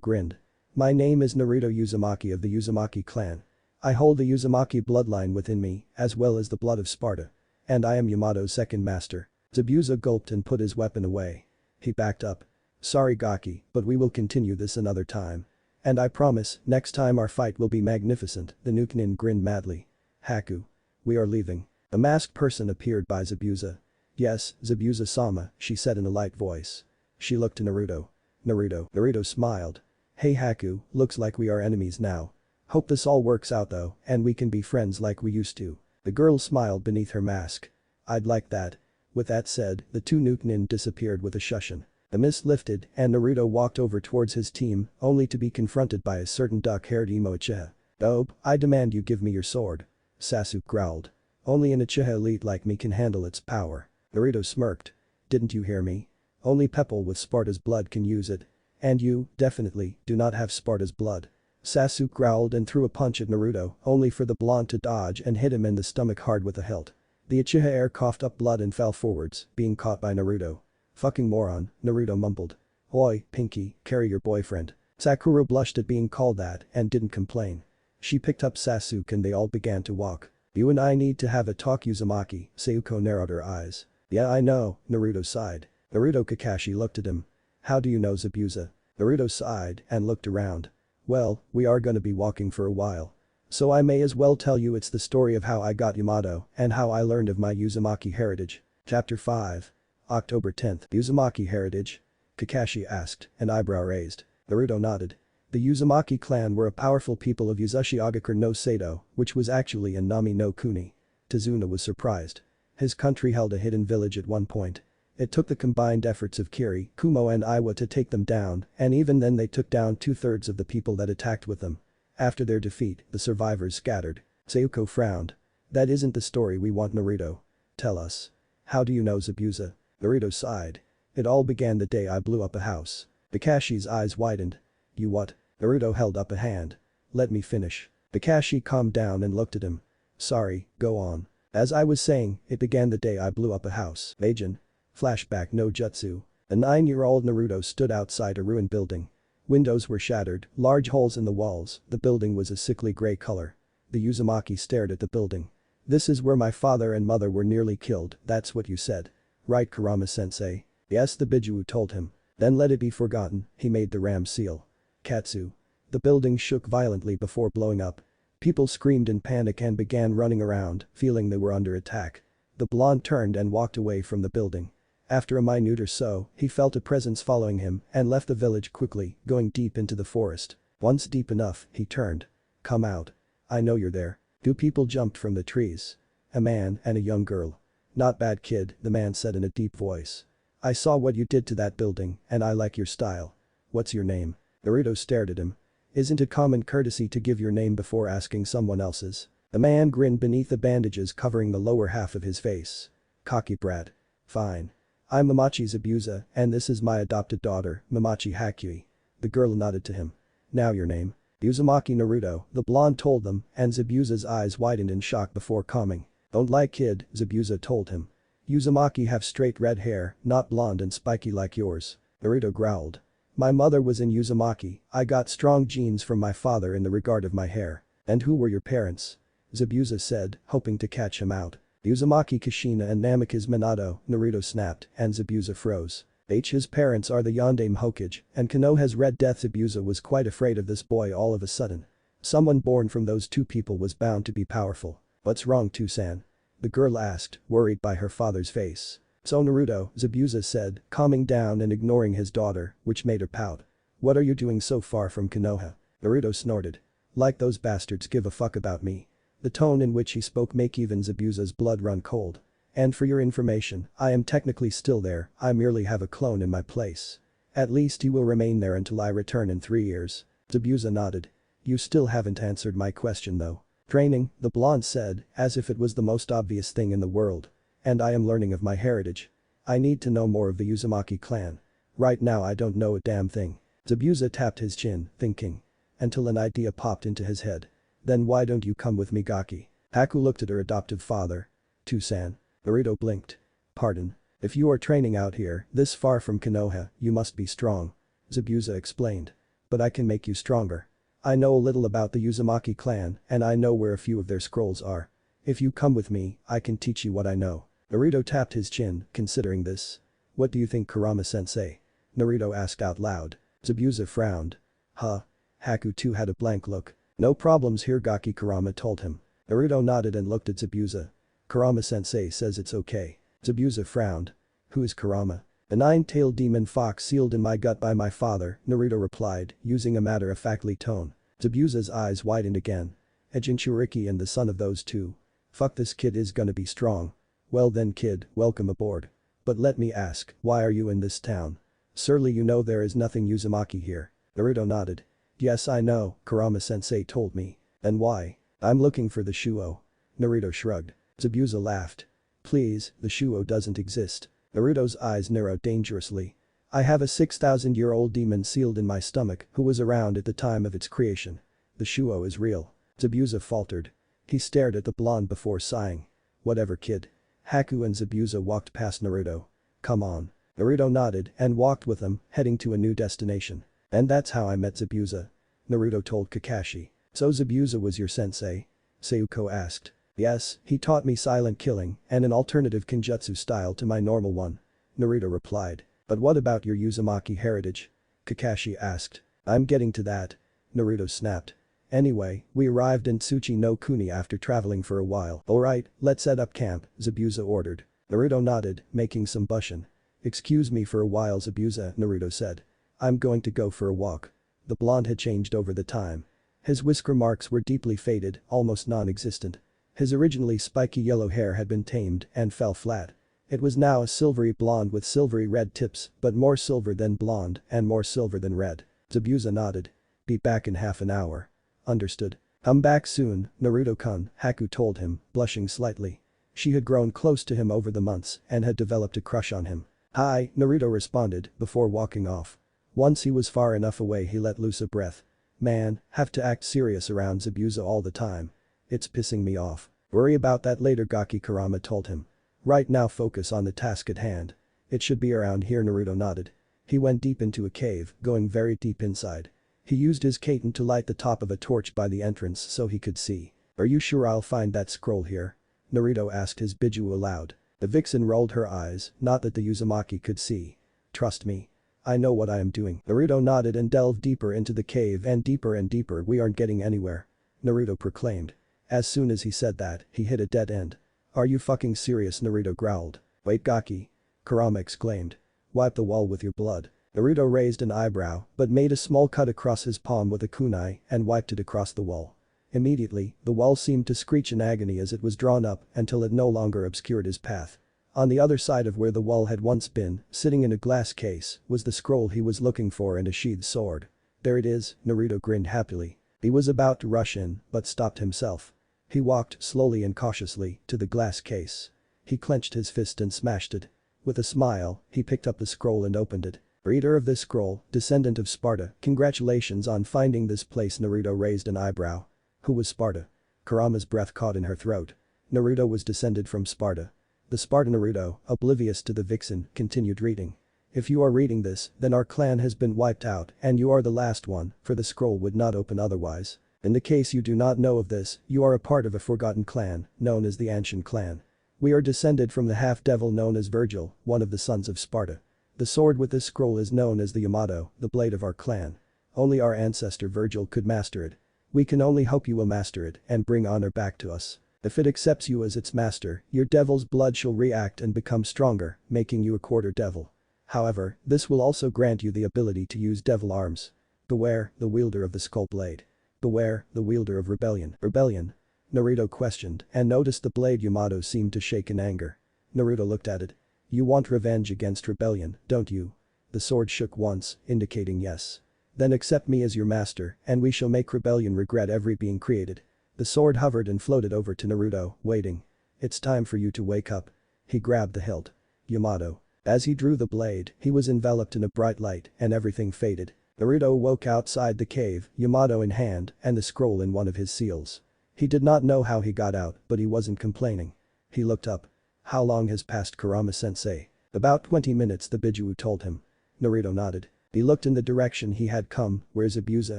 grinned. My name is Naruto Uzumaki of the Uzumaki clan. I hold the Uzumaki bloodline within me, as well as the blood of Sparta. And I am Yamato's second master. Zabuza gulped and put his weapon away. He backed up. Sorry Gaki, but we will continue this another time. And I promise, next time our fight will be magnificent. The Nukenin grinned madly. Haku. We are leaving. A masked person appeared by Zabuza. Yes, Zabuza-sama, she said in a light voice. She looked to Naruto. Naruto smiled. Hey Haku, looks like we are enemies now. Hope this all works out though, and we can be friends like we used to. The girl smiled beneath her mask. I'd like that. With that said, the two Nukenin disappeared with a shushin. The mist lifted and Naruto walked over towards his team, only to be confronted by a certain duck-haired emo Uchiha. Dope, I demand you give me your sword. Sasuke growled. Only an Uchiha elite like me can handle its power. Naruto smirked. Didn't you hear me? Only Pepple with Sparta's blood can use it. And you, definitely, do not have Sparta's blood. Sasuke growled and threw a punch at Naruto, only for the blonde to dodge and hit him in the stomach hard with a hilt. The Uchiha heir coughed up blood and fell forwards, being caught by Naruto. Fucking moron, Naruto mumbled. Oi, Pinky, carry your boyfriend. Sakura blushed at being called that and didn't complain. She picked up Sasuke and they all began to walk. You and I need to have a talk, Uzumaki, Sayuko narrowed her eyes. Yeah, I know, Naruto sighed. Naruto Kakashi looked at him. How do you know Zabuza? Naruto sighed and looked around. Well, we are gonna be walking for a while. So I may as well tell you it's the story of how I got Yamato and how I learned of my Uzumaki heritage. Chapter 5. October 10th. Uzumaki heritage? Kakashi asked, an eyebrow raised. Naruto nodded. The Uzumaki clan were a powerful people of Uzushiogakure no Sato, which was actually in Nami no Kuni. Tazuna was surprised. His country held a hidden village at one point. It took the combined efforts of Kiri, Kumo and Iwa to take them down, and even then they took down 2/3 of the people that attacked with them. After their defeat, the survivors scattered. Sayuko frowned. That isn't the story we want, Naruto. Tell us. How do you know, Zabuza? Naruto sighed. It all began the day I blew up a house. Kakashi's eyes widened. You what? Naruto held up a hand. Let me finish. Kakashi calmed down and looked at him. Sorry, go on. As I was saying, it began the day I blew up a house. Meijin. Flashback no jutsu. A 9-year-old Naruto stood outside a ruined building. Windows were shattered, large holes in the walls, the building was a sickly gray color. The Uzumaki stared at the building. This is where my father and mother were nearly killed, that's what you said. Right, Kurama-sensei? Yes, the Biju told him. Then let it be forgotten, he made the ram seal. Katsu. The building shook violently before blowing up. People screamed in panic and began running around, feeling they were under attack. The blonde turned and walked away from the building. After a minute or so, he felt a presence following him and left the village quickly, going deep into the forest. Once deep enough, he turned. Come out. I know you're there. Two people jumped from the trees. A man and a young girl. Not bad, kid, the man said in a deep voice. I saw what you did to that building and I like your style. What's your name? Naruto stared at him. Isn't it common courtesy to give your name before asking someone else's? The man grinned beneath the bandages covering the lower half of his face. Cocky brat. Fine. I'm Mamachi Zabuza and this is my adopted daughter, Mamachi Hakui. The girl nodded to him. Now your name? Uzumaki Naruto, the blonde told them, and Zabuza's eyes widened in shock before calming. Don't lie, kid, Zabuza told him. Uzumaki have straight red hair, not blonde and spiky like yours. Naruto growled. My mother was in Uzumaki, I got strong genes from my father in the regard of my hair. And who were your parents? Zabuza said, hoping to catch him out. Uzumaki Kushina and Namikaze Minato, Naruto snapped, and Zabuza froze. His parents are the Yondaime Hokage, and Konoha's Red Death. Zabuza was quite afraid of this boy all of a sudden. Someone born from those two people was bound to be powerful. What's wrong, Toussaint? The girl asked, worried by her father's face. So Naruto, Zabuza said, calming down and ignoring his daughter, which made her pout. What are you doing so far from Konoha? Naruto snorted. Like those bastards give a fuck about me. The tone in which he spoke make even Zabuza's blood run cold. And for your information, I am technically still there, I merely have a clone in my place. At least he will remain there until I return in 3 years. Zabuza nodded. You still haven't answered my question though. Training, the blonde said, as if it was the most obvious thing in the world. And I am learning of my heritage. I need to know more of the Uzumaki clan. Right now I don't know a damn thing. Zabuza tapped his chin, thinking. Until an idea popped into his head. Then why don't you come with me, Gaki? Haku looked at her adoptive father. Toussaint. Naruto blinked. Pardon. If you are training out here, this far from Konoha, you must be strong. Zabuza explained. But I can make you stronger. I know a little about the Uzumaki clan and I know where a few of their scrolls are. If you come with me, I can teach you what I know. Naruto tapped his chin, considering this. What do you think, Kurama-sensei? Naruto asked out loud. Zabuza frowned. Huh? Haku too had a blank look. No problems here, Gaki, Kurama told him. Naruto nodded and looked at Zabuza. Kurama-sensei says it's okay. Zabuza frowned. Who is Kurama? A 9-tailed demon fox sealed in my gut by my father, Naruto replied, using a matter-of-factly tone. Zabuza's eyes widened again. A Jinchuriki and the son of those two. Fuck, this kid is gonna be strong. Well then, kid, welcome aboard. But let me ask, why are you in this town? Surely you know there is nothing Uzumaki here. Naruto nodded. Yes, I know, Kurama-sensei told me. Then why? I'm looking for the Shuo. Naruto shrugged. Zabuza laughed. Please, the Shuo doesn't exist. Naruto's eyes narrowed dangerously. I have a 6,000-year-old demon sealed in my stomach who was around at the time of its creation. The Shuo is real. Zabuza faltered. He stared at the blonde before sighing. Whatever, kid. Haku and Zabuza walked past Naruto. Come on. Naruto nodded and walked with them, heading to a new destination. And that's how I met Zabuza. Naruto told Kakashi. So Zabuza was your sensei? Sayuko asked. Yes, he taught me silent killing and an alternative kenjutsu style to my normal one. Naruto replied. But what about your Uzumaki heritage? Kakashi asked. I'm getting to that. Naruto snapped. Anyway, we arrived in Tsuchi no Kuni after traveling for a while. Alright, let's set up camp, Zabuza ordered. Naruto nodded, making some bushin. Excuse me for a while, Zabuza, Naruto said. I'm going to go for a walk. The blonde had changed over the time. His whisker marks were deeply faded, almost non-existent. His originally spiky yellow hair had been tamed and fell flat. It was now a silvery blonde with silvery red tips, but more silver than blonde and more silver than red. Zabuza nodded. Be back in half an hour. Understood. Come back soon, Naruto-kun, Haku told him, blushing slightly. She had grown close to him over the months and had developed a crush on him. Hi, Naruto responded before walking off. Once he was far enough away he let loose a breath. Man, have to act serious around Zabuza all the time. It's pissing me off. Worry about that later, Gaki Kurama told him. Right now focus on the task at hand. It should be around here, Naruto nodded. He went deep into a cave, going very deep inside. He used his Katen to light the top of a torch by the entrance so he could see. Are you sure I'll find that scroll here? Naruto asked his Biju aloud. The Vixen rolled her eyes, not that the Uzumaki could see. Trust me. I know what I am doing. Naruto nodded and delved deeper into the cave and deeper. We aren't getting anywhere. Naruto proclaimed. As soon as he said that, he hit a dead end. Are you fucking serious? Naruto growled. Wait, Gaki. Kurama exclaimed. Wipe the wall with your blood. Naruto raised an eyebrow but made a small cut across his palm with a kunai and wiped it across the wall. Immediately, the wall seemed to screech in agony as it was drawn up until it no longer obscured his path. On the other side of where the wall had once been, sitting in a glass case, was the scroll he was looking for and a sheathed sword. There it is, Naruto grinned happily. He was about to rush in but stopped himself. He walked slowly and cautiously to the glass case. He clenched his fist and smashed it. With a smile, he picked up the scroll and opened it. Reader of this scroll, descendant of Sparta, congratulations on finding this place. Naruto raised an eyebrow. Who was Sparta? Kurama's breath caught in her throat. Naruto was descended from Sparta. The Spartan Naruto, oblivious to the Vixen, continued reading. If you are reading this, then our clan has been wiped out and you are the last one, for the scroll would not open otherwise. In the case you do not know of this, you are a part of a forgotten clan, known as the Ancient Clan. We are descended from the half-devil known as Virgil, one of the sons of Sparta. The sword with this scroll is known as the Yamato, the blade of our clan. Only our ancestor Virgil could master it. We can only hope you will master it and bring honor back to us. If it accepts you as its master, your devil's blood shall react and become stronger, making you a quarter devil. However, this will also grant you the ability to use devil arms. Beware, the wielder of the skull blade. Beware, the wielder of rebellion. Rebellion? Naruto questioned and noticed the blade Yamato seemed to shake in anger. Naruto looked at it. You want revenge against rebellion, don't you? The sword shook once, indicating yes. Then accept me as your master and we shall make rebellion regret every being created. The sword hovered and floated over to Naruto, waiting. It's time for you to wake up. He grabbed the hilt. Yamato. As he drew the blade, he was enveloped in a bright light and everything faded. Naruto woke outside the cave, Yamato in hand and the scroll in one of his seals. He did not know how he got out, but he wasn't complaining. He looked up. How long has passed, Kurama-sensei? About 20 minutes, the Biju told him. Naruto nodded. He looked in the direction he had come, where Zabuza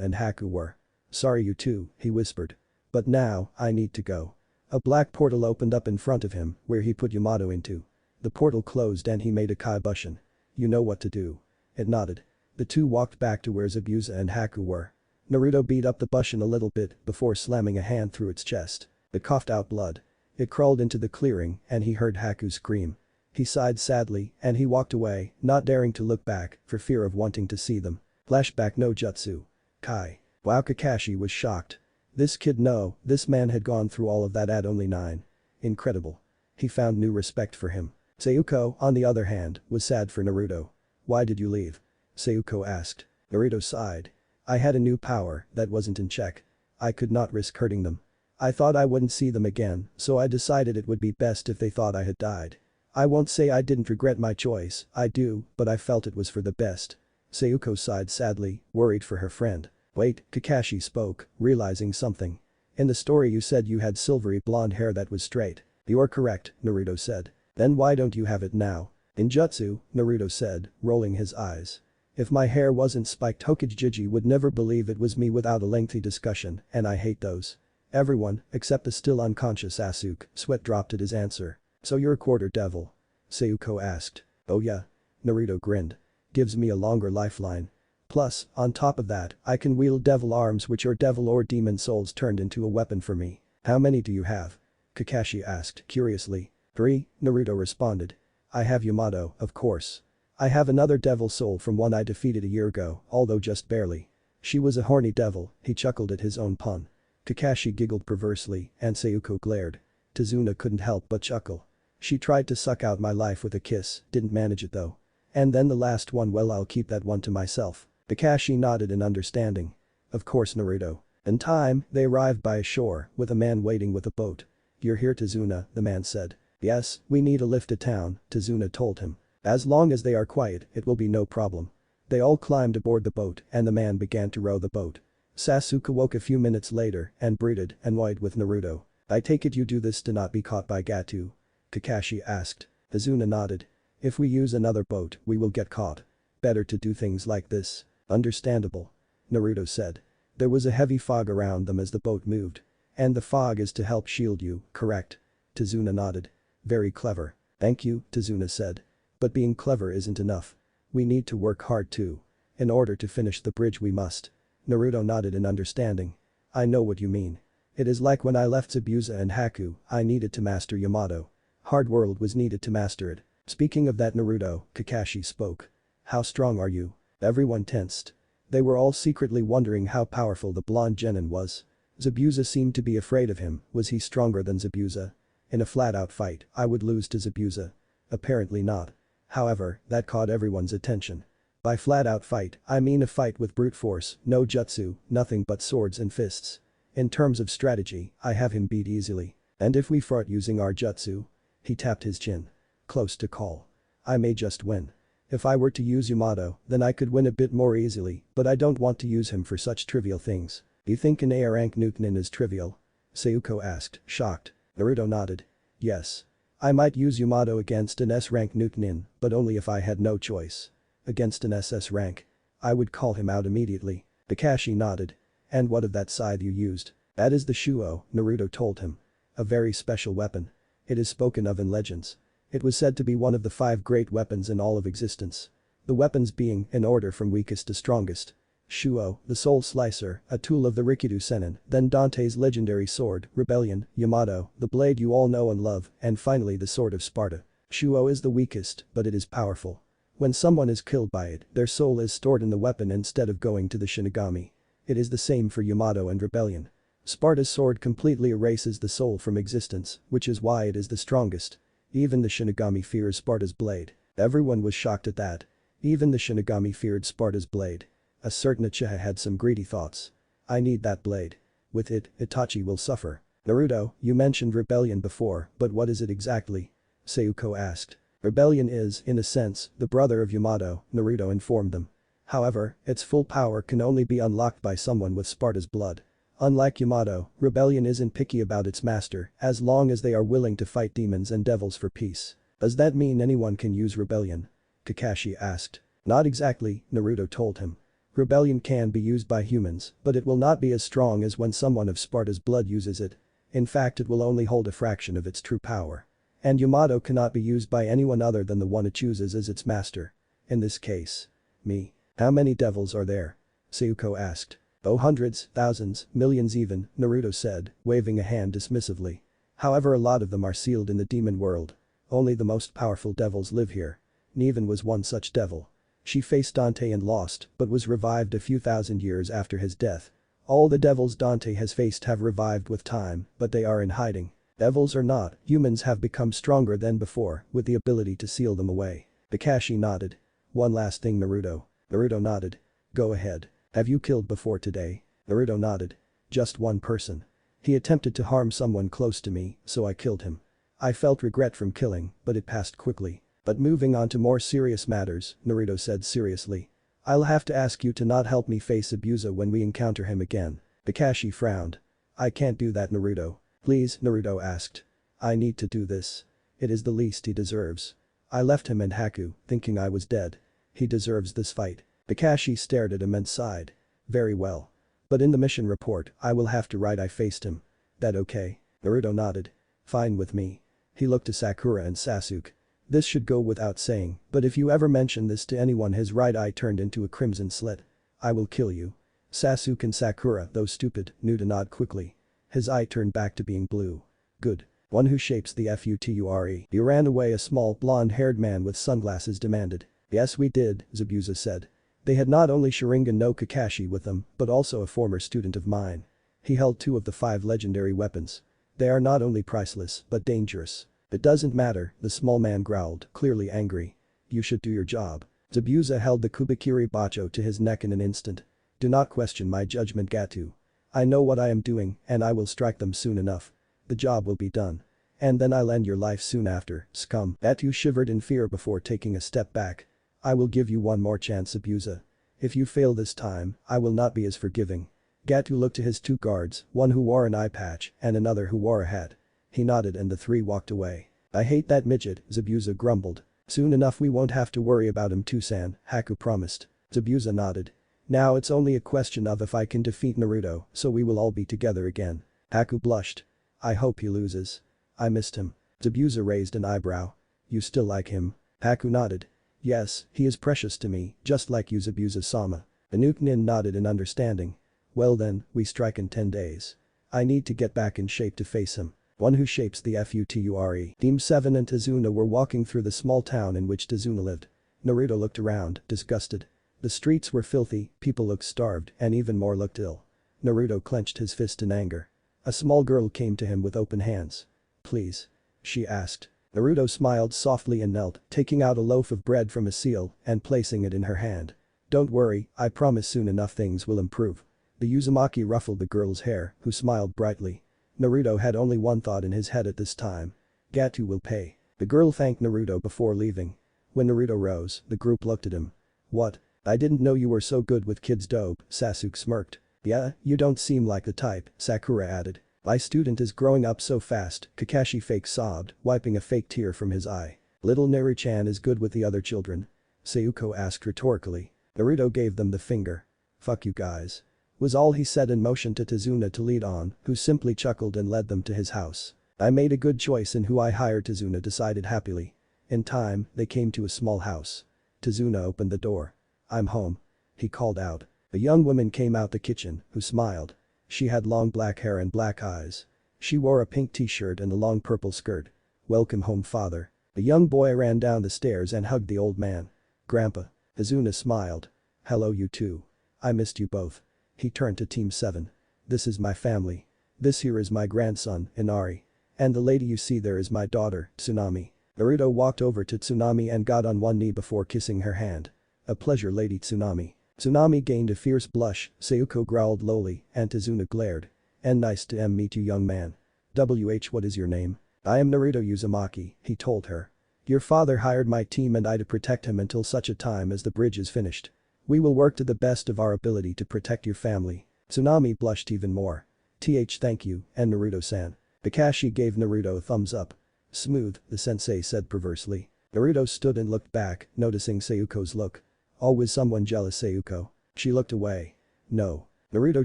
and Haku were. Sorry you too, he whispered. But now, I need to go. A black portal opened up in front of him, where he put Yamato into. The portal closed and he made a kaibushin. You know what to do. It nodded. The two walked back to where Zabuza and Haku were. Naruto beat up the bushin a little bit before slamming a hand through its chest. It coughed out blood. It crawled into the clearing and he heard Haku scream. He sighed sadly and he walked away, not daring to look back for fear of wanting to see them. Flashback no jutsu. Kai. Wow, Kakashi was shocked. This kid, no, this man had gone through all of that at only 9. Incredible. He found new respect for him. Sayuko, on the other hand, was sad for Naruto. Why did you leave? Sayuko asked. Naruto sighed. I had a new power that wasn't in check. I could not risk hurting them. I thought I wouldn't see them again, so I decided it would be best if they thought I had died. I won't say I didn't regret my choice, I do, but I felt it was for the best. Sayuko sighed sadly, worried for her friend. Wait, Kakashi spoke, realizing something. In the story you said you had silvery blonde hair that was straight. You're correct, Naruto said. Then why don't you have it now? In jutsu, Naruto said, rolling his eyes. If my hair wasn't spiked, Hokage would never believe it was me without a lengthy discussion, and I hate those. Everyone, except the still unconscious Asuke, sweat dropped at his answer. So you're a quarter devil? Sayuko asked. Oh yeah. Naruto grinned. Gives me a longer lifeline. Plus, on top of that, I can wield devil arms which are devil or demon souls turned into a weapon for me. How many do you have? Kakashi asked, curiously. 3, Naruto responded. I have Yamato, of course. I have another devil soul from one I defeated a year ago, although just barely. She was a horny devil, he chuckled at his own pun. Kakashi giggled perversely, and Sayuko glared. Tazuna couldn't help but chuckle. She tried to suck out my life with a kiss, didn't manage it though. And then the last one, well, I'll keep that one to myself. Kakashi nodded in understanding. Of course, Naruto. In time, they arrived by a shore with a man waiting with a boat. "You're here, Tazuna," the man said. "Yes, we need a lift to town," Tazuna told him. "As long as they are quiet, it will be no problem." They all climbed aboard the boat and the man began to row the boat. Sasuke woke a few minutes later and brooded, annoyed with Naruto. "I take it you do this to not be caught by Gato?" Kakashi asked. Tazuna nodded. "If we use another boat, we will get caught. Better to do things like this." "Understandable," Naruto said. There was a heavy fog around them as the boat moved. "And the fog is to help shield you, correct?" Tazuna nodded. "Very clever." "Thank you," Tazuna said. "But being clever isn't enough. We need to work hard too. In order to finish the bridge we must." Naruto nodded in understanding. "I know what you mean. It is like when I left Zabuza and Haku, I needed to master Yamato. Hard world was needed to master it." "Speaking of that, Naruto," Kakashi spoke. "How strong are you?" Everyone tensed. They were all secretly wondering how powerful the blonde genin was. Zabuza seemed to be afraid of him. Was he stronger than Zabuza? In a flat-out fight, I would lose to Zabuza. Apparently not. However, that caught everyone's attention. By flat-out fight, I mean a fight with brute force, no jutsu, nothing but swords and fists. In terms of strategy, I have him beat easily. And if we fought using our jutsu? He tapped his chin. Close to call. I may just win. If I were to use Yamato, then I could win a bit more easily, but I don't want to use him for such trivial things. "You think an A rank Nukenin is trivial?" Sayuko asked, shocked. Naruto nodded. "Yes. I might use Yamato against an S rank Nukenin, but only if I had no choice. Against an SS rank, I would call him out immediately." Kakashi nodded. "And what of that scythe you used?" "That is the Shuo," Naruto told him. "A very special weapon. It is spoken of in legends. It was said to be one of the 5 great weapons in all of existence. The weapons being, in order from weakest to strongest. Shuo, the Soul Slicer, a tool of the Rikido Sennin, then Dante's legendary sword, Rebellion, Yamato, the blade you all know and love, and finally the sword of Sparta. Shuo is the weakest, but it is powerful. When someone is killed by it, their soul is stored in the weapon instead of going to the Shinigami. It is the same for Yamato and Rebellion. Sparta's sword completely erases the soul from existence, which is why it is the strongest. Even the Shinigami fears Sparta's blade." Everyone was shocked at that. Even the Shinigami feared Sparta's blade. A certain Uchiha had some greedy thoughts. "I need that blade. With it, Itachi will suffer." "Naruto, you mentioned Rebellion before, but what is it exactly?" Sayuko asked. "Rebellion is, in a sense, the brother of Yamato," Naruto informed them. "However, its full power can only be unlocked by someone with Sparta's blood. Unlike Yamato, Rebellion isn't picky about its master as long as they are willing to fight demons and devils for peace." "Does that mean anyone can use Rebellion?" Kakashi asked. "Not exactly," Naruto told him. "Rebellion can be used by humans, but it will not be as strong as when someone of Sparta's blood uses it. In fact, it will only hold a fraction of its true power. And Yamato cannot be used by anyone other than the one it chooses as its master. In this case, me." "How many devils are there?" Sayuko asked. "Oh, hundreds, thousands, millions even," Naruto said, waving a hand dismissively. "However, a lot of them are sealed in the demon world. Only the most powerful devils live here. Neven was one such devil. She faced Dante and lost, but was revived a few thousand years after his death. All the devils Dante has faced have revived with time, but they are in hiding. Devils or not, humans have become stronger than before, with the ability to seal them away." Kakashi nodded. "One last thing, Naruto." Naruto nodded. "Go ahead. Have you killed before today?" Naruto nodded. "Just one person. He attempted to harm someone close to me, so I killed him. I felt regret from killing, but it passed quickly. But moving on to more serious matters," Naruto said seriously. "I'll have to ask you to not help me face Zabuza when we encounter him again." Kakashi frowned. "I can't do that, Naruto." "Please," Naruto asked. "I need to do this. It is the least he deserves. I left him and Haku, thinking I was dead. He deserves this fight." Kakashi stared at him and sighed. "Very well. But in the mission report, I will have to write I faced him. That okay?" Naruto nodded. "Fine with me." He looked to Sakura and Sasuke. "This should go without saying, but if you ever mention this to anyone, his right eye turned into a crimson slit. I will kill you." Sasuke and Sakura, though stupid, knew to nod quickly. His eye turned back to being blue. "Good. One who shapes the future." "You ran away," a small blonde-haired man with sunglasses demanded. "Yes we did," Zabuza said. "They had not only Sharingan no Kakashi with them, but also a former student of mine. He held 2 of the 5 legendary weapons. They are not only priceless, but dangerous." "It doesn't matter," the small man growled, clearly angry. "You should do your job." Zabuza held the Kubikiri Bacho to his neck in an instant. "Do not question my judgment, Gato. I know what I am doing and I will strike them soon enough. The job will be done. And then I'll end your life soon after, scum. Batu shivered in fear before taking a step back. I will give you one more chance, Zabuza. If you fail this time, I will not be as forgiving. Gatu looked to his 2 guards, one who wore an eye patch and another who wore a hat. He nodded and the 3 walked away. I hate that midget, Zabuza grumbled. Soon enough we won't have to worry about him too, San, Haku promised. Zabuza nodded. Now it's only a question of if I can defeat Naruto, so we will all be together again. Haku blushed. I hope he loses. I missed him. Zabuza raised an eyebrow. You still like him? Haku nodded. Yes, he is precious to me, just like you, Zabuza-sama. Anukin nodded in understanding. Well then, we strike in 10 days. I need to get back in shape to face him. One who shapes the FUTURE. Team 7 and Tazuna were walking through the small town in which Tazuna lived. Naruto looked around, disgusted. The streets were filthy, people looked starved, and even more looked ill. Naruto clenched his fist in anger. A small girl came to him with open hands. Please? She asked. Naruto smiled softly and knelt, taking out a loaf of bread from a seal and placing it in her hand. Don't worry, I promise soon enough things will improve. The Uzumaki ruffled the girl's hair, who smiled brightly. Naruto had only one thought in his head at this time. Gatu will pay. The girl thanked Naruto before leaving. When Naruto rose, the group looked at him. What? I didn't know you were so good with kids, dope, Sasuke smirked. Yeah, you don't seem like the type, Sakura added. My student is growing up so fast, Kakashi fake sobbed, wiping a fake tear from his eye. Little Naru-chan is good with the other children? Sayuko asked rhetorically. Naruto gave them the finger. Fuck you guys. Was all he said and motioned to Tazuna to lead on, who simply chuckled and led them to his house. I made a good choice in who I hired, Tazuna decided happily. In time, they came to a small house. Tazuna opened the door. I'm home. He called out. A young woman came out the kitchen, who smiled. She had long black hair and black eyes. She wore a pink t-shirt and a long purple skirt. Welcome home, father. The young boy ran down the stairs and hugged the old man. Grandpa. Tazuna smiled. Hello you two. I missed you both. He turned to Team 7. This is my family. This here is my grandson, Inari. And the lady you see there is my daughter, Tsunami. Naruto walked over to Tsunami and got on one knee before kissing her hand. A pleasure, Lady Tsunami. Tsunami gained a fierce blush, Sayuko growled lowly, and Tazuna glared. And nice to meet you, young man. What is your name? I am Naruto Uzumaki, he told her. Your father hired my team and I to protect him until such a time as the bridge is finished. We will work to the best of our ability to protect your family. Tsunami blushed even more. Thank you, and Naruto-san. Kakashi gave Naruto a thumbs up. Smooth, the sensei said perversely. Naruto stood and looked back, noticing Sayuko's look. Always someone jealous, Sayuko. She looked away. No. Naruto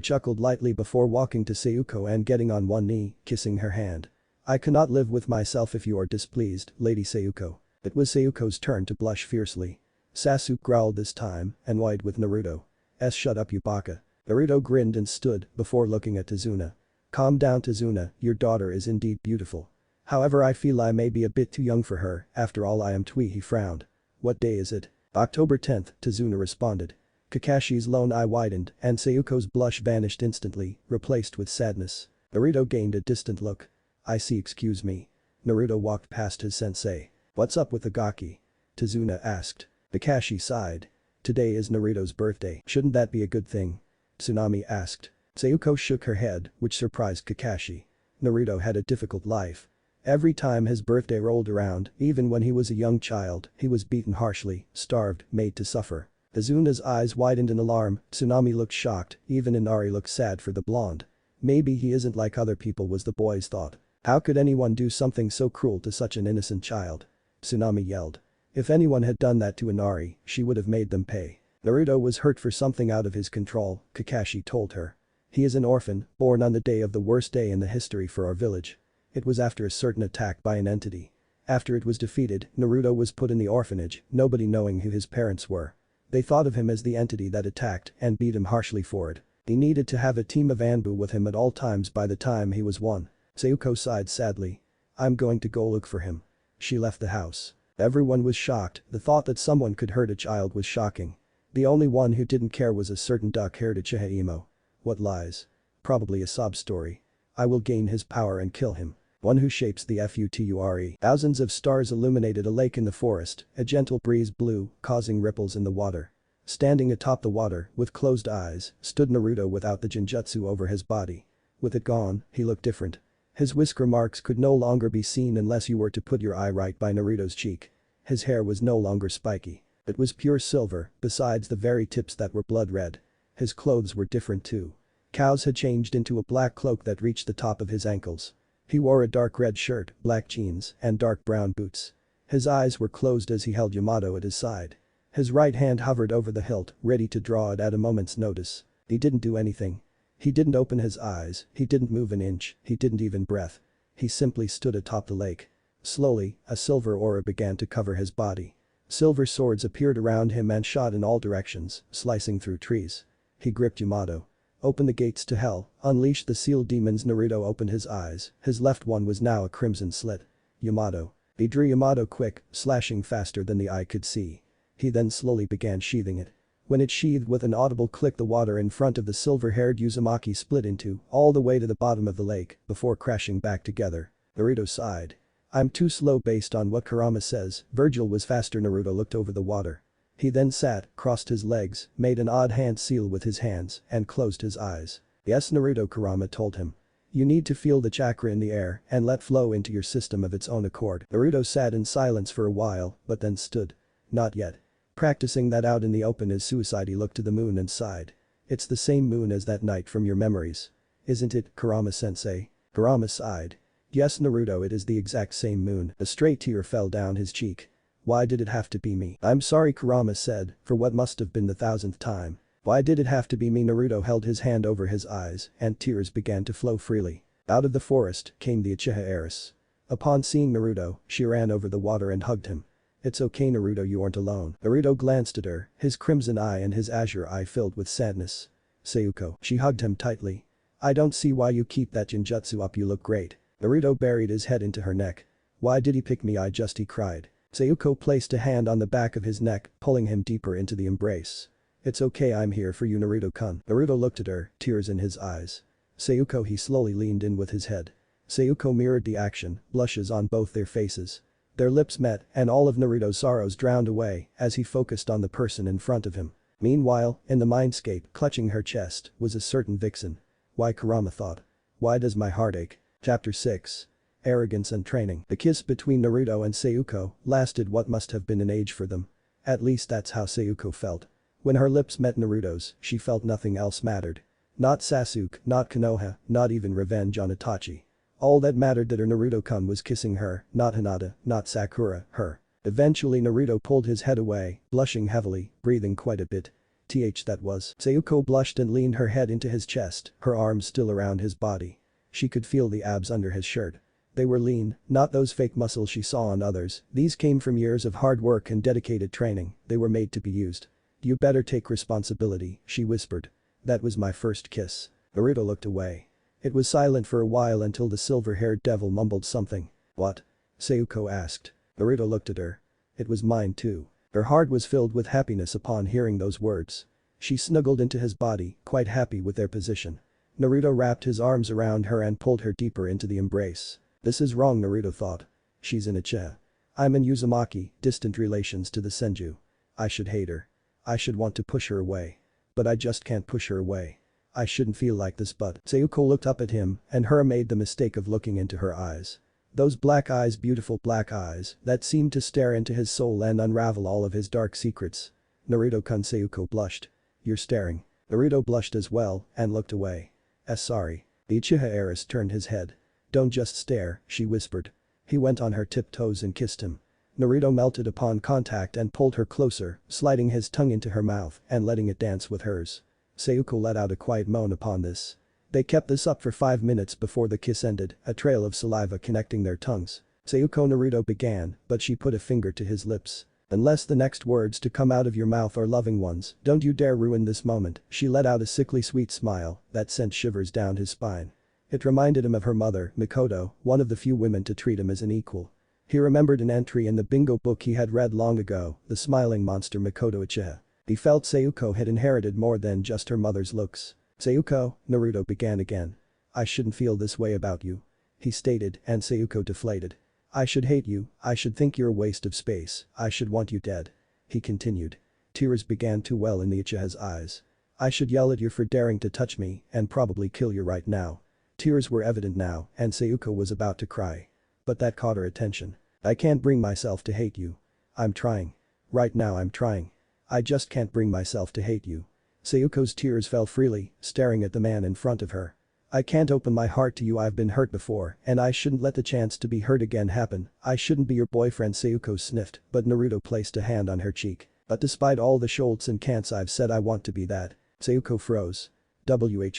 chuckled lightly before walking to Sayuko and getting on one knee, kissing her hand. I cannot live with myself if you are displeased, Lady Sayuko. It was Sayuko's turn to blush fiercely. Sasuke growled this time, annoyed with Naruto. Shut up you baka. Naruto grinned and stood, before looking at Tazuna. Calm down Tazuna, your daughter is indeed beautiful. However I feel I may be a bit too young for her, after all I am twee, he frowned. What day is it? October 10th, Tazuna responded. Kakashi's lone eye widened and Sayuko's blush vanished instantly, replaced with sadness. Naruto gained a distant look. I see, excuse me. Naruto walked past his sensei. What's up with the Gaki? Tazuna asked. Kakashi sighed. Today is Naruto's birthday, shouldn't that be a good thing? Tsunami asked. Sayuko shook her head, which surprised Kakashi. Naruto had a difficult life. Every time his birthday rolled around, even when he was a young child, he was beaten harshly, starved, made to suffer. Tazuna's eyes widened in alarm, Tsunami looked shocked, even Inari looked sad for the blonde. Maybe he isn't like other people, was the boy's thought. How could anyone do something so cruel to such an innocent child? Tsunami yelled. If anyone had done that to Inari, she would have made them pay. Naruto was hurt for something out of his control, Kakashi told her. He is an orphan, born on the day of the worst day in the history for our village. It was after a certain attack by an entity. After it was defeated, Naruto was put in the orphanage, nobody knowing who his parents were. They thought of him as the entity that attacked and beat him harshly for it. He needed to have a team of Anbu with him at all times by the time he was 1. Sayuko sighed sadly. I'm going to go look for him. She left the house. Everyone was shocked, the thought that someone could hurt a child was shocking. The only one who didn't care was a certain duck-haired Ichihaimo. What lies? Probably a sob story. I will gain his power and kill him. One who shapes the FUTURE. Thousands of stars illuminated a lake in the forest, a gentle breeze blew, causing ripples in the water. Standing atop the water, with closed eyes, stood Naruto without the genjutsu over his body. With it gone, he looked different. His whisker marks could no longer be seen unless you were to put your eye right by Naruto's cheek. His hair was no longer spiky. It was pure silver, besides the very tips that were blood red. His clothes were different too. Cows had changed into a black cloak that reached the top of his ankles. He wore a dark red shirt, black jeans, and dark brown boots. His eyes were closed as he held Yamato at his side. His right hand hovered over the hilt, ready to draw it at a moment's notice. He didn't do anything. He didn't open his eyes, he didn't move an inch, he didn't even breath. He simply stood atop the lake. Slowly, a silver aura began to cover his body. Silver swords appeared around him and shot in all directions, slicing through trees. He gripped Yamato. Open the gates to hell, unleash the sealed demons. Naruto opened his eyes, his left one was now a crimson slit. Yamato. He drew Yamato quick, slashing faster than the eye could see. He then slowly began sheathing it. When it sheathed with an audible click, the water in front of the silver-haired Uzumaki split into, all the way to the bottom of the lake, before crashing back together. Naruto sighed. I'm too slow based on what Kurama says, Virgil was faster. Naruto looked over the water. He then sat, crossed his legs, made an odd hand seal with his hands, and closed his eyes. Yes, Naruto, Kurama told him. You need to feel the chakra in the air and let flow into your system of its own accord. Naruto sat in silence for a while, but then stood. Not yet. Practicing that out in the open is suicide. He looked to the moon and sighed. It's the same moon as that night from your memories. Isn't it, Kurama-sensei? Kurama sighed. Yes, Naruto, it is the exact same moon. A stray tear fell down his cheek. Why did it have to be me? I'm sorry, Kurama said, for what must have been the 1000th time. Why did it have to be me? Naruto held his hand over his eyes and tears began to flow freely. Out of the forest came the Uchiha heiress. Upon seeing Naruto, she ran over the water and hugged him. It's okay, Naruto, you aren't alone. Naruto glanced at her, his crimson eye and his azure eye filled with sadness. Sayuko. She hugged him tightly. I don't see why you keep that genjutsu up, you look great. Naruto buried his head into her neck. Why did he pick me? He cried. Sayuko placed a hand on the back of his neck, pulling him deeper into the embrace. It's okay, I'm here for you, Naruto-kun. Naruto looked at her, tears in his eyes. Sayuko. He slowly leaned in with his head. Sayuko mirrored the action, blushes on both their faces. Their lips met and all of Naruto's sorrows drowned away as he focused on the person in front of him. Meanwhile, in the mindscape, clutching her chest, was a certain Vixen. Why, Kurama thought. Why does my heart ache? Chapter 6. Arrogance and Training. The kiss between Naruto and Sayuko lasted what must have been an age for them. At least that's how Sayuko felt. When her lips met Naruto's, she felt nothing else mattered. Not Sasuke, not Konoha, not even revenge on Itachi. All that mattered that her Naruto-kun was kissing her, not Hinata, not Sakura, her. Eventually Naruto pulled his head away, blushing heavily, breathing quite a bit. That was. Sayuko blushed and leaned her head into his chest, her arms still around his body. She could feel the abs under his shirt. They were lean, not those fake muscles she saw on others, these came from years of hard work and dedicated training, they were made to be used. You better take responsibility, she whispered. That was my first kiss. Naruto looked away. It was silent for a while until the silver-haired devil mumbled something. What? Sayuko asked. Naruto looked at her. It was mine too. Her heart was filled with happiness upon hearing those words. She snuggled into his body, quite happy with their position. Naruto wrapped his arms around her and pulled her deeper into the embrace. This is wrong, Naruto thought. She's an Uchiha. I'm an Uzumaki, distant relations to the Senju. I should hate her. I should want to push her away. But I just can't push her away. I shouldn't feel like this, but Sayuko looked up at him and her made the mistake of looking into her eyes. Those black eyes, beautiful black eyes that seemed to stare into his soul and unravel all of his dark secrets. Naruto-kun. Sayuko blushed. You're staring. Naruto blushed as well and looked away. Sorry. The Uchiha heiress turned his head. Don't just stare, she whispered. He went on her tiptoes and kissed him. Naruto melted upon contact and pulled her closer, sliding his tongue into her mouth and letting it dance with hers. Sayuko let out a quiet moan upon this. They kept this up for 5 minutes before the kiss ended, a trail of saliva connecting their tongues. Sayuko. Naruto began, but she put a finger to his lips. Unless the next words to come out of your mouth are loving ones, don't you dare ruin this moment. She let out a sickly sweet smile that sent shivers down his spine. It reminded him of her mother, Mikoto, one of the few women to treat him as an equal. He remembered an entry in the bingo book he had read long ago, the smiling monster Mikoto Uchiha. He felt Sayuko had inherited more than just her mother's looks. Sayuko, Naruto began again. I shouldn't feel this way about you. He stated, and Sayuko deflated. I should hate you, I should think you're a waste of space, I should want you dead. He continued. Tears began to well in the Uchiha's eyes. I should yell at you for daring to touch me and probably kill you right now. Tears were evident now and Sayuko was about to cry. But that caught her attention. I can't bring myself to hate you. I'm trying. Right now I'm trying. I just can't bring myself to hate you. Sayuko's tears fell freely, staring at the man in front of her. I can't open my heart to you. I've been hurt before and I shouldn't let the chance to be hurt again happen. I shouldn't be your boyfriend. Sayuko sniffed but Naruto placed a hand on her cheek. But despite all the shoulds and can'ts I've said I want to be that. Sayuko froze.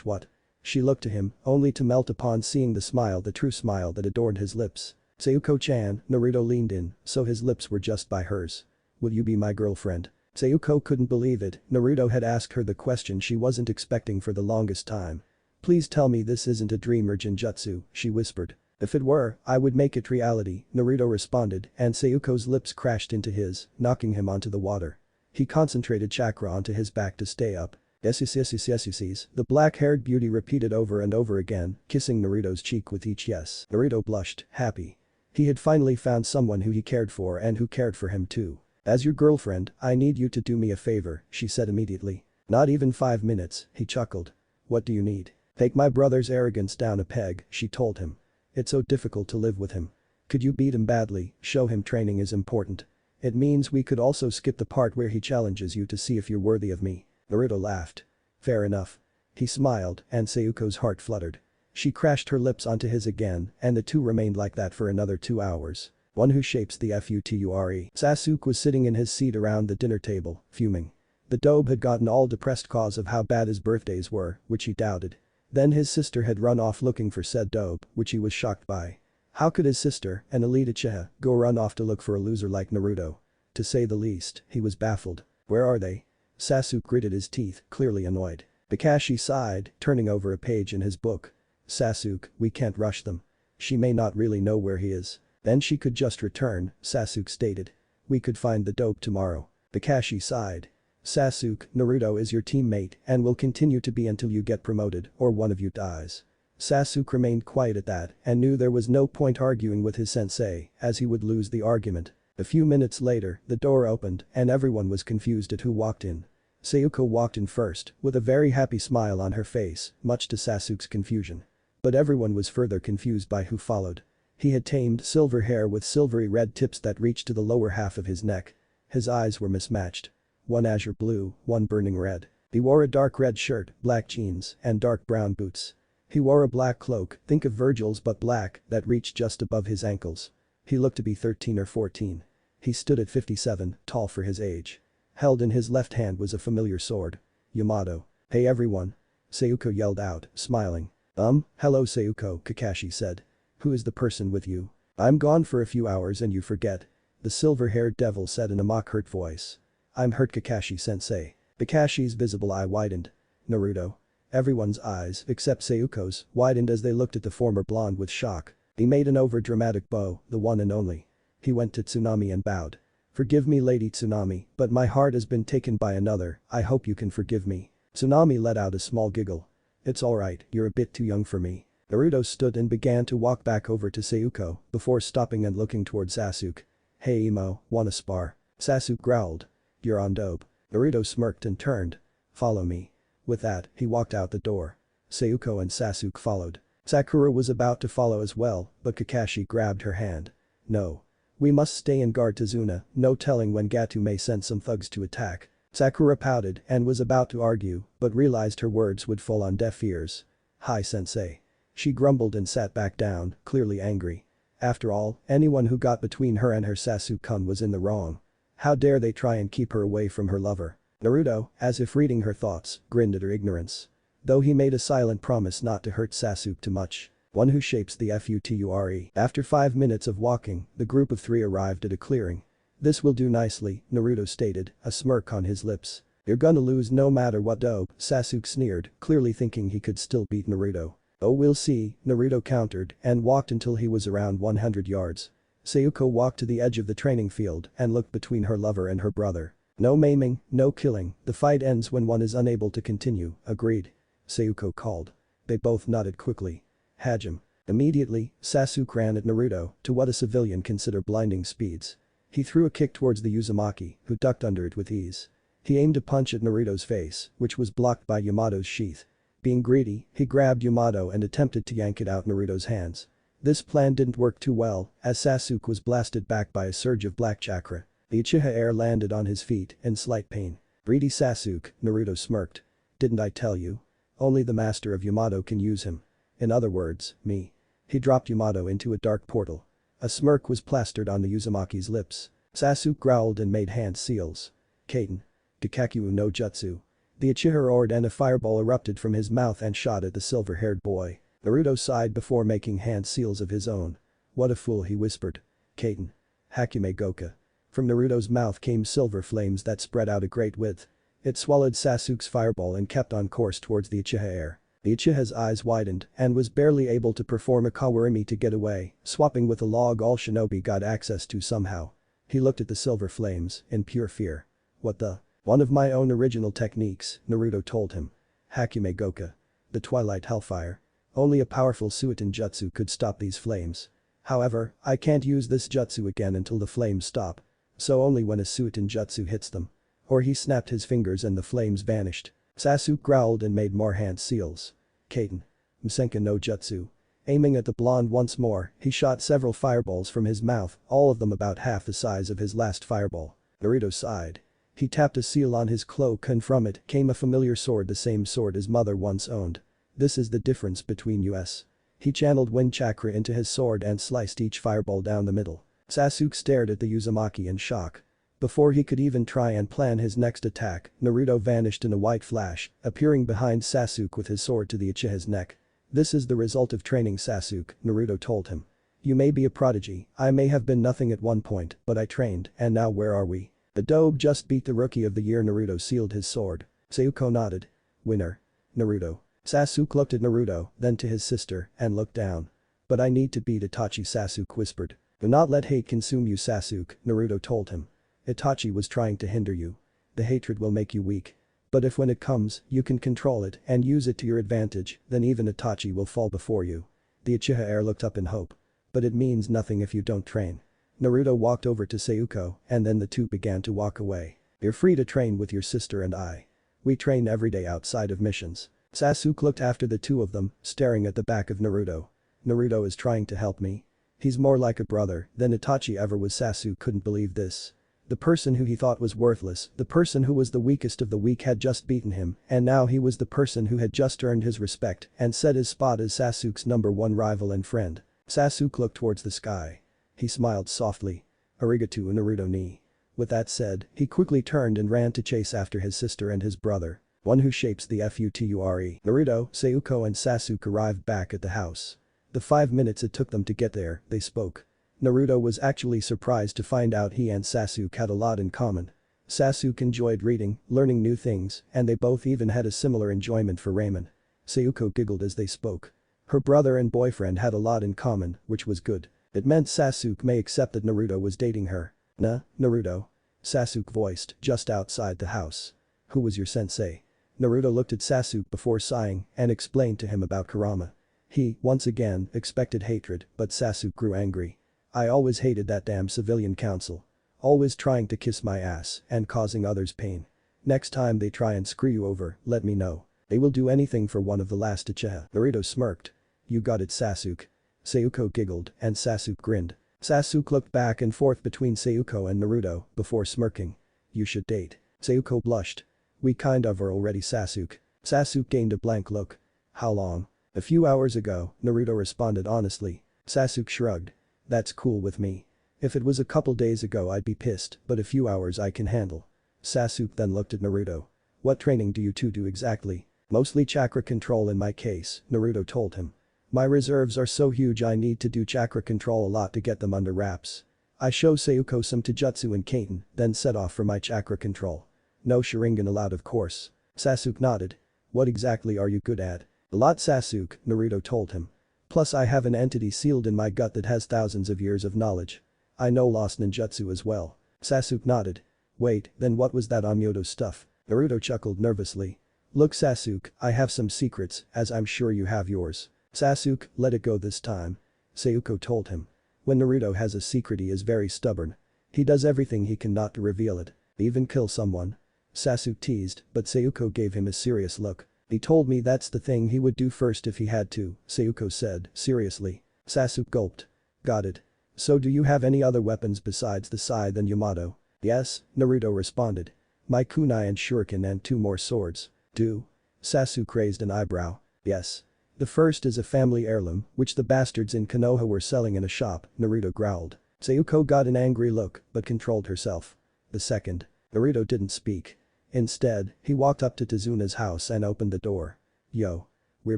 What? She looked to him only to melt upon seeing the smile, the true smile that adorned his lips. Sayuko-chan, Naruto leaned in so his lips were just by hers. Will you be my girlfriend? Sayuko couldn't believe it, Naruto had asked her the question she wasn't expecting for the longest time. Please tell me this isn't a dream or genjutsu, she whispered. If it were, I would make it reality, Naruto responded and Sayuko's lips crashed into his, knocking him onto the water. He concentrated chakra onto his back to stay up. Yes, the black-haired beauty repeated over and over again, kissing Naruto's cheek with each yes. Naruto blushed, happy. He had finally found someone who he cared for and who cared for him too. As your girlfriend, I need you to do me a favor, she said immediately. Not even 5 minutes, he chuckled. What do you need? Take my brother's arrogance down a peg, she told him. It's so difficult to live with him. Could you beat him badly, show him training is important. It means we could also skip the part where he challenges you to see if you're worthy of me. Naruto laughed. Fair enough. He smiled and Sayuko's heart fluttered. She crashed her lips onto his again and the two remained like that for another 2 hours. One who shapes the future. Sasuke was sitting in his seat around the dinner table, fuming. The dope had gotten all depressed cause of how bad his birthdays were, which he doubted. Then his sister had run off looking for said dope, which he was shocked by. How could his sister, an elite Uchiha, go run off to look for a loser like Naruto? To say the least, he was baffled. Where are they? Sasuke gritted his teeth, clearly annoyed. Kakashi sighed, turning over a page in his book. Sasuke, we can't rush them. She may not really know where he is. Then she could just return, Sasuke stated. We could find the dope tomorrow. Kakashi sighed. Sasuke, Naruto is your teammate and will continue to be until you get promoted or one of you dies. Sasuke remained quiet at that and knew there was no point arguing with his sensei as he would lose the argument. A few minutes later, the door opened and everyone was confused at who walked in. Sayuko walked in first, with a very happy smile on her face, much to Sasuke's confusion. But everyone was further confused by who followed. He had tamed silver hair with silvery red tips that reached to the lower half of his neck. His eyes were mismatched. One azure blue, one burning red. He wore a dark red shirt, black jeans, and dark brown boots. He wore a black cloak, think of Virgil's but black, that reached just above his ankles. He looked to be 13 or 14. He stood at 57, tall for his age. Held in his left hand was a familiar sword. Yamato. Hey everyone. Sayuko yelled out, smiling. Hello Sayuko, Kakashi said. Who is the person with you? I'm gone for a few hours and you forget. The silver-haired devil said in a mock-hurt voice. I'm hurt Kakashi-sensei. Kakashi's visible eye widened. Naruto. Everyone's eyes, except Sayuko's, widened as they looked at the former blonde with shock. He made an over-dramatic bow, the one and only. He went to Tsunami and bowed. Forgive me Lady Tsunami, but my heart has been taken by another, I hope you can forgive me. Tsunami let out a small giggle. It's alright, you're a bit too young for me. Naruto stood and began to walk back over to Sayuko, before stopping and looking toward Sasuke. Hey Emo, wanna spar? Sasuke growled. You're on dope. Naruto smirked and turned. Follow me. With that, he walked out the door. Sayuko and Sasuke followed. Sakura was about to follow as well, but Kakashi grabbed her hand. No. We must stay and guard Tazuna, no telling when Gato may send some thugs to attack. Sakura pouted and was about to argue, but realized her words would fall on deaf ears. Hi sensei. She grumbled and sat back down, clearly angry. After all, anyone who got between her and her Sasuke-kun was in the wrong. How dare they try and keep her away from her lover? Naruto, as if reading her thoughts, grinned at her ignorance. Though he made a silent promise not to hurt Sasuke too much. One who shapes the future. After 5 minutes of walking, the group of 3 arrived at a clearing. This will do nicely, Naruto stated, a smirk on his lips. You're gonna lose no matter what dope, Sasuke sneered, clearly thinking he could still beat Naruto. Oh we'll see, Naruto countered and walked until he was around 100 yards. Sayuko walked to the edge of the training field and looked between her lover and her brother. No maiming, no killing, the fight ends when one is unable to continue, agreed. Sayuko called. They both nodded quickly. Hajime. Immediately, Sasuke ran at Naruto to what a civilian consider blinding speeds. He threw a kick towards the Uzumaki, who ducked under it with ease. He aimed a punch at Naruto's face, which was blocked by Yamato's sheath. Being greedy, he grabbed Yamato and attempted to yank it out Naruto's hands. This plan didn't work too well, as Sasuke was blasted back by a surge of black chakra. The Uchiha heir landed on his feet in slight pain. Greedy Sasuke, Naruto smirked. Didn't I tell you? Only the master of Yamato can use him. In other words, me. He dropped Yamato into a dark portal. A smirk was plastered on the Uzumaki's lips. Sasuke growled and made hand seals. Kaiten. Gakakyu no Jutsu. The Uchiha roared and a fireball erupted from his mouth and shot at the silver-haired boy. Naruto sighed before making hand seals of his own. What a fool, he whispered. Kaiten. Hakume Goka. From Naruto's mouth came silver flames that spread out a great width. It swallowed Sasuke's fireball and kept on course towards the Uchiha heir. The Uchiha's eyes widened and was barely able to perform a Kawarimi to get away, swapping with a log all shinobi got access to somehow. He looked at the silver flames in pure fear. What the? One of my own original techniques, Naruto told him. Hakume Goka. The Twilight Hellfire. Only a powerful Suiton Jutsu could stop these flames. However, I can't use this jutsu again until the flames stop. So only when a Suiton Jutsu hits them. Or he snapped his fingers and the flames vanished. Sasuke growled and made more hand seals. Kaiten. Msenka no Jutsu. Aiming at the blonde once more, he shot several fireballs from his mouth, all of them about half the size of his last fireball. Naruto sighed. He tapped a seal on his cloak and from it came a familiar sword, the same sword his mother once owned. This is the difference between us. He channeled wind chakra into his sword and sliced each fireball down the middle. Sasuke stared at the Uzumaki in shock. Before he could even try and plan his next attack, Naruto vanished in a white flash, appearing behind Sasuke with his sword to the Uchiha's neck. This is the result of training, Sasuke, Naruto told him. You may be a prodigy, I may have been nothing at one point, but I trained, and now where are we? The Dobe just beat the Rookie of the Year. Naruto sealed his sword. Sayuko nodded. Winner. Naruto. Sasuke looked at Naruto, then to his sister, and looked down. But I need to beat Itachi, Sasuke whispered. Do not let hate consume you, Sasuke, Naruto told him. Itachi was trying to hinder you. The hatred will make you weak. But if when it comes, you can control it and use it to your advantage, then even Itachi will fall before you. The Uchiha heir looked up in hope. But it means nothing if you don't train. Naruto walked over to Sayuko, and then the two began to walk away. You're free to train with your sister and I. We train every day outside of missions. Sasuke looked after the two of them, staring at the back of Naruto. Naruto is trying to help me. He's more like a brother than Itachi ever was. Sasuke couldn't believe this. The person who he thought was worthless, the person who was the weakest of the weak had just beaten him, and now he was the person who had just earned his respect and set his spot as Sasuke's #1 rival and friend. Sasuke looked towards the sky. He smiled softly. Arigato, Naruto ni. With that said, he quickly turned and ran to chase after his sister and his brother. One who shapes the future. Naruto, Sayuko and Sasuke arrived back at the house. The 5 minutes it took them to get there, they spoke. Naruto was actually surprised to find out he and Sasuke had a lot in common. Sasuke enjoyed reading, learning new things, and they both even had a similar enjoyment for ramen. Sayuko giggled as they spoke. Her brother and boyfriend had a lot in common, which was good. It meant Sasuke may accept that Naruto was dating her. Nah, Naruto. Sasuke voiced, just outside the house. Who was your sensei? Naruto looked at Sasuke before sighing and explained to him about Kurama. He, once again, expected hatred, but Sasuke grew angry. I always hated that damn civilian council. Always trying to kiss my ass and causing others pain. Next time they try and screw you over, let me know. They will do anything for one of the last Uchiha. Naruto smirked. You got it, Sasuke. Sayuko giggled and Sasuke grinned. Sasuke looked back and forth between Sayuko and Naruto before smirking. You should date. Sayuko blushed. We kind of are already, Sasuke. Sasuke gained a blank look. How long? A few hours ago, Naruto responded honestly. Sasuke shrugged. That's cool with me. If it was a couple days ago I'd be pissed, but a few hours I can handle. Sasuke then looked at Naruto. What training do you two do exactly? Mostly chakra control in my case, Naruto told him. My reserves are so huge I need to do chakra control a lot to get them under wraps. I show Sayuko some Taijutsu and Kaiten, then set off for my chakra control. No Sharingan allowed, of course. Sasuke nodded. What exactly are you good at? A lot, Sasuke, Naruto told him. Plus I have an entity sealed in my gut that has thousands of years of knowledge. I know lost ninjutsu as well. Sasuke nodded. Wait, then what was that Onmyoto stuff? Naruto chuckled nervously. Look, Sasuke, I have some secrets, as I'm sure you have yours. Sasuke, let it go this time. Sayuko told him. When Naruto has a secret he is very stubborn. He does everything he can not to reveal it, even kill someone. Sasuke teased, but Sayuko gave him a serious look. He told me that's the thing he would do first if he had to, Sayuko said, seriously. Sasuke gulped. Got it. So do you have any other weapons besides the scythe and Yamato? Yes, Naruto responded. My kunai and shuriken and 2 more swords. Do? Sasuke raised an eyebrow. Yes. The first is a family heirloom, which the bastards in Konoha were selling in a shop, Naruto growled. Sayuko got an angry look, but controlled herself. The second. Naruto didn't speak. Instead, he walked up to Tazuna's house and opened the door. Yo. We're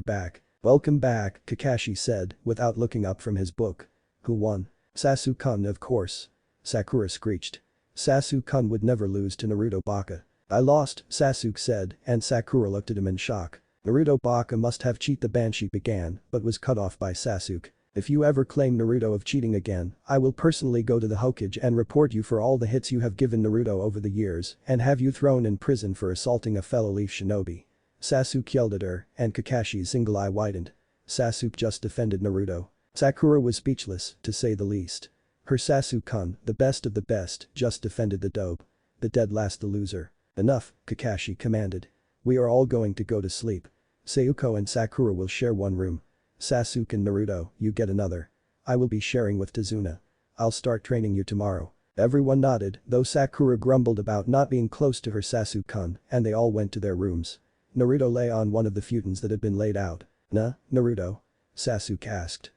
back. Welcome back, Kakashi said, without looking up from his book. Who won? Sasuke-kun, of course. Sakura screeched. Sasuke-kun would never lose to Naruto Baka. I lost, Sasuke said, and Sakura looked at him in shock. Naruto Baka must have cheated, the Banshee began, but was cut off by Sasuke. If you ever claim Naruto of cheating again, I will personally go to the Hokage and report you for all the hits you have given Naruto over the years and have you thrown in prison for assaulting a fellow leaf shinobi. Sasuke yelled at her, and Kakashi's single eye widened. Sasuke just defended Naruto. Sakura was speechless, to say the least. Her Sasuke-kun, the best of the best, just defended the dope. The dead last the loser. Enough, Kakashi commanded. We are all going to go to sleep. Sayuko and Sakura will share one room. Sasuke and Naruto, you get another. I will be sharing with Tazuna. I'll start training you tomorrow. Everyone nodded, though Sakura grumbled about not being close to her Sasuke-kun, and they all went to their rooms. Naruto lay on one of the futons that had been laid out. Naruto? Sasuke asked.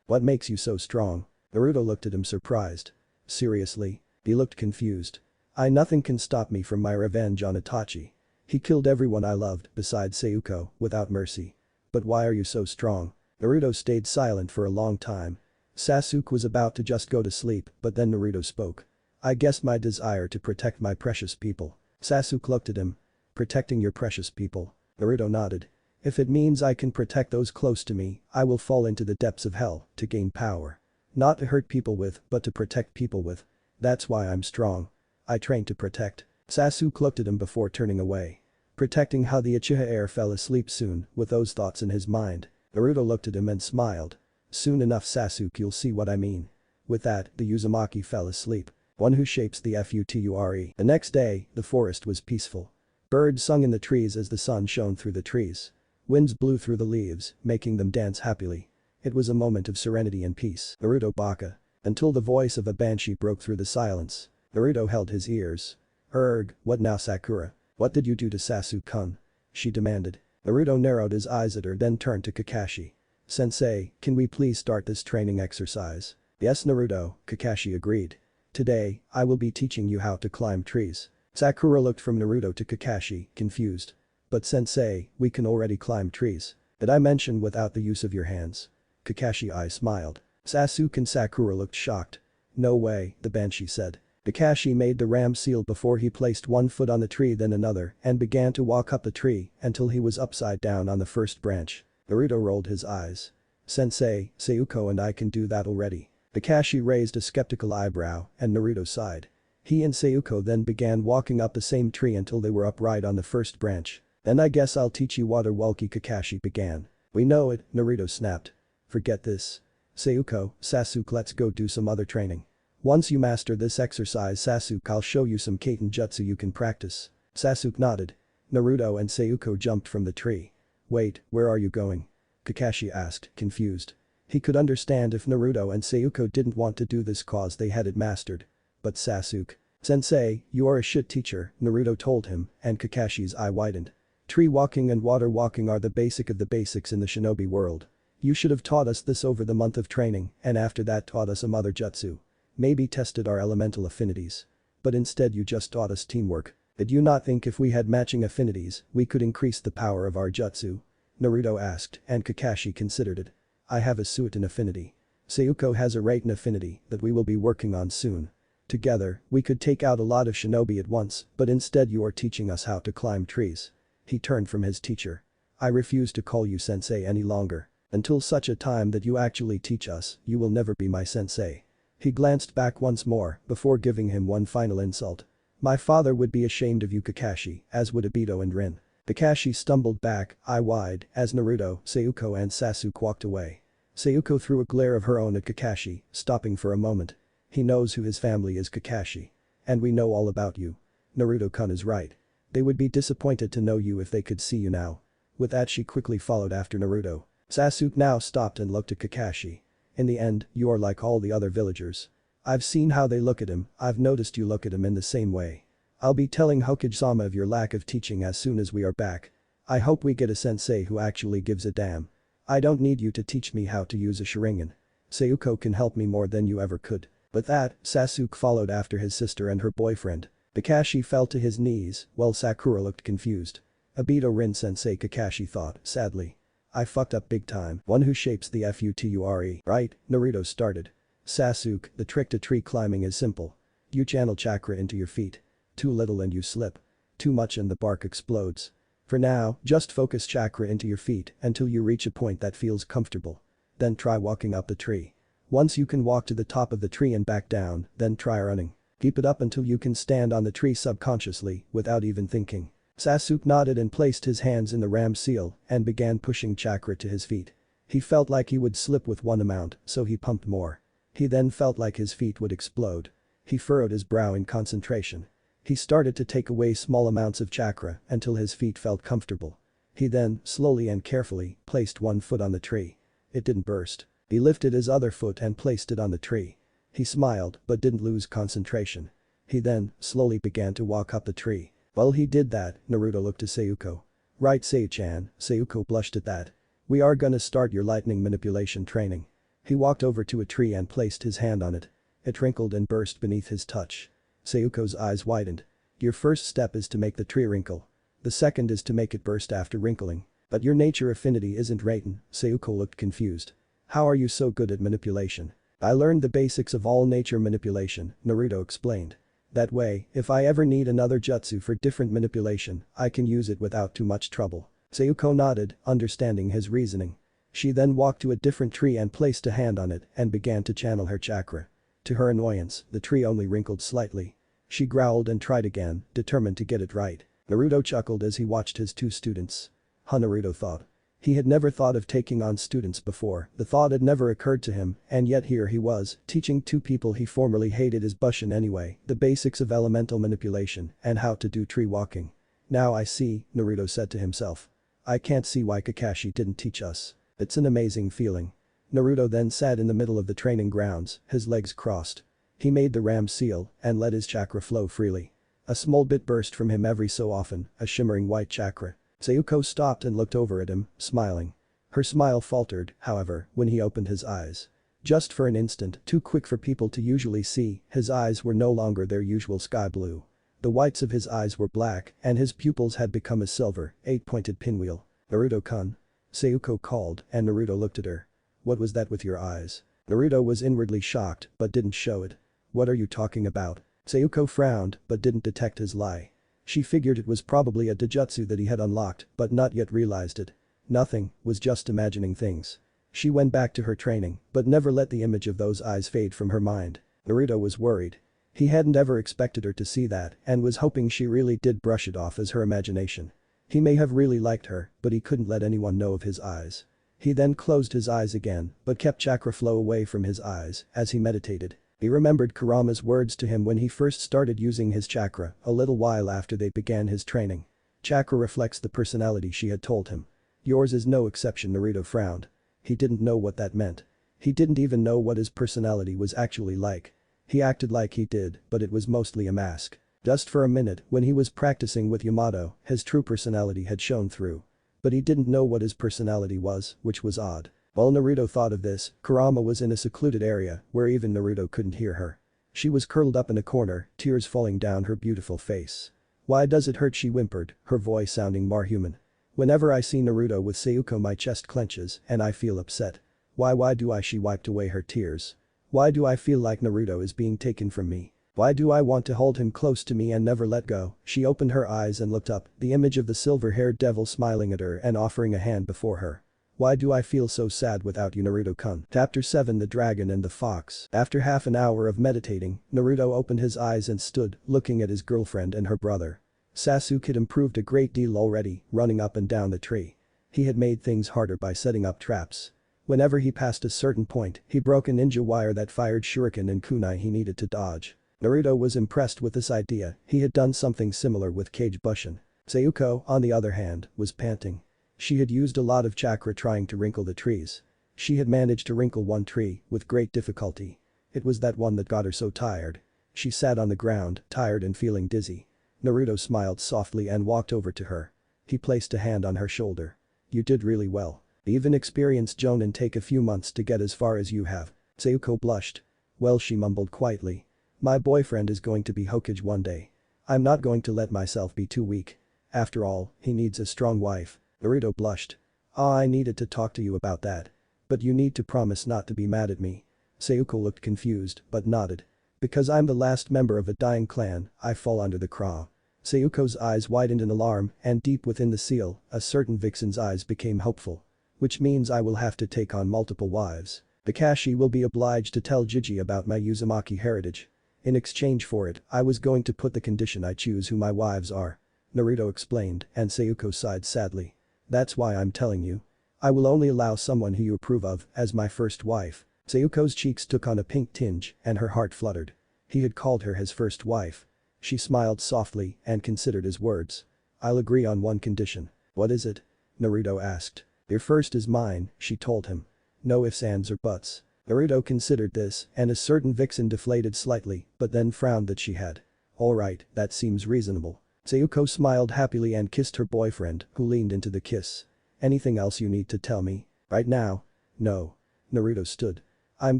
What makes you so strong? Naruto looked at him surprised. Seriously? He looked confused. Nothing can stop me from my revenge on Itachi. He killed everyone I loved, besides Sayuko, without mercy. But why are you so strong? Naruto stayed silent for a long time. Sasuke was about to just go to sleep, but then Naruto spoke. I guess my desire to protect my precious people. Sasuke looked at him. Protecting your precious people? Naruto nodded. If it means I can protect those close to me, I will fall into the depths of hell to gain power. Not to hurt people with, but to protect people with. That's why I'm strong. I train to protect. Sasuke looked at him before turning away. Protecting how the Uchiha heir fell asleep soon, with those thoughts in his mind. Naruto looked at him and smiled. Soon enough, Sasuke, you'll see what I mean. With that, the Uzumaki fell asleep. One who shapes the Future. The next day, the forest was peaceful. Birds sung in the trees as the sun shone through the trees. Winds blew through the leaves, making them dance happily. It was a moment of serenity and peace. Naruto Baka. Until the voice of a banshee broke through the silence. Naruto held his ears. What now, Sakura? What did you do to Sasuke-kun? She demanded. Naruto narrowed his eyes at her, then turned to Kakashi. Sensei, can we please start this training exercise? Yes, Naruto, Kakashi agreed. Today, I will be teaching you how to climb trees. Sakura looked from Naruto to Kakashi, confused. But sensei, we can already climb trees. Did I mention without the use of your hands? Kakashi smiled. Sasuke and Sakura looked shocked. No way, the banshee said. Kakashi made the ram seal before he placed one foot on the tree then another and began to walk up the tree until he was upside down on the first branch. Naruto rolled his eyes. Sensei, Sayuko and I can do that already. Kakashi raised a skeptical eyebrow and Naruto sighed. He and Sayuko then began walking up the same tree until they were upright on the first branch. Then I guess I'll teach you water walkie, Kakashi began. We know it, Naruto snapped. Forget this. Sayuko, Sasuke, let's go do some other training. Once you master this exercise, Sasuke, I'll show you some Kaiten jutsu you can practice. Sasuke nodded. Naruto and Sayuko jumped from the tree. Wait, where are you going? Kakashi asked, confused. He could understand if Naruto and Sayuko didn't want to do this cause they had it mastered. But Sasuke. Sensei, you are a shit teacher, Naruto told him, and Kakashi's eye widened. Tree walking and water walking are the basic of the basics in the shinobi world. You should have taught us this over the month of training and after that taught us some other jutsu. Maybe tested our elemental affinities. But instead you just taught us teamwork. Did you not think if we had matching affinities, we could increase the power of our jutsu? Naruto asked, and Kakashi considered it. I have a Suiton affinity. Sayuko has a Raiten affinity that we will be working on soon. Together, we could take out a lot of shinobi at once, but instead you are teaching us how to climb trees. He turned from his teacher. I refuse to call you sensei any longer. Until such a time that you actually teach us, you will never be my sensei. He glanced back once more before giving him one final insult. My father would be ashamed of you, Kakashi, as would Obito and Rin. Kakashi stumbled back, eye wide, as Naruto, Sayuko and Sasuke walked away. Sayuko threw a glare of her own at Kakashi, stopping for a moment. He knows who his family is, Kakashi. And we know all about you. Naruto-kun is right. They would be disappointed to know you if they could see you now. With that she quickly followed after Naruto. Sasuke now stopped and looked at Kakashi. In the end, you are like all the other villagers. I've seen how they look at him, I've noticed you look at him in the same way. I'll be telling Hokage-sama of your lack of teaching as soon as we are back. I hope we get a sensei who actually gives a damn. I don't need you to teach me how to use a Sharingan. Sayuko can help me more than you ever could. With that, Sasuke followed after his sister and her boyfriend. Kakashi fell to his knees, while Sakura looked confused. Obito Rin sensei, Kakashi thought, sadly. I fucked up big time. One who shapes the FUTURE, right? Naruto started. Sasuke, the trick to tree climbing is simple. You channel chakra into your feet. Too little and you slip. Too much and the bark explodes. For now, just focus chakra into your feet until you reach a point that feels comfortable. Then try walking up the tree. Once you can walk to the top of the tree and back down, then try running. Keep it up until you can stand on the tree subconsciously, without even thinking. Sasuke nodded and placed his hands in the ram seal and began pushing chakra to his feet. He felt like he would slip with one amount, so he pumped more. He then felt like his feet would explode. He furrowed his brow in concentration. He started to take away small amounts of chakra until his feet felt comfortable. He then, slowly and carefully, placed one foot on the tree. It didn't burst. He lifted his other foot and placed it on the tree. He smiled but didn't lose concentration. He then, slowly began to walk up the tree. While he did that, Naruto looked to Sayuko. Right Sei-chan, Sayuko blushed at that. We are gonna start your lightning manipulation training. He walked over to a tree and placed his hand on it. It wrinkled and burst beneath his touch. Sayuko's eyes widened. Your first step is to make the tree wrinkle. The second is to make it burst after wrinkling. But your nature affinity isn't Raiten, Sayuko looked confused. How are you so good at manipulation? I learned the basics of all nature manipulation, Naruto explained. That way, if I ever need another jutsu for different manipulation, I can use it without too much trouble. Sayuko nodded, understanding his reasoning. She then walked to a different tree and placed a hand on it and began to channel her chakra. To her annoyance, the tree only wrinkled slightly. She growled and tried again, determined to get it right. Naruto chuckled as he watched his two students. Huh, Naruto thought. He had never thought of taking on students before, the thought had never occurred to him, and yet here he was, teaching two people he formerly hated as Bushin anyway, the basics of elemental manipulation and how to do tree walking. Now I see, Naruto said to himself. I can't see why Kakashi didn't teach us. It's an amazing feeling. Naruto then sat in the middle of the training grounds, his legs crossed. He made the ram seal and let his chakra flow freely. A small bit burst from him every so often, a shimmering white chakra. Sayuko stopped and looked over at him, smiling. Her smile faltered, however, when he opened his eyes. Just for an instant, too quick for people to usually see, his eyes were no longer their usual sky blue. The whites of his eyes were black and his pupils had become a silver, 8-pointed pinwheel. Naruto-kun. Sayuko called and Naruto looked at her. What was that with your eyes? Naruto was inwardly shocked but didn't show it. What are you talking about? Sayuko frowned but didn't detect his lie. She figured it was probably a dojutsu that he had unlocked but not yet realized it. Nothing, was just imagining things. She went back to her training but never let the image of those eyes fade from her mind. Naruto was worried. He hadn't ever expected her to see that and was hoping she really did brush it off as her imagination. He may have really liked her but he couldn't let anyone know of his eyes. He then closed his eyes again but kept chakra flow away from his eyes as he meditated. He remembered Kurama's words to him when he first started using his chakra a little while after they began his training. Chakra reflects the personality she had told him. Yours is no exception, Naruto frowned. He didn't know what that meant. He didn't even know what his personality was actually like. He acted like he did but it was mostly a mask. Just for a minute when he was practicing with Yamato, his true personality had shown through. But he didn't know what his personality was, which was odd. While Naruto thought of this, Kurama was in a secluded area where even Naruto couldn't hear her. She was curled up in a corner, tears falling down her beautiful face. Why does it hurt, she whimpered, her voice sounding more human. Whenever I see Naruto with Sayuko my chest clenches and I feel upset. Why do I? She wiped away her tears. Why do I feel like Naruto is being taken from me? Why do I want to hold him close to me and never let go? She opened her eyes and looked up, the image of the silver-haired devil smiling at her and offering a hand before her. Why do I feel so sad without you, Naruto-kun? Chapter 7 The Dragon and the Fox. After half an hour of meditating, Naruto opened his eyes and stood, looking at his girlfriend and her brother. Sasuke had improved a great deal already, running up and down the tree. He had made things harder by setting up traps. Whenever he passed a certain point, he broke a ninja wire that fired shuriken and kunai he needed to dodge. Naruto was impressed with this idea, he had done something similar with Kage Bushin. Sayuko, on the other hand, was panting. She had used a lot of chakra trying to wrinkle the trees. She had managed to wrinkle one tree with great difficulty. It was that one that got her so tired. She sat on the ground, tired and feeling dizzy. Naruto smiled softly and walked over to her. He placed a hand on her shoulder. You did really well. Even experienced jonin take a few months to get as far as you have. Sayuko blushed. Well, she mumbled quietly. My boyfriend is going to be Hokage one day. I'm not going to let myself be too weak. After all, he needs a strong wife. Naruto blushed. Ah, I needed to talk to you about that. But you need to promise not to be mad at me. Sayuko looked confused, but nodded. Because I'm the last member of a dying clan, I fall under the craw. Sayuko's eyes widened in alarm, and deep within the seal, a certain Vixen's eyes became hopeful. Which means I will have to take on multiple wives. Kakashi will be obliged to tell Jiji about my Uzumaki heritage. In exchange for it, I was going to put the condition I choose who my wives are. Naruto explained, and Sayuko sighed sadly. That's why I'm telling you. I will only allow someone who you approve of as my first wife. Sayuko's cheeks took on a pink tinge, and her heart fluttered. He had called her his first wife. She smiled softly and considered his words. I'll agree on one condition. What is it? Naruto asked. Your first is mine, she told him. No ifs, ands or buts. Naruto considered this, and a certain Vixen deflated slightly, but then frowned that she had. Alright, that seems reasonable. Sayuko smiled happily and kissed her boyfriend, who leaned into the kiss. Anything else you need to tell me? Right now? No. Naruto stood. I'm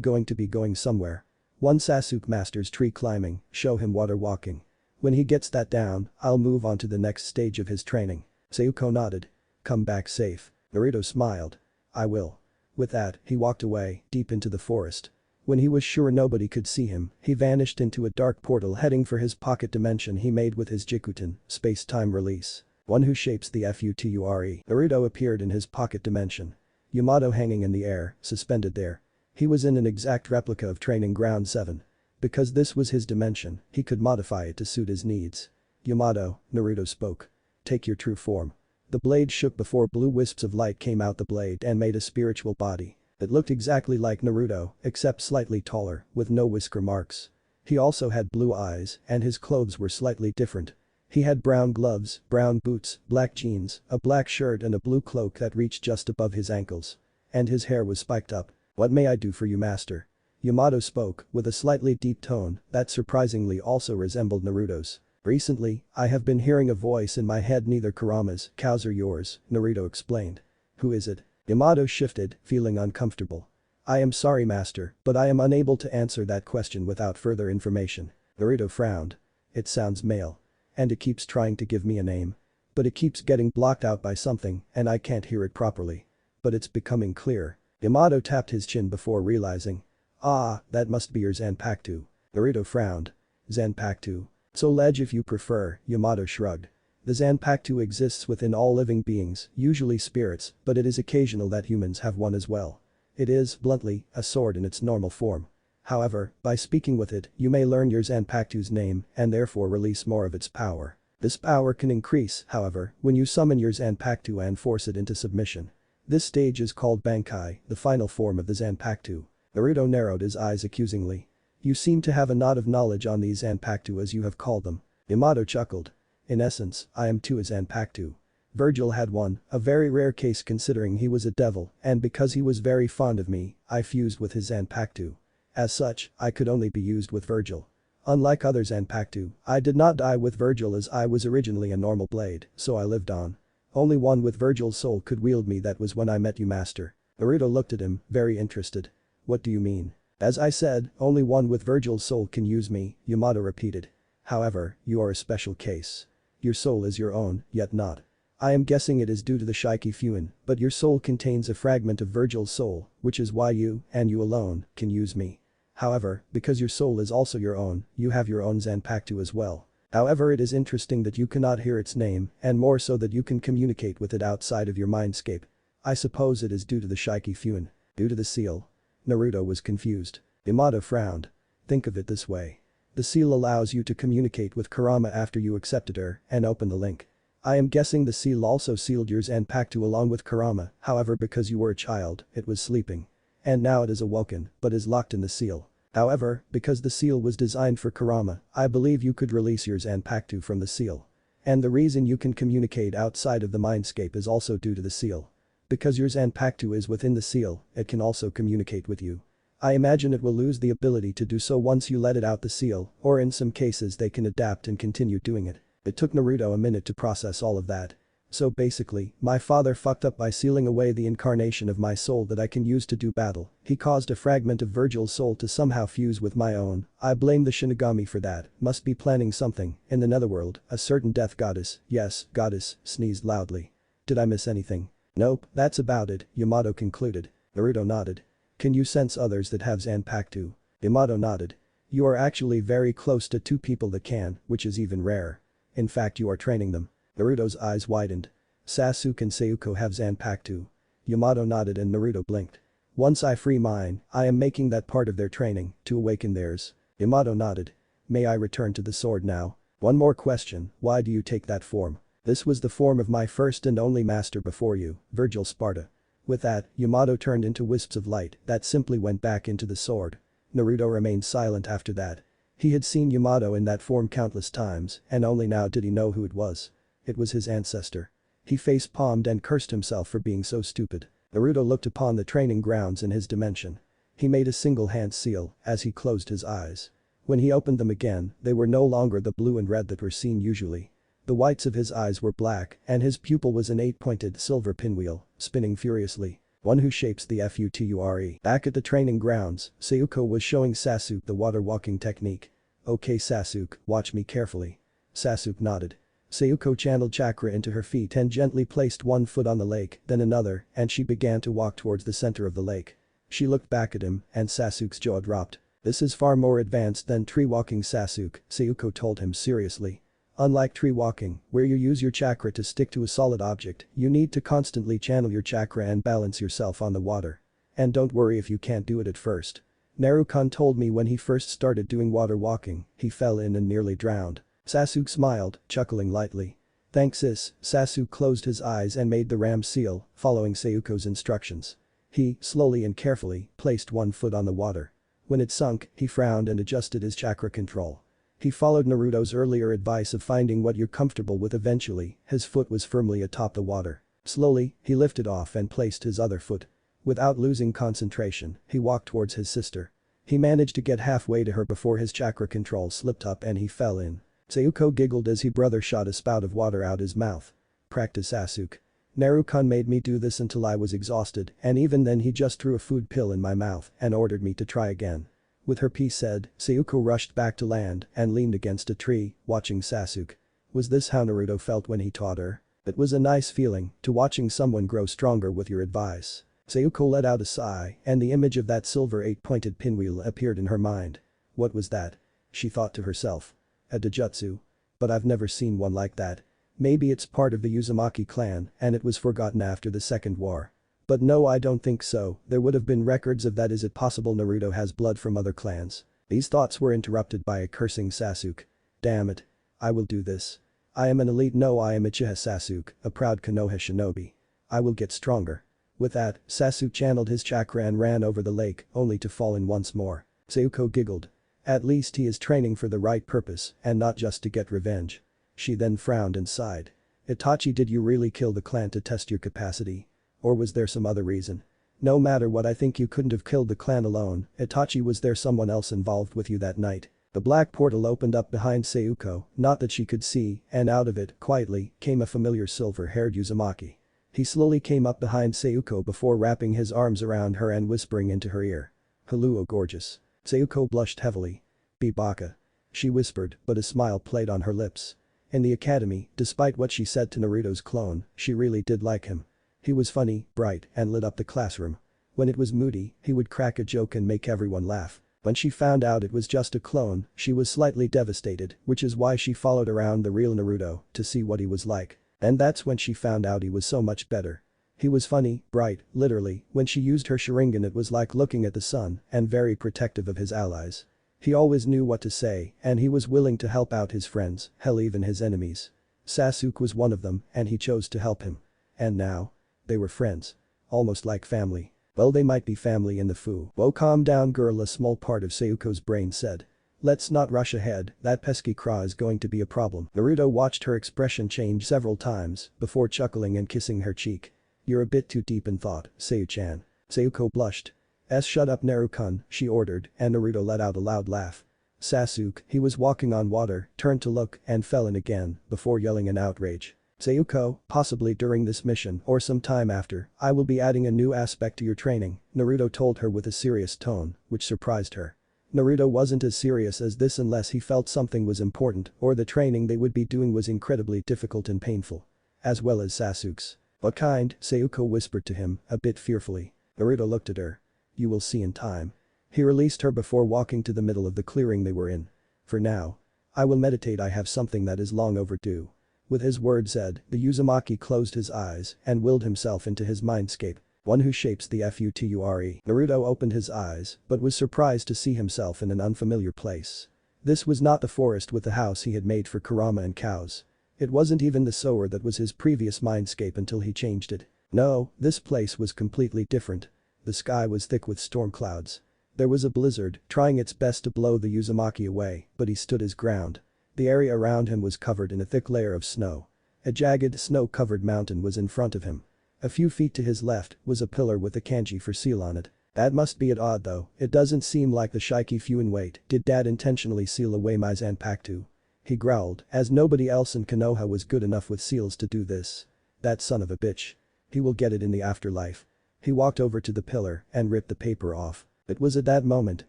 going to be going somewhere. One Sasuke masters tree climbing, show him water walking. When he gets that down, I'll move on to the next stage of his training. Sayuko nodded. Come back safe. Naruto smiled. I will. With that, he walked away, deep into the forest. When he was sure nobody could see him, he vanished into a dark portal heading for his pocket dimension he made with his Jikutin, space-time release. One who shapes the Future. Naruto appeared in his pocket dimension. Yamato hanging in the air, suspended there. He was in an exact replica of Training Ground 7. Because this was his dimension, he could modify it to suit his needs. Yamato, Naruto spoke. Take your true form. The blade shook before blue wisps of light came out the blade and made a spiritual body. It looked exactly like Naruto, except slightly taller, with no whisker marks. He also had blue eyes, and his clothes were slightly different. He had brown gloves, brown boots, black jeans, a black shirt and a blue cloak that reached just above his ankles. And his hair was spiked up. What may I do for you, master? Yamato spoke, with a slightly deep tone that surprisingly also resembled Naruto's. Recently, I have been hearing a voice in my head, neither Kurama's, cows or yours, Naruto explained. Who is it? Yamato shifted, feeling uncomfortable. I am sorry, master, but I am unable to answer that question without further information. Naruto frowned. It sounds male. And it keeps trying to give me a name. But it keeps getting blocked out by something, and I can't hear it properly. But it's becoming clear. Yamato tapped his chin before realizing. Ah, that must be your Zanpakuto. Naruto frowned. Zanpakuto. So ledge if you prefer, Yamato shrugged. The Zanpakuto exists within all living beings, usually spirits, but it is occasional that humans have one as well. It is, bluntly, a sword in its normal form. However, by speaking with it, you may learn your Zanpakuto's name and therefore release more of its power. This power can increase, however, when you summon your Zanpakuto and force it into submission. This stage is called Bankai, the final form of the Zanpakuto. Naruto narrowed his eyes accusingly. You seem to have a lot of knowledge on these Zanpakuto as you have called them. Yamato chuckled. In essence, I am too a Zanpakuto. Virgil had one, a very rare case considering he was a devil, and because he was very fond of me, I fused with his Zanpakuto. As such, I could only be used with Virgil. Unlike other Zanpakuto, I did not die with Virgil as I was originally a normal blade, so I lived on. Only one with Virgil's soul could wield me, that was when I met you, master. Naruto looked at him, very interested. What do you mean? As I said, only one with Virgil's soul can use me, Yamato repeated. However, you are a special case. Your soul is your own, yet not. I am guessing it is due to the Shiki Fuin, but your soul contains a fragment of Virgil's soul, which is why you, and you alone, can use me. However, because your soul is also your own, you have your own Zanpakuto as well. However, it is interesting that you cannot hear its name, and more so that you can communicate with it outside of your mindscape. I suppose it is due to the Shiki Fuin. Due to the seal. Naruto was confused. Yamato frowned. Think of it this way. The seal allows you to communicate with Kurama after you accepted her and open the link. I am guessing the seal also sealed your Zanpakuto along with Kurama, however because you were a child, it was sleeping. And now it is awoken, but is locked in the seal. However, because the seal was designed for Kurama, I believe you could release your Zanpakuto from the seal. And the reason you can communicate outside of the mindscape is also due to the seal. Because your Zanpakuto is within the seal, it can also communicate with you. I imagine it will lose the ability to do so once you let it out the seal, or in some cases they can adapt and continue doing it. It took Naruto a minute to process all of that. So basically, my father fucked up by sealing away the incarnation of my soul that I can use to do battle. He caused a fragment of Virgil's soul to somehow fuse with my own. I blame the Shinigami for that, must be planning something. In the netherworld, a certain death goddess, yes, goddess, sneezed loudly. Did I miss anything? Nope, that's about it, Yamato concluded. Naruto nodded. Can you sense others that have Zanpakuto? Yamato nodded. You are actually very close to 2 people that can, which is even rare. In fact you are training them. Naruto's eyes widened. Sasuke and Sayuko have Zanpakuto. Yamato nodded and Naruto blinked. Once I free mine, I am making that part of their training, to awaken theirs. Yamato nodded. May I return to the sword now? One more question, why do you take that form? This was the form of my first and only master before you, Virgil Sparta. With that, Yamato turned into wisps of light that simply went back into the sword. Naruto remained silent after that. He had seen Yamato in that form countless times, and only now did he know who it was. It was his ancestor. He face-palmed and cursed himself for being so stupid. Naruto looked upon the training grounds in his dimension. He made a single hand seal as he closed his eyes. When he opened them again, they were no longer the blue and red that were seen usually. The whites of his eyes were black, and his pupil was an 8-pointed silver pinwheel, spinning furiously. One who shapes the future. Back at the training grounds, Sayuko was showing Sasuke the water walking technique. Okay Sasuke, watch me carefully. Sasuke nodded. Sayuko channeled chakra into her feet and gently placed one foot on the lake, then another, and she began to walk towards the center of the lake. She looked back at him, and Sasuke's jaw dropped. This is far more advanced than tree walking Sasuke, Sayuko told him seriously. Unlike tree walking, where you use your chakra to stick to a solid object, you need to constantly channel your chakra and balance yourself on the water. And don't worry if you can't do it at first. Naruto told me when he first started doing water walking, he fell in and nearly drowned. Sasuke smiled, chuckling lightly. Thanks sis, Sasuke closed his eyes and made the ram seal, following Sayuko's instructions. He, slowly and carefully, placed one foot on the water. When it sunk, he frowned and adjusted his chakra control. He followed Naruto's earlier advice of finding what you're comfortable with eventually, his foot was firmly atop the water. Slowly, he lifted off and placed his other foot. Without losing concentration, he walked towards his sister. He managed to get halfway to her before his chakra control slipped up and he fell in. Sayuko giggled as his brother shot a spout of water out his mouth. Practice Sasuke. Naruto made me do this until I was exhausted, and even then he just threw a food pill in my mouth and ordered me to try again. With her piece said, Sayuko rushed back to land and leaned against a tree, watching Sasuke. Was this how Naruto felt when he taught her? It was a nice feeling, to watching someone grow stronger with your advice. Sayuko let out a sigh, and the image of that silver 8-pointed pinwheel appeared in her mind. What was that? She thought to herself. A dojutsu. But I've never seen one like that. Maybe it's part of the Uzumaki clan and it was forgotten after the Second War. But no, I don't think so, there would have been records of that. Is it possible Naruto has blood from other clans? These thoughts were interrupted by a cursing Sasuke. Damn it. I will do this. I am an elite. No, I am Uchiha Sasuke, a proud Konoha shinobi. I will get stronger. With that, Sasuke channeled his chakra and ran over the lake, only to fall in once more. Sayuko giggled. At least he is training for the right purpose and not just to get revenge. She then frowned and sighed. Itachi, did you really kill the clan to test your capacity? Or was there some other reason? No matter what, I think you couldn't have killed the clan alone. Itachi, was there someone else involved with you that night? The black portal opened up behind Sayuko, not that she could see, and out of it, quietly, came a familiar silver-haired Uzumaki. He slowly came up behind Sayuko before wrapping his arms around her and whispering into her ear. Hello, gorgeous. Sayuko blushed heavily. Be baka. She whispered, but a smile played on her lips. In the academy, despite what she said to Naruto's clone, she really did like him. He was funny, bright, and lit up the classroom. When it was moody, he would crack a joke and make everyone laugh. When she found out it was just a clone, she was slightly devastated, which is why she followed around the real Naruto to see what he was like. And that's when she found out he was so much better. He was funny, bright, literally, when she used her Sharingan it was like looking at the sun, and very protective of his allies. He always knew what to say, and he was willing to help out his friends, hell even his enemies. Sasuke was one of them, and he chose to help him. And now? They were friends. Almost like family. Well, they might be family in the Fu. Whoa, calm down girl, a small part of Sayuko's brain said. Let's not rush ahead, that pesky Kra is going to be a problem. Naruto watched her expression change several times before chuckling and kissing her cheek. You're a bit too deep in thought, Sayu-chan. Sayuko blushed. Shut up Naru-kun, she ordered, and Naruto let out a loud laugh. Sasuke, he was walking on water, turned to look and fell in again before yelling in outrage. Sayuko, possibly during this mission or some time after, I will be adding a new aspect to your training, Naruto told her with a serious tone, which surprised her. Naruto wasn't as serious as this unless he felt something was important or the training they would be doing was incredibly difficult and painful. As well as Sasuke's. What kind? Sayuko whispered to him, a bit fearfully. Naruto looked at her. You will see in time. He released her before walking to the middle of the clearing they were in. For now. I will meditate. I have something that is long overdue. With his words said, the Uzumaki closed his eyes and willed himself into his mindscape. One who shapes the future. Naruto opened his eyes but was surprised to see himself in an unfamiliar place. This was not the forest with the house he had made for Kurama and cows. It wasn't even the sewer that was his previous mindscape until he changed it. No, this place was completely different. The sky was thick with storm clouds. There was a blizzard trying its best to blow the Uzumaki away, but he stood his ground. The area around him was covered in a thick layer of snow. A jagged snow-covered mountain was in front of him. A few feet to his left was a pillar with a kanji for seal on it. That must be it odd though, it doesn't seem like the Shiki Fuin wait, did dad intentionally seal away my Zanpakuto? He growled, as nobody else in Konoha was good enough with seals to do this. That son of a bitch. He will get it in the afterlife. He walked over to the pillar and ripped the paper off. It was at that moment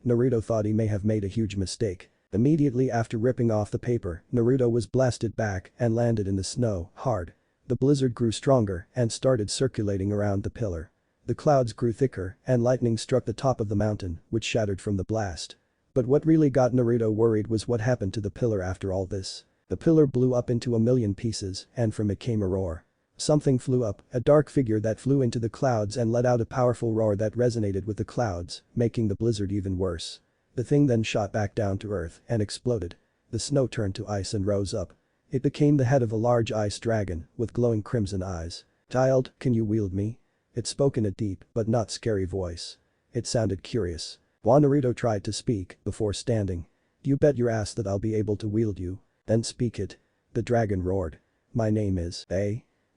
Naruto thought he may have made a huge mistake. Immediately after ripping off the paper, Naruto was blasted back and landed in the snow, hard. The blizzard grew stronger and started circulating around the pillar. The clouds grew thicker and lightning struck the top of the mountain, which shattered from the blast. But what really got Naruto worried was what happened to the pillar after all this. The pillar blew up into a million pieces and from it came a roar. Something flew up, a dark figure that flew into the clouds and let out a powerful roar that resonated with the clouds, making the blizzard even worse. The thing then shot back down to earth and exploded. The snow turned to ice and rose up. It became the head of a large ice dragon with glowing crimson eyes. Child, can you wield me? It spoke in a deep but not scary voice. It sounded curious. While Naruto tried to speak before standing. You bet your ass that I'll be able to wield you. Then speak it. The dragon roared. My name is,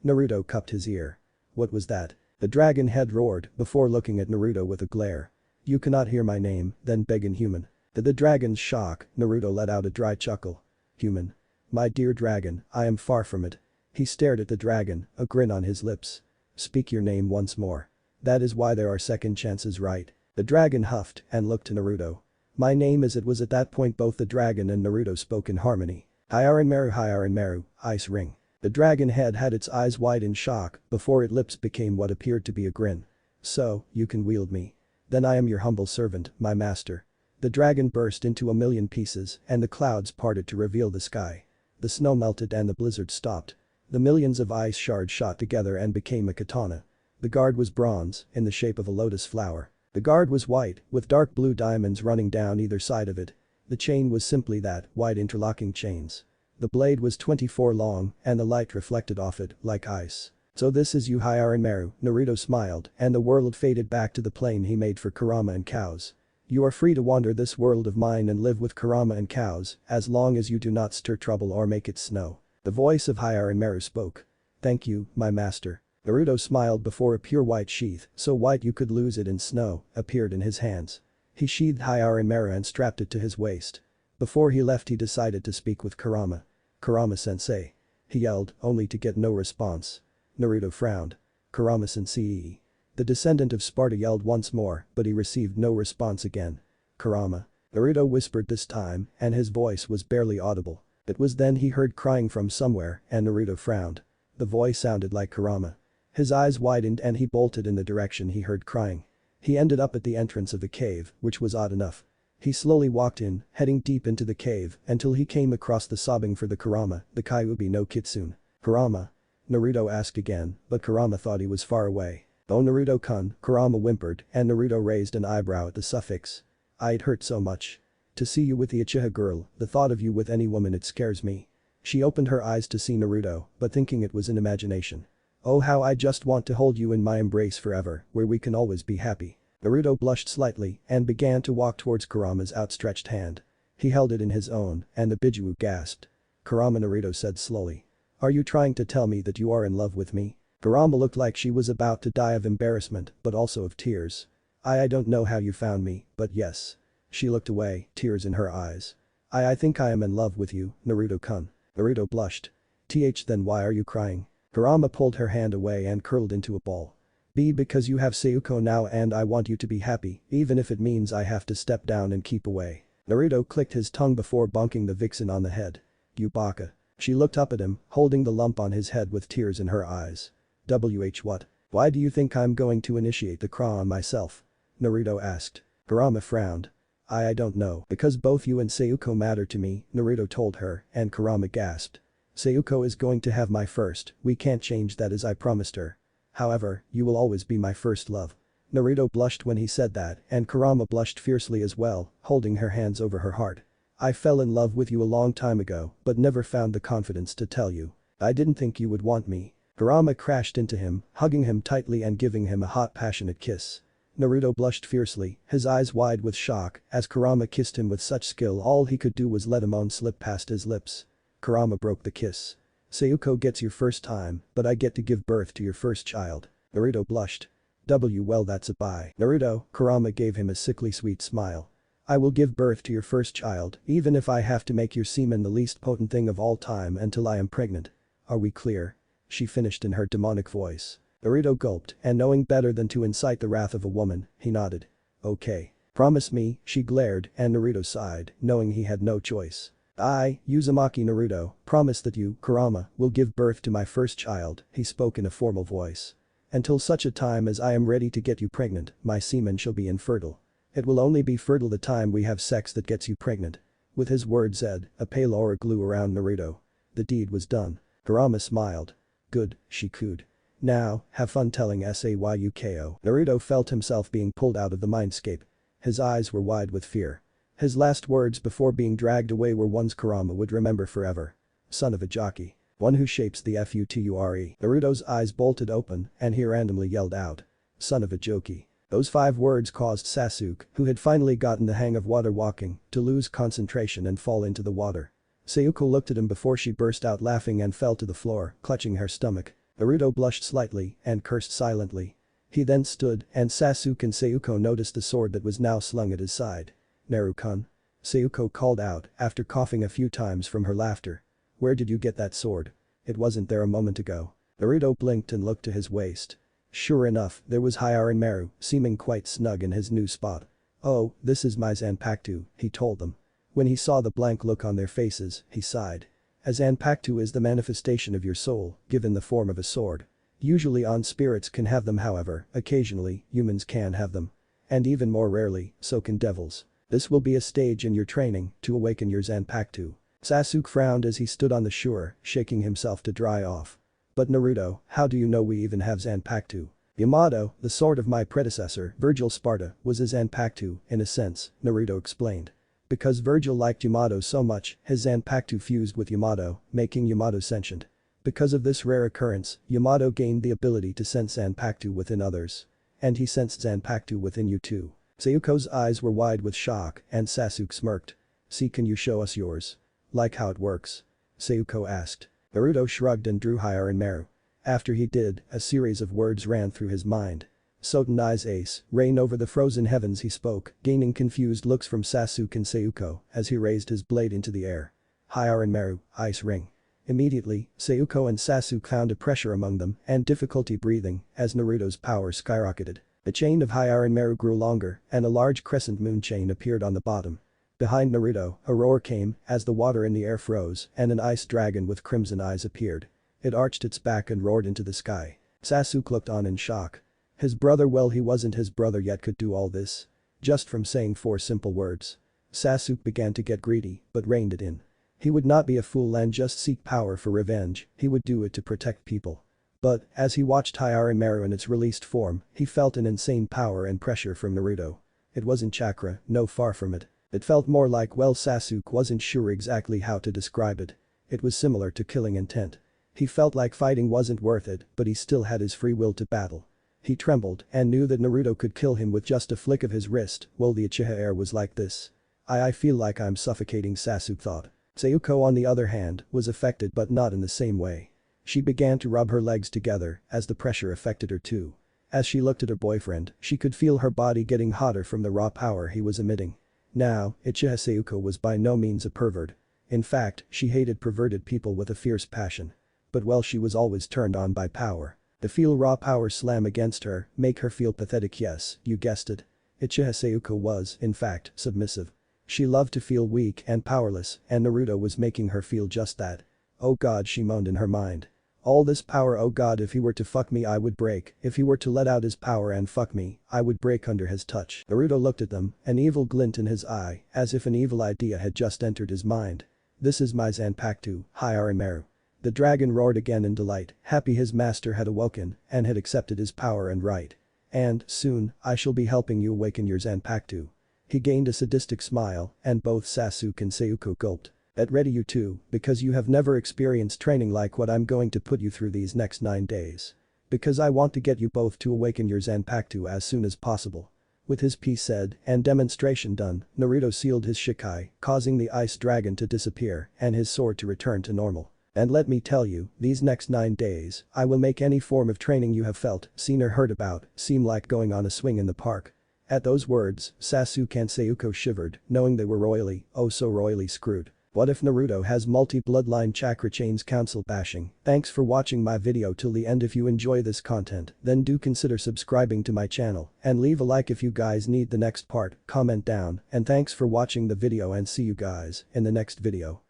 Naruto cupped his ear. What was that? The dragon head roared before looking at Naruto with a glare. You cannot hear my name, then beg in human. To the dragon's shock, Naruto let out a dry chuckle. Human. My dear dragon, I am far from it. He stared at the dragon, a grin on his lips. Speak your name once more. That is why there are second chances, right? The dragon huffed and looked to Naruto. My name is. It was at that point both the dragon and Naruto spoke in harmony. Hiaranmaru, ice ring. The dragon head had its eyes wide in shock before its lips became what appeared to be a grin. So, you can wield me. Then I am your humble servant, my master. The dragon burst into a million pieces and the clouds parted to reveal the sky. The snow melted and the blizzard stopped. The millions of ice shards shot together and became a katana. The guard was bronze, in the shape of a lotus flower. The guard was white, with dark blue diamonds running down either side of it. The chain was simply that, white interlocking chains. The blade was 24 long and the light reflected off it like ice. So this is you Hiaranmaru, Naruto smiled and the world faded back to the plane he made for Kurama and cows. You are free to wander this world of mine and live with Kurama and cows as long as you do not stir trouble or make it snow. The voice of Hiaranmaru spoke. Thank you, my master. Naruto smiled before a pure white sheath, so white you could lose it in snow, appeared in his hands. He sheathed Hiaranmaru and strapped it to his waist. Before he left he decided to speak with Kurama. Kurama-sensei. He yelled, only to get no response. Naruto frowned. Kurama-sensei. The descendant of Sparta yelled once more, but he received no response again. Kurama. Naruto whispered this time, and his voice was barely audible. It was then he heard crying from somewhere, and Naruto frowned. The voice sounded like Kurama. His eyes widened and he bolted in the direction he heard crying. He ended up at the entrance of the cave, which was odd enough. He slowly walked in, heading deep into the cave, until he came across the sobbing for the Kurama, the Kyuubi no Kitsune. Kurama? Naruto asked again, but Kurama thought he was far away. Oh Naruto-kun, Kurama whimpered, and Naruto raised an eyebrow at the suffix. It hurt so much. To see you with the Uchiha girl, the thought of you with any woman it scares me. She opened her eyes to see Naruto, but thinking it was in imagination. Oh how I just want to hold you in my embrace forever, where we can always be happy. Naruto blushed slightly and began to walk towards Kurama's outstretched hand. He held it in his own, and the Biju gasped. Kurama, Naruto said slowly. Are you trying to tell me that you are in love with me? Kurama looked like she was about to die of embarrassment, but also of tears. I don't know how you found me, but yes. She looked away, tears in her eyes. I think I am in love with you, Naruto-kun. Naruto blushed. Then why are you crying? Kurama pulled her hand away and curled into a ball. Because you have Sayuko now and I want you to be happy, even if it means I have to step down and keep away. Naruto clicked his tongue before bonking the Vixen on the head. You baka. She looked up at him, holding the lump on his head with tears in her eyes. What? Why do you think I'm going to initiate the craw on myself? Naruto asked. Kurama frowned. I don't know. Because both you and Sayuko matter to me, Naruto told her, and Kurama gasped. Sayuko is going to have my first, we can't change that as I promised her. However, you will always be my first love. Naruto blushed when he said that, and Kurama blushed fiercely as well, holding her hands over her heart. I fell in love with you a long time ago, but never found the confidence to tell you. I didn't think you would want me. Kurama crashed into him, hugging him tightly and giving him a hot passionate kiss. Naruto blushed fiercely, his eyes wide with shock, as Kurama kissed him with such skill all he could do was let him own slip past his lips. Kurama broke the kiss. Sayuko gets your first time, but I get to give birth to your first child. Naruto blushed. Well, that's a bye. Naruto, Kurama gave him a sickly sweet smile. I will give birth to your first child, even if I have to make your semen the least potent thing of all time until I am pregnant. Are we clear? She finished in her demonic voice. Naruto gulped, and knowing better than to incite the wrath of a woman, he nodded. Okay. Promise me, she glared, and Naruto sighed, knowing he had no choice. I, Uzumaki Naruto, promise that you, Kurama, will give birth to my first child, he spoke in a formal voice. Until such a time as I am ready to get you pregnant, my semen shall be infertile. It will only be fertile the time we have sex that gets you pregnant. With his words said, a pale aura grew around Naruto. The deed was done. Kurama smiled. Good, she cooed. Now, have fun telling Sayuko. Naruto felt himself being pulled out of the mindscape. His eyes were wide with fear. His last words before being dragged away were ones Kurama would remember forever. Son of a jockey. One who shapes the future. Naruto's eyes bolted open and he randomly yelled out. Son of a jockey. Those 5 words caused Sasuke, who had finally gotten the hang of water walking, to lose concentration and fall into the water. Sayuko looked at him before she burst out laughing and fell to the floor, clutching her stomach. Naruto blushed slightly and cursed silently. He then stood and Sasuke and Sayuko noticed the sword that was now slung at his side. Naru-kun. Sayuko called out after coughing a few times from her laughter. Where did you get that sword? It wasn't there a moment ago. Naruto blinked and looked to his waist. Sure enough, there was Maru, seeming quite snug in his new spot. Oh, this is my Zanpakuto, he told them. When he saw the blank look on their faces, he sighed. A Zanpakuto is the manifestation of your soul, given the form of a sword. Usually spirits can have them, however, occasionally, humans can have them. And even more rarely, so can devils. This will be a stage in your training to awaken your Zanpakuto. Sasuke frowned as he stood on the shore, shaking himself to dry off. But Naruto, how do you know we even have Zanpakuto? Yamato, the sword of my predecessor, Virgil Sparta, was a Zanpakuto, in a sense, Naruto explained. Because Virgil liked Yamato so much, his Zanpakuto fused with Yamato, making Yamato sentient. Because of this rare occurrence, Yamato gained the ability to sense Zanpakuto within others. And he sensed Zanpakuto within you too. Sayuko's eyes were wide with shock and Sasuke smirked. See, can you show us yours? Like how it works? Sayuko asked. Naruto shrugged and drew Maru. After he did, a series of words ran through his mind. Sotenai's ace, reign over the frozen heavens, he spoke, gaining confused looks from Sasuke and Sayuko as he raised his blade into the air. Maru, ice ring. Immediately, Sayuko and Sasuke found a pressure among them and difficulty breathing as Naruto's power skyrocketed. The chain of Maru grew longer and a large crescent moon chain appeared on the bottom. Behind Naruto, a roar came as the water in the air froze and an ice dragon with crimson eyes appeared. It arched its back and roared into the sky. Sasuke looked on in shock. His brother, well, he wasn't his brother yet, could do all this. Just from saying 4 simple words. Sasuke began to get greedy, but reined it in. He would not be a fool and just seek power for revenge, he would do it to protect people. But, as he watched Maru in its released form, he felt an insane power and pressure from Naruto. It wasn't chakra, no, far from it. It felt more like, well, Sasuke wasn't sure exactly how to describe it. It was similar to killing intent. He felt like fighting wasn't worth it, but he still had his free will to battle. He trembled and knew that Naruto could kill him with just a flick of his wrist, well, the Uchiha air was like this. I feel like I'm suffocating, Sasuke thought. Sayuko on the other hand was affected but not in the same way. She began to rub her legs together as the pressure affected her too. As she looked at her boyfriend, she could feel her body getting hotter from the raw power he was emitting. Now, Uchiha Sayuko was by no means a pervert. In fact, she hated perverted people with a fierce passion. But well, she was always turned on by power. To feel raw power slam against her, make her feel pathetic, yes, you guessed it. Uchiha Sayuko was, in fact, submissive. She loved to feel weak and powerless, and Naruto was making her feel just that. Oh god, she moaned in her mind. All this power, oh god, if he were to fuck me I would break, if he were to let out his power and fuck me, I would break under his touch. Naruto looked at them, an evil glint in his eye, as if an evil idea had just entered his mind. This is my Zanpakuto, Hyarumeru. The dragon roared again in delight, happy his master had awoken and had accepted his power and right. And, soon, I shall be helping you awaken your Zanpakuto. He gained a sadistic smile, and both Sasuke and Sayuko gulped. Get ready you two, because you have never experienced training like what I'm going to put you through these next 9 days. Because I want to get you both to awaken your Zanpakuto as soon as possible. With his piece said and demonstration done, Naruto sealed his Shikai, causing the ice dragon to disappear and his sword to return to normal. And let me tell you, these next 9 days, I will make any form of training you have felt, seen or heard about, seem like going on a swing in the park. At those words, Sasuke and Sayuko shivered, knowing they were royally, oh so royally screwed. What if Naruto has multi-bloodline chakra chains? Council bashing. Thanks for watching my video till the end. If you enjoy this content, then do consider subscribing to my channel and leave a like if you guys need the next part, comment down, and thanks for watching the video and see you guys in the next video.